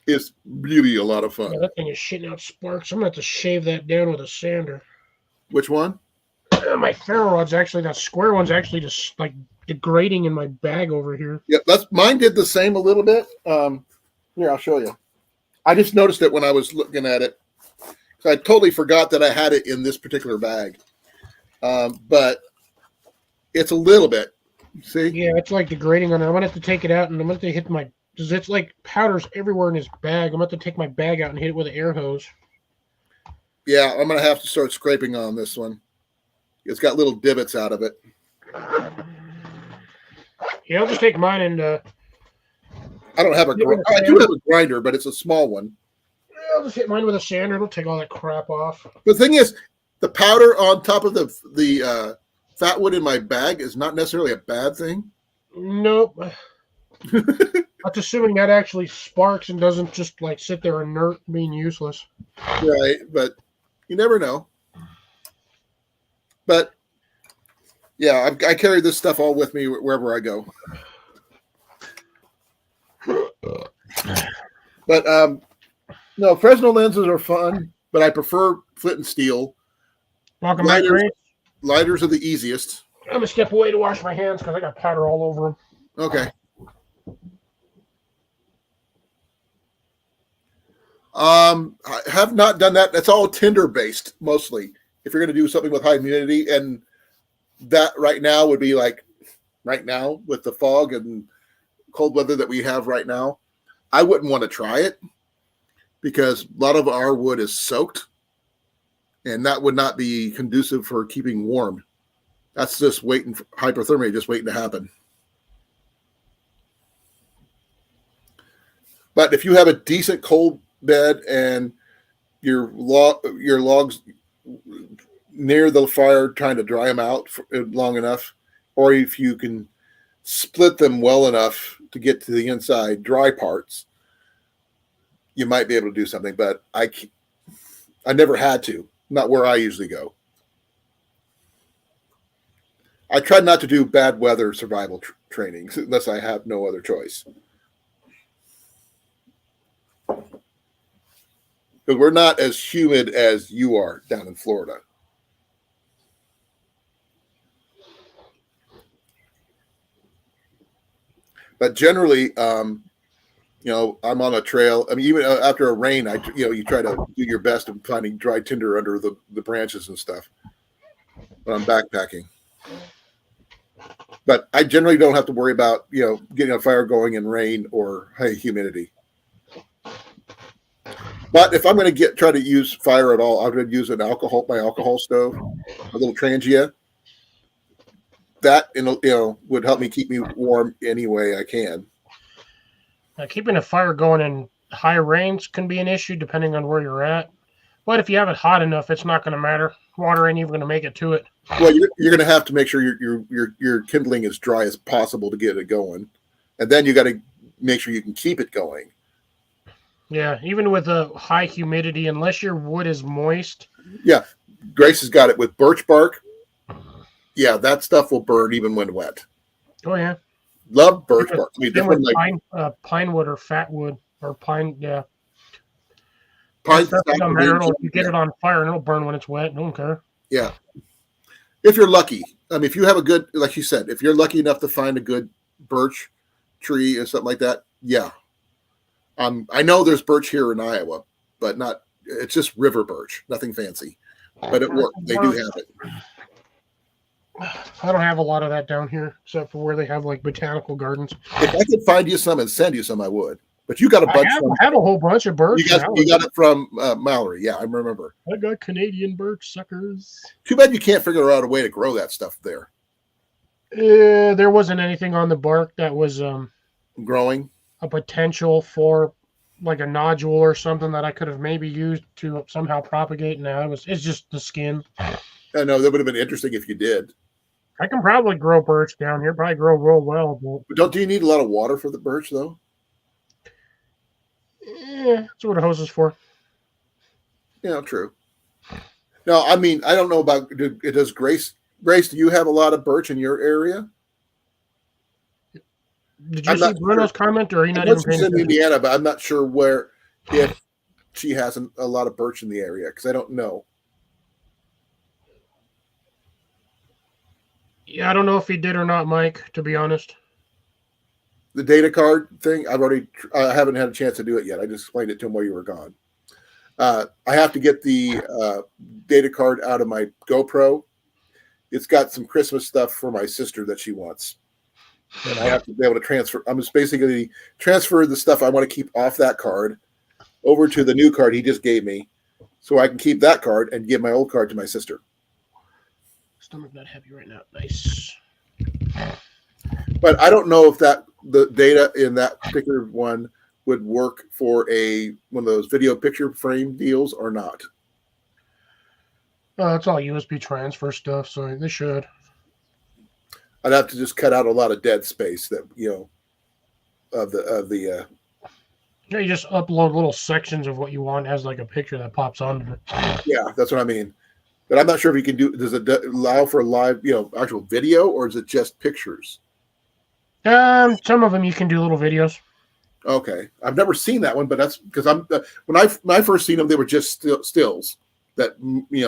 Speaker 3: is really a lot of fun.
Speaker 1: Yeah, that thing is shitting out sparks. I'm going to have to shave that down with a sander.
Speaker 3: Which one?
Speaker 1: My ferro rod's actually, that square one's actually just like degrading in my bag over here.
Speaker 3: Yep, mine did the same a little bit. Here, I'll show you. I just noticed it when I was looking at it. I totally forgot that I had it in this particular bag. But it's a little bit. See?
Speaker 1: Yeah, it's like degrading on it. I'm gonna have to take it out, and I'm gonna have to hit my. Because it's like powders everywhere in his bag. I'm gonna have to take my bag out and hit it with an air hose.
Speaker 3: Yeah, I'm gonna have to start scraping on this one. It's got little divots out of it.
Speaker 1: Yeah, I'll just take mine and.
Speaker 3: I don't have a grinder. I do have a grinder, but it's a small one.
Speaker 1: I'll just hit mine with a sander. It'll take all that crap off.
Speaker 3: The thing is, the powder on top of the fat wood in my bag is not necessarily a bad thing.
Speaker 1: Nope. That's assuming that actually sparks and doesn't just like sit there inert, being useless.
Speaker 3: Right, but you never know. But yeah, I carry this stuff all with me wherever I go. But no, Fresnel lenses are fun, but I prefer flint and steel.
Speaker 1: Welcome back, Grace.
Speaker 3: Lighters are the easiest.
Speaker 1: I'm gonna step away to wash my hands because I got powder all over them.
Speaker 3: Okay. I have not done that. That's all tinder based mostly. If you're going to do something with high humidity, and that right now would be like right now with the fog and cold weather that we have right now, I wouldn't want to try it because a lot of our wood is soaked, and that would not be conducive for keeping warm. That's just waiting for hypothermia, just waiting to happen. But if you have a decent cold bed and your logs near the fire, trying to dry them out long enough, or if you can split them well enough to get to the inside dry parts, you might be able to do something. But I never had to, not where I usually go. I try not to do bad weather survival training unless I have no other choice. Because we're not as humid as you are down in Florida. But generally, I'm on a trail. I mean, even after a rain, you try to do your best in finding dry tinder under the branches and stuff when I'm backpacking. But I generally don't have to worry about, getting a fire going in rain or high humidity. But if I'm going to try to use fire at all, I'm going to use my alcohol stove, a little Trangia. That would help me keep me warm any way I can.
Speaker 1: Now, keeping a fire going in high rains can be an issue depending on where you're at. But if you have it hot enough, it's not going to matter. Water ain't even going to make it to it.
Speaker 3: Well, you're going to have to make sure your kindling as dry as possible to get it going, and then you got to make sure you can keep it going.
Speaker 1: Yeah, even with a high humidity, unless your wood is moist.
Speaker 3: Yeah, Grace has got it with birch bark. Yeah, that stuff will burn even when wet.
Speaker 1: Oh yeah,
Speaker 3: love birch bark. I mean,
Speaker 1: with pine wood or fat wood or pine. Yeah, pine. Doesn't matter. You get it on fire and it'll burn when it's wet. Don't care.
Speaker 3: Yeah, if you're lucky. I mean, if you have a good, like you said, if you're lucky enough to find a good birch tree or something like that, yeah. I know there's birch here in Iowa, but not. It's just river birch, nothing fancy, but it works. They do have it.
Speaker 1: I don't have a lot of that down here, except for where they have like botanical gardens.
Speaker 3: If I could find you some and send you some, I would. But you got a bunch.
Speaker 1: I have a whole bunch of birch.
Speaker 3: You got it from Mallory. Yeah, I remember.
Speaker 1: I got Canadian birch, suckers.
Speaker 3: Too bad you can't figure out a way to grow that stuff there.
Speaker 1: There wasn't anything on the bark that was
Speaker 3: growing.
Speaker 1: A potential for like a nodule or something that I could have maybe used to somehow propagate. Now it's just the skin.
Speaker 3: I know that would have been interesting if you did.
Speaker 1: I can probably grow birch down here. Probably grow real well.
Speaker 3: But do you need a lot of water for the birch though?
Speaker 1: Yeah, that's what a hose is for.
Speaker 3: Yeah, true. No, I mean I don't know about. Does Grace? Grace, do you have a lot of birch in your area?
Speaker 1: Did you see Bruno's comment, or are you not even paying
Speaker 3: attention? In Indiana, but I'm not sure if she has a lot of birch in the area because I don't know.
Speaker 1: Yeah, I don't know if he did or not, Mike, to be honest.
Speaker 3: The data card thing, I haven't had a chance to do it yet. I just explained it to him while you were gone. I have to get the data card out of my GoPro. It's got some Christmas stuff for my sister that she wants. And I have to be able to transfer. I'm just basically transfer the stuff I want to keep off that card over to the new card he just gave me, so I can keep that card and give my old card to my sister.
Speaker 1: Stomach not heavy right now. Nice.
Speaker 3: But I don't know if the data in that particular one would work for one of those video picture frame deals or not.
Speaker 1: It's all USB transfer stuff, so they should.
Speaker 3: I'd have to just cut out a lot of dead space that of the.
Speaker 1: Yeah, you just upload little sections of what you want as like a picture that pops onto it.
Speaker 3: Yeah, that's what I mean. But I'm not sure if you can do. Does it allow for live, actual video, or is it just pictures?
Speaker 1: Some of them you can do little videos.
Speaker 3: Okay, I've never seen that one, but that's because when I first seen them, they were just stills that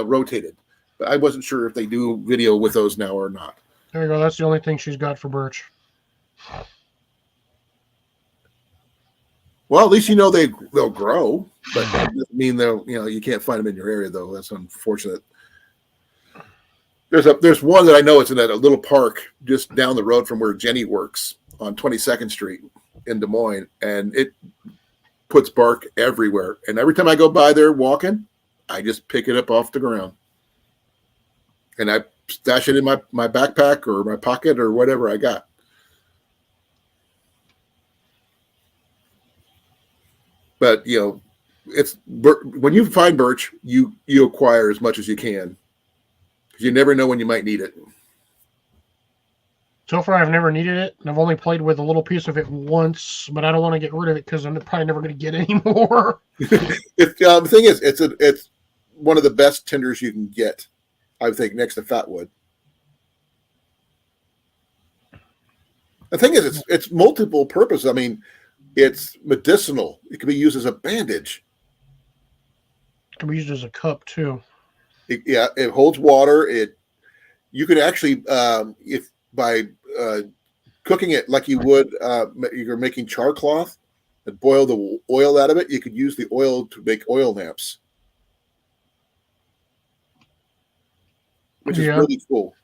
Speaker 3: rotated. But I wasn't sure if they do video with those now or not.
Speaker 1: There you go. That's the only thing she's got for Birch.
Speaker 3: Well, at least they'll grow, but that doesn't mean you can't find them in your area though. That's unfortunate. There's one that I know it's in a little park just down the road from where Jenny works on 22nd Street in Des Moines, and it puts bark everywhere. And every time I go by there walking, I just pick it up off the ground, and I stash it in my backpack or my pocket or whatever I got. But it's when you find birch, you acquire as much as you can, because you never know when you might need it.
Speaker 1: So far, I've never needed it, and I've only played with a little piece of it once, but I don't want to get rid of it because I'm probably never going to get any more.
Speaker 3: The thing is, it's one of the best tinders you can get, I think, next to fatwood. The thing is, it's multiple purpose. I mean, it's medicinal. It can be used as a bandage.
Speaker 1: It can be used as a cup too.
Speaker 3: It holds water. You can actually, if by cooking it like you would, you're making char cloth and boil the oil out of it. You could use the oil to make oil lamps, which is really cool.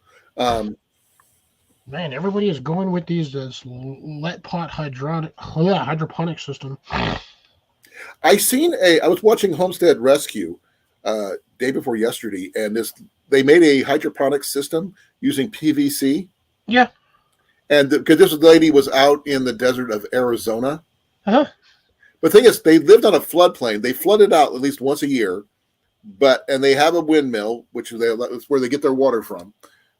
Speaker 1: Man, everybody is going with this let pot hydroponic system.
Speaker 3: I was watching Homestead Rescue day before yesterday, and they made a hydroponic system using PVC.
Speaker 1: Yeah.
Speaker 3: And because this lady was out in the desert of Arizona.
Speaker 1: Uh-huh.
Speaker 3: But the thing is, they lived on a floodplain. They flooded out at least once a year, and they have a windmill, which is where they get their water from.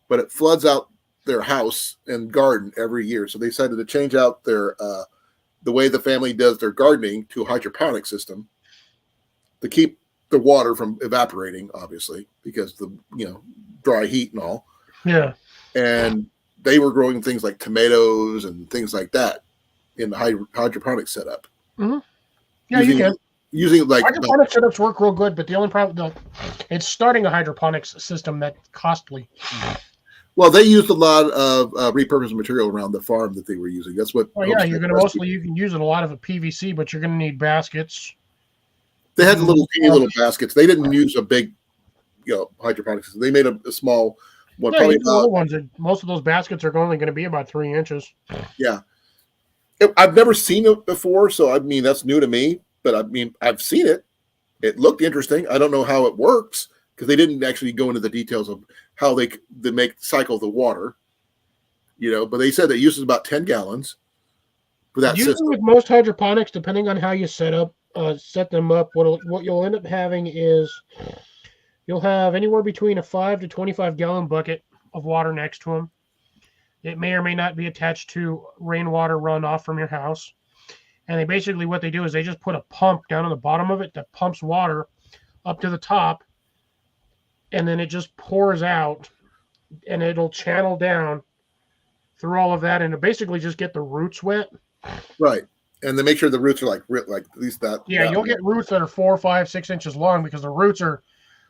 Speaker 3: But it floods out their house and garden every year. So they decided to change out the way the family does their gardening to a hydroponic system to keep the water from evaporating, obviously, because the dry heat and all.
Speaker 1: Yeah.
Speaker 3: And they were growing things like tomatoes and things like that in the hydroponic setup.
Speaker 1: Mm-hmm. Yeah, you can.
Speaker 3: Using
Speaker 1: hydroponic setups work real good, but the only problem, it's starting a hydroponics system that's costly.
Speaker 3: Well, they used a lot of repurposed material around the farm that they were using. That's what.
Speaker 1: Oh yeah, you can use it a lot of it PVC, but you're going to need baskets.
Speaker 3: They had the teeny little baskets. They didn't use a big, hydroponic system. They made a small one.
Speaker 1: Yeah, probably the little ones. Most of those baskets are only going to be about 3 inches.
Speaker 3: Yeah, I've never seen it before, so I mean that's new to me. But I mean, I've seen it. It looked interesting. I don't know how it works because they didn't actually go into the details of how they cycle the water, but they said it uses about 10 gallons for that
Speaker 1: Usually
Speaker 3: system.
Speaker 1: With most hydroponics, depending on how you set them up, what you'll end up having is you'll have anywhere between a 5 to 25 gallon bucket of water next to them. It may or may not be attached to rainwater runoff from your house. And what they do is they just put a pump down on the bottom of it that pumps water up to the top. And then it just pours out and it'll channel down through all of that and to basically just get the roots wet.
Speaker 3: Right. And they make sure the roots are like at least that.
Speaker 1: Yeah, you'll get roots that are 4, 5, 6 inches long because the roots are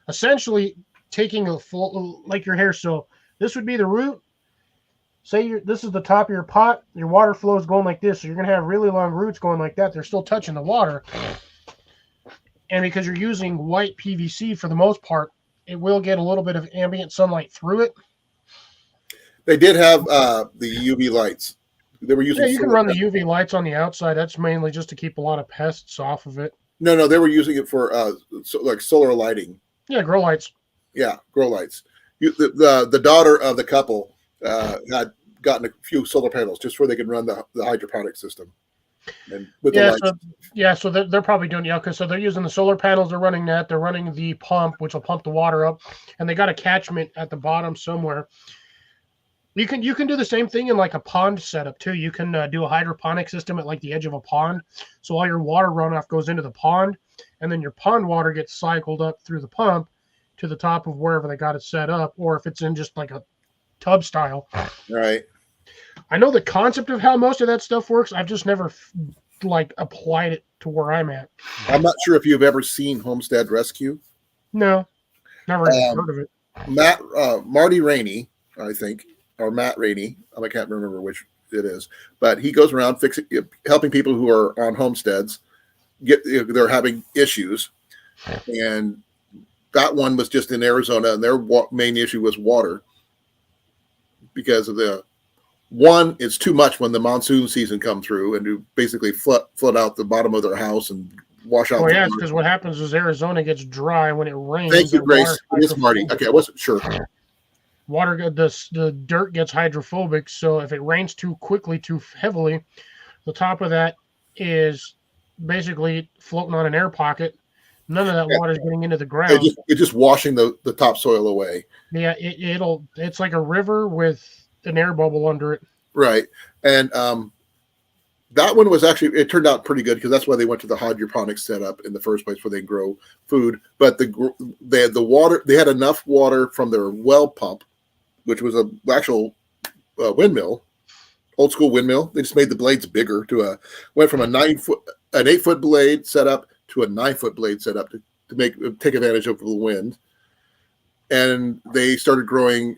Speaker 1: essentially taking a full, like your hair. So this would be the root. say this is the top of your pot, your water flow is going like this, so you're going to have really long roots going like that. They're still touching the water. And because you're using white PVC for the most part, it will get a little bit of ambient sunlight through it.
Speaker 3: They did have the UV lights. They were using.
Speaker 1: Yeah, you can run the UV lights on the outside. That's mainly just to keep a lot of pests off of it.
Speaker 3: No, they were using it for like solar lighting.
Speaker 1: Yeah, grow lights.
Speaker 3: Yeah, grow lights. The daughter of the couple had gotten a few solar panels just where they could run the hydroponic system. And with the lights.
Speaker 1: So they're probably doing okay. So they're using the solar panels. They're running that. They're running the pump, which will pump the water up, and they got a catchment at the bottom somewhere. You can do the same thing in like a pond setup too. You can do a hydroponic system at like the edge of a pond, so all your water runoff goes into the pond, and then your pond water gets cycled up through the pump to the top of wherever they got it set up, or if it's in just like a tub style.
Speaker 3: Right.
Speaker 1: I know the concept of how most of that stuff works. I've just never like applied it to where I'm at.
Speaker 3: I'm not sure if you've ever seen Homestead Rescue.
Speaker 1: No, never even heard of it.
Speaker 3: Marty Rainey, I think, or Matt Rainey. I can't remember which it is, but he goes around helping people who are on homesteads they're having issues, and that one was just in Arizona, and their main issue was water because of it's too much when the monsoon season come through and to basically flood out the bottom of their house and wash out.
Speaker 1: Oh yeah, because what happens is Arizona gets dry when it rains.
Speaker 3: Thank you, Grace. It is Marty. Okay, I wasn't sure.
Speaker 1: The dirt gets hydrophobic, so if it rains too quickly, too heavily, the top of that is basically floating on an air pocket. None of that water is getting into the ground.
Speaker 3: It's just washing the topsoil away.
Speaker 1: Yeah, it's like a river with an air bubble under it.
Speaker 3: Right, and that one was actually, it turned out pretty good because that's why they went to the hydroponics setup in the first place where they grow food. But they had the water, they had enough water from their well pump, which was an actual windmill, old school windmill. They just made the blades bigger went from an 8-foot blade setup to a 9-foot blade setup to take advantage of the wind. And they started growing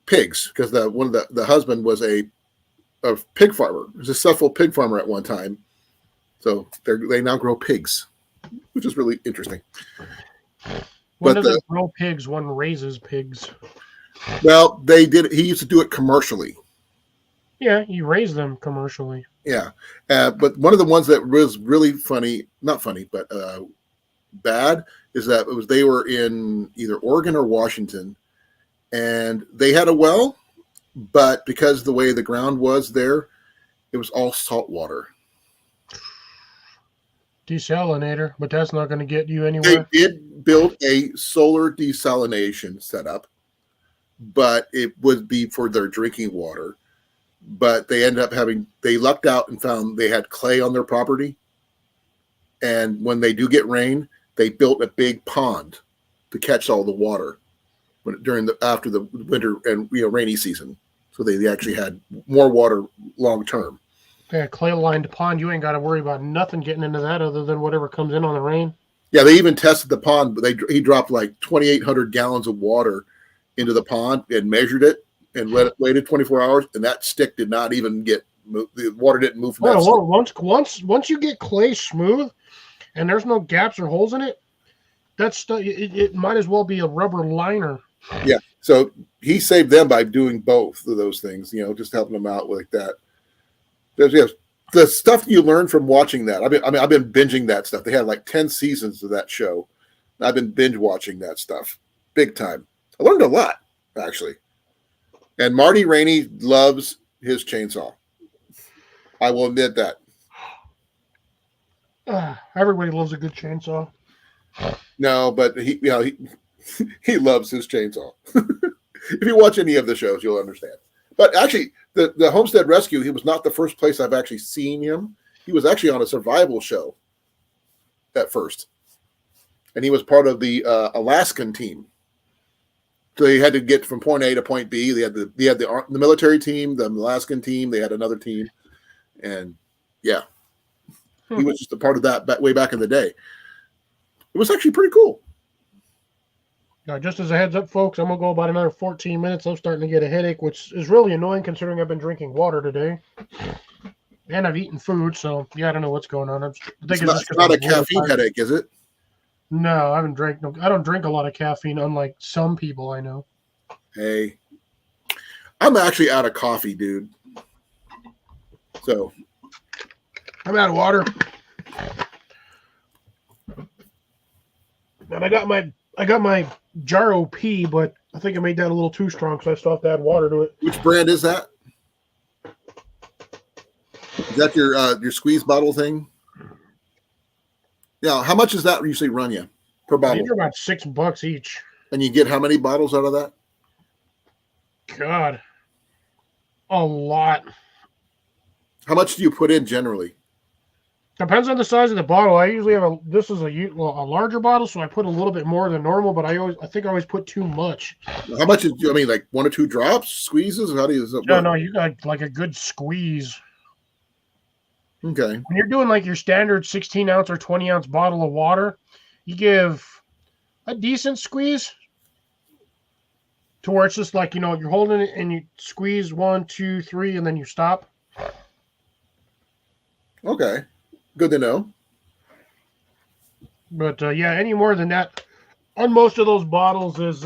Speaker 3: pigs because the husband was a pig farmer. He was a successful pig farmer at one time. So they now grow pigs, which is really interesting.
Speaker 1: One doesn't grow pigs, one raises pigs.
Speaker 3: Well, they did. He used to do it commercially.
Speaker 1: Yeah, you raise them commercially.
Speaker 3: Yeah, but one of the ones that was really not funny, but bad, is that they were in either Oregon or Washington, and they had a well, but because the way the ground was there, it was all salt water.
Speaker 1: Desalinator, but that's not going to get you anywhere.
Speaker 3: They did build a solar desalination setup, but it would be for their drinking water. But they ended up they lucked out and found they had clay on their property. And when they do get rain, they built a big pond to catch all the water after the winter and rainy season. So they actually had more water long term.
Speaker 1: Yeah, clay-lined pond. You ain't got to worry about nothing getting into that other than whatever comes in on the rain.
Speaker 3: Yeah, they even tested the pond, but he dropped like 2,800 gallons of water into the pond and measured it and waited 24 hours, and that stick did not even the water didn't move from that stick.
Speaker 1: Once you get clay smooth and there's no gaps or holes in it, it might as well be a rubber liner.
Speaker 3: Yeah, so he saved them by doing both of those things, just helping them out like that. The stuff you learn from watching that. I've been binging that stuff. They had like 10 seasons of that show. I've been binge watching that stuff big time. I learned a lot, actually. And Marty Rainey loves his chainsaw. I will admit that.
Speaker 1: Everybody loves a good chainsaw.
Speaker 3: No, but he loves his chainsaw. If you watch any of the shows, you'll understand. But actually, the Homestead Rescue, he was not the first place I've actually seen him. He was actually on a survival show at first. And he was part of the Alaskan team. So they had to get from point A to point B. They had the military team, the Alaskan team. They had another team. And, yeah. He was just a part of that way back in the day. It was actually pretty cool.
Speaker 1: Now, just as a heads up, folks, I'm going to go about another 14 minutes. I'm starting to get a headache, which is really annoying considering I've been drinking water today. And I've eaten food, so yeah, I don't know what's going on. I think
Speaker 3: It's not a caffeine headache, is it?
Speaker 1: No, I haven't drank. No, I don't drink a lot of caffeine, unlike some people I know.
Speaker 3: Hey, I'm actually out of coffee, dude. So
Speaker 1: I'm out of water, and I got my Jar OP, but I think I made that a little too strong, so I still have to add water to it.
Speaker 3: which brand is that? Is that your squeeze bottle thing? Yeah. How much does that usually run you per bottle?
Speaker 1: These are about $6 each.
Speaker 3: And you get how many bottles out of that?
Speaker 1: God, a lot.
Speaker 3: How much do you put in generally?
Speaker 1: Depends on the size of the bottle. I usually have this is a larger bottle, so I put a little bit more than normal. But I think I always put too much.
Speaker 3: How much is? I mean, like 1 or 2 drops, squeezes. How do you?
Speaker 1: No, you got like a good squeeze.
Speaker 3: Okay.
Speaker 1: When you're doing like your standard 16-ounce or 20-ounce bottle of water, you give a decent squeeze to where it's just like, you're holding it and you squeeze 1, 2, 3, and then you stop.
Speaker 3: Okay. Good to know.
Speaker 1: But yeah, any more than that on most of those bottles is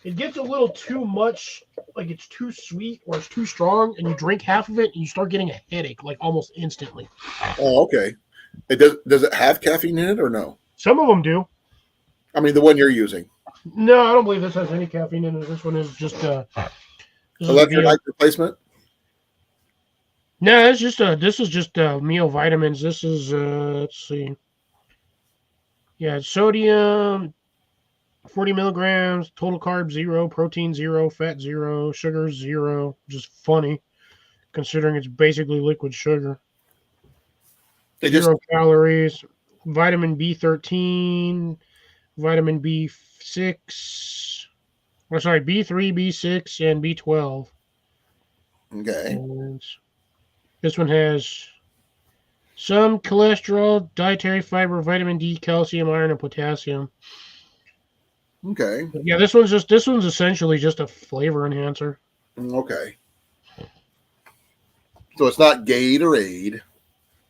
Speaker 1: it gets a little too much, like it's too sweet or it's too strong, and you drink half of it and you start getting a headache like almost instantly.
Speaker 3: Oh, okay. It does it have caffeine in it or no?
Speaker 1: Some of them do.
Speaker 3: I mean, the one you're using.
Speaker 1: No, I don't believe this has any caffeine in it. This one is just
Speaker 3: Electrolyte replacement?
Speaker 1: No, it's just this is just meal vitamins. This is let's see. Yeah, sodium 40 milligrams, total carb 0, protein 0, fat 0, sugar 0. Just funny, considering it's basically liquid sugar.
Speaker 3: They
Speaker 1: 0 calories. Vitamin B13, vitamin B6. Or sorry, B3, B6, and B12.
Speaker 3: Okay.
Speaker 1: And this one has some cholesterol, dietary fiber, vitamin D, calcium, iron, and potassium.
Speaker 3: Okay.
Speaker 1: Yeah, this one's essentially just a flavor enhancer.
Speaker 3: Okay. So it's not Gatorade.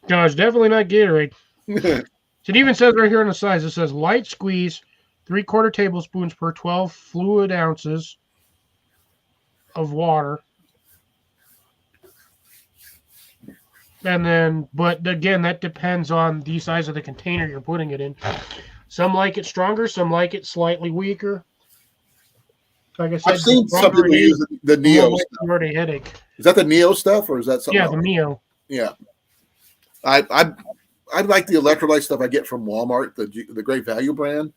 Speaker 1: No, it's definitely not Gatorade. It even says right here on the size, it says light squeeze, 3/4 tablespoons per 12 fluid ounces of water. And then, but again, that depends on the size of the container you're putting it in. Some like it stronger, some like it slightly weaker. Like I said,
Speaker 3: I've seen some people use the Neo stuff.
Speaker 1: Already headache.
Speaker 3: Is that the Neo stuff or is that something else?
Speaker 1: The Neo.
Speaker 3: Yeah. I like the electrolyte stuff I get from Walmart, the Great Value brand.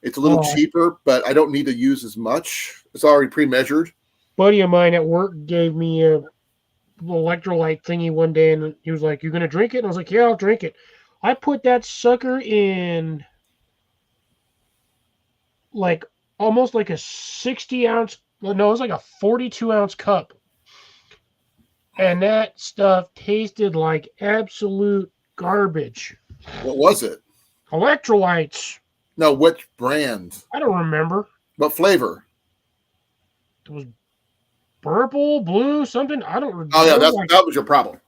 Speaker 3: It's a little cheaper, but I don't need to use as much. It's already pre-measured.
Speaker 1: Buddy of mine at work gave me a electrolyte thingy one day, and he was like, "You gonna drink it?" And I was like, "Yeah, I'll drink it." I put that sucker in like almost like a 60-ounce. No, it was like a 42-ounce cup, and that stuff tasted like absolute garbage.
Speaker 3: What was it?
Speaker 1: Electrolytes.
Speaker 3: No, which brand?
Speaker 1: I don't remember.
Speaker 3: What flavor?
Speaker 1: It was purple, blue, something. I don't remember.
Speaker 3: Oh yeah, that was your problem.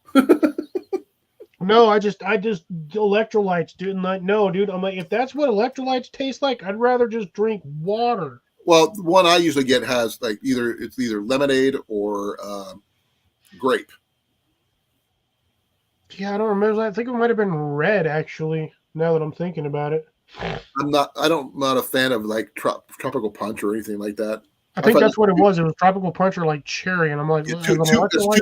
Speaker 1: No, I just electrolytes, dude. No, dude. I'm like, if that's what electrolytes taste like, I'd rather just drink water.
Speaker 3: Well, the one I usually get has like either lemonade or grape.
Speaker 1: Yeah, I don't remember. I think it might have been red, actually. Now that I'm thinking about it,
Speaker 3: I'm not a fan of like tropical punch or anything like that.
Speaker 1: I think that's what it was. It was tropical punch or like cherry, and I'm like,
Speaker 3: it's too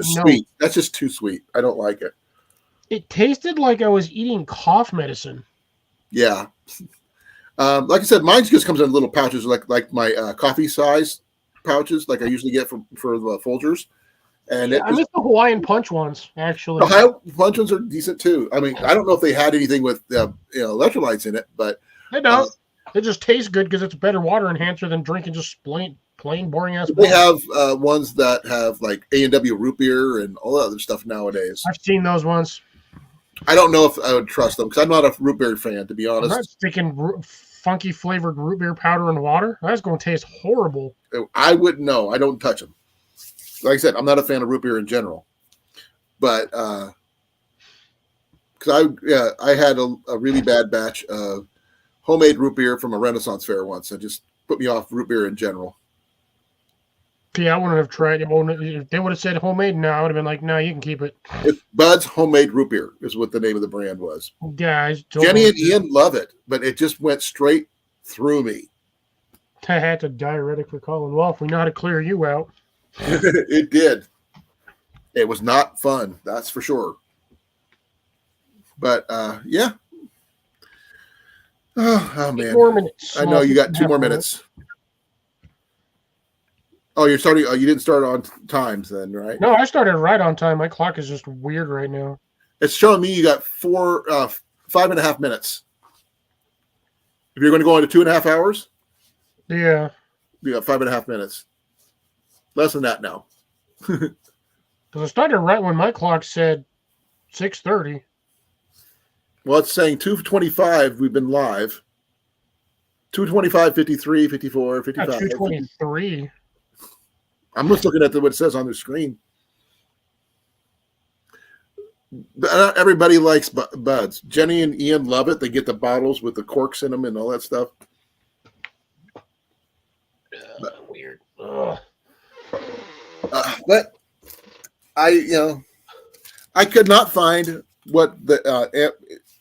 Speaker 3: sweet. That's just too sweet. I don't like it.
Speaker 1: It tasted like I was eating cough medicine.
Speaker 3: Yeah. Like I said, mine just comes in little pouches, like my coffee size pouches, like I usually get for the Folgers. And
Speaker 1: I miss the Hawaiian Punch ones, actually.
Speaker 3: The Hawaiian Punch ones are decent too. I mean, I don't know if they had anything with electrolytes in it, but
Speaker 1: they don't. It just tastes good because it's a better water enhancer than drinking just plain boring ass.
Speaker 3: They have ones that have like A&W root beer and all that other stuff nowadays.
Speaker 1: I've seen those ones.
Speaker 3: I don't know if I would trust them because I'm not a root beer fan, to be honest.
Speaker 1: I'm not sticking funky flavored root beer powder and water. That's going to taste horrible.
Speaker 3: I wouldn't know. I don't touch them. Like I said, I'm not a fan of root beer in general, but because I had a really bad batch of homemade root beer from a Renaissance fair once. It just put me off root beer in general.
Speaker 1: Yeah, I wouldn't have tried it. If they would have said homemade, no, I would have been like, no, you can keep it.
Speaker 3: Bud's Homemade Root Beer is what the name of the brand was.
Speaker 1: Guys,
Speaker 3: Jenny and Ian love it, but it just went straight through me.
Speaker 1: I had to diuretic for Colin Wolf. We know how to clear you out.
Speaker 3: It did. It was not fun, that's for sure. But yeah. Oh man.
Speaker 1: 8 more minutes.
Speaker 3: I know you got 2 more minutes. Oh, you're starting. Oh, you didn't start on times then, right?
Speaker 1: No, I started right on time. My clock is just weird right now.
Speaker 3: It's showing me you got 5.5 minutes. If you're going to go into 2.5 hours,
Speaker 1: Yeah.
Speaker 3: you got 5.5 minutes. Less than that now.
Speaker 1: Because I started right when my clock said 6:30.
Speaker 3: Well, it's saying 2:25. We've been live. 2:25, 53, 54, 55.
Speaker 1: 2:23.
Speaker 3: I'm just looking at what it says on the screen. Not everybody likes Buds. Jenny and Ian love it. They get the bottles with the corks in them and all that stuff.
Speaker 1: Weird. Ugh.
Speaker 3: But I could not find what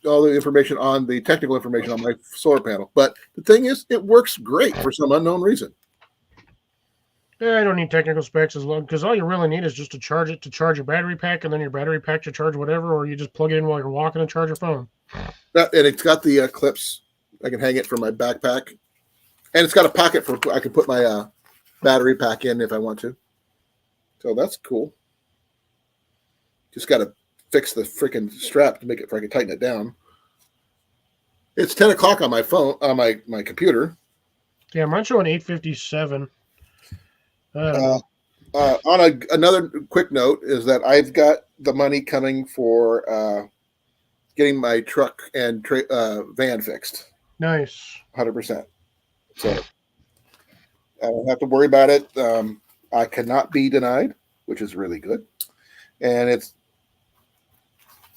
Speaker 3: all the information on the technical information on my solar panel. But the thing is, it works great for some unknown reason.
Speaker 1: Yeah, I don't need technical specs as long because all you really need is just to charge it to charge your battery pack, and then your battery pack to charge whatever, or you just plug it in while you're walking and charge your phone.
Speaker 3: And it's got the clips. I can hang it from my backpack, and it's got a pocket for I can put my battery pack in if I want to. So that's cool. Just got to fix the freaking strap to make it. If I can tighten it down. It's 10 o'clock on my phone on my computer.
Speaker 1: Yeah, mine's showing 8:57.
Speaker 3: Another quick note is that I've got the money coming for getting my truck and van fixed.
Speaker 1: Nice.
Speaker 3: 100%. So I don't have to worry about it. I cannot be denied, which is really good. And it's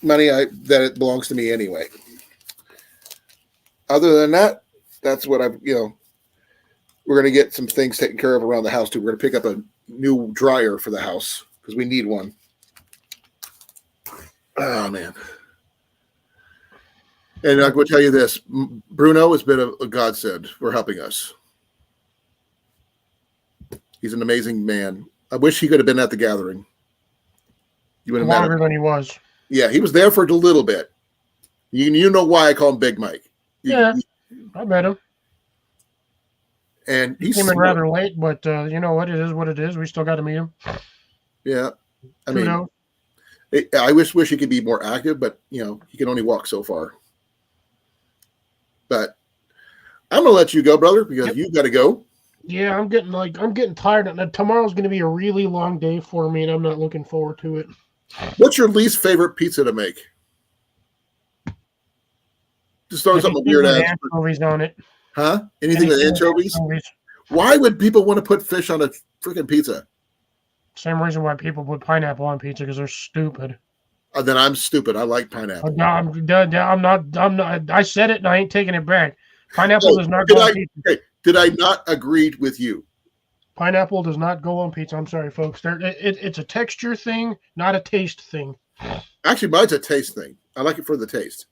Speaker 3: money that it belongs to me anyway. Other than that, that's what we're going to get some things taken care of around the house too. We're going to pick up a new dryer for the house because we need one. Oh man. And I'm going to tell you this, Bruno has been a godsend for helping us. He's an amazing man. I wish he could have been at the gathering. You would have met him.
Speaker 1: Longer than he was.
Speaker 3: Yeah, he was there for a little bit. You know why I call him Big Mike.
Speaker 1: I met him.
Speaker 3: And
Speaker 1: he came in rather late, but you know what? It is what it is. We still got to meet him.
Speaker 3: Yeah. I mean, I wish he could be more active, but, he can only walk so far. But I'm going to let you go, brother, because you've got to go.
Speaker 1: Yeah, I'm getting tired. Tomorrow's going to be a really long day for me, and I'm not looking forward to it.
Speaker 3: What's your least favorite pizza to make? Just throw something weird at
Speaker 1: anchovies on it.
Speaker 3: Huh? Anything with anchovies? Why would people want to put fish on a freaking pizza?
Speaker 1: Same reason why people put pineapple on pizza, because they're stupid.
Speaker 3: Then I'm stupid. I like pineapple.
Speaker 1: No, I'm not. I said it and I ain't taking it back. Pineapple does not go on pizza.
Speaker 3: Okay, did I not agree with you?
Speaker 1: Pineapple does not go on pizza. I'm sorry, folks. It's a texture thing, not a taste thing.
Speaker 3: Actually, mine's a taste thing. I like it for the taste.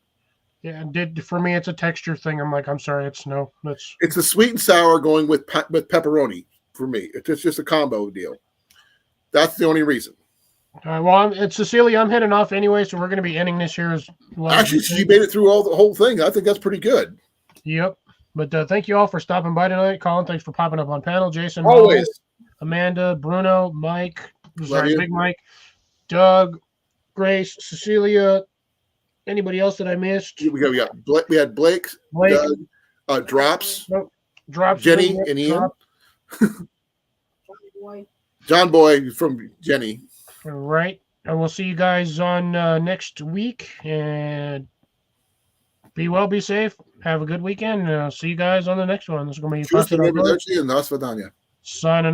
Speaker 1: Yeah, for me, it's a texture thing. I'm like, I'm sorry, it's no.
Speaker 3: It's the sweet and sour going with pepperoni for me. It's just a combo deal. That's the only reason.
Speaker 1: Well, it's Cecilia. I'm heading off anyway, so we're going to be ending this here as well.
Speaker 3: Actually, she made it through the whole thing. I think that's pretty good.
Speaker 1: Yep. But thank you all for stopping by tonight. Colin, thanks for popping up on panel. Jason,
Speaker 3: always.
Speaker 1: Molly, Amanda, Bruno, Mike, Big Mike, Doug, Grace, Cecilia. Anybody else that I missed?
Speaker 3: We had Blake, Doug, Drops, Jenny, and Ian. John Boy from Jenny.
Speaker 1: All right. And we'll see you guys on next week. And Be well, be safe. Have a good weekend. See you guys on the next one. This is going to be
Speaker 3: Tuesday,
Speaker 1: Busted on Board.
Speaker 3: and Nas Vidania.
Speaker 1: Signing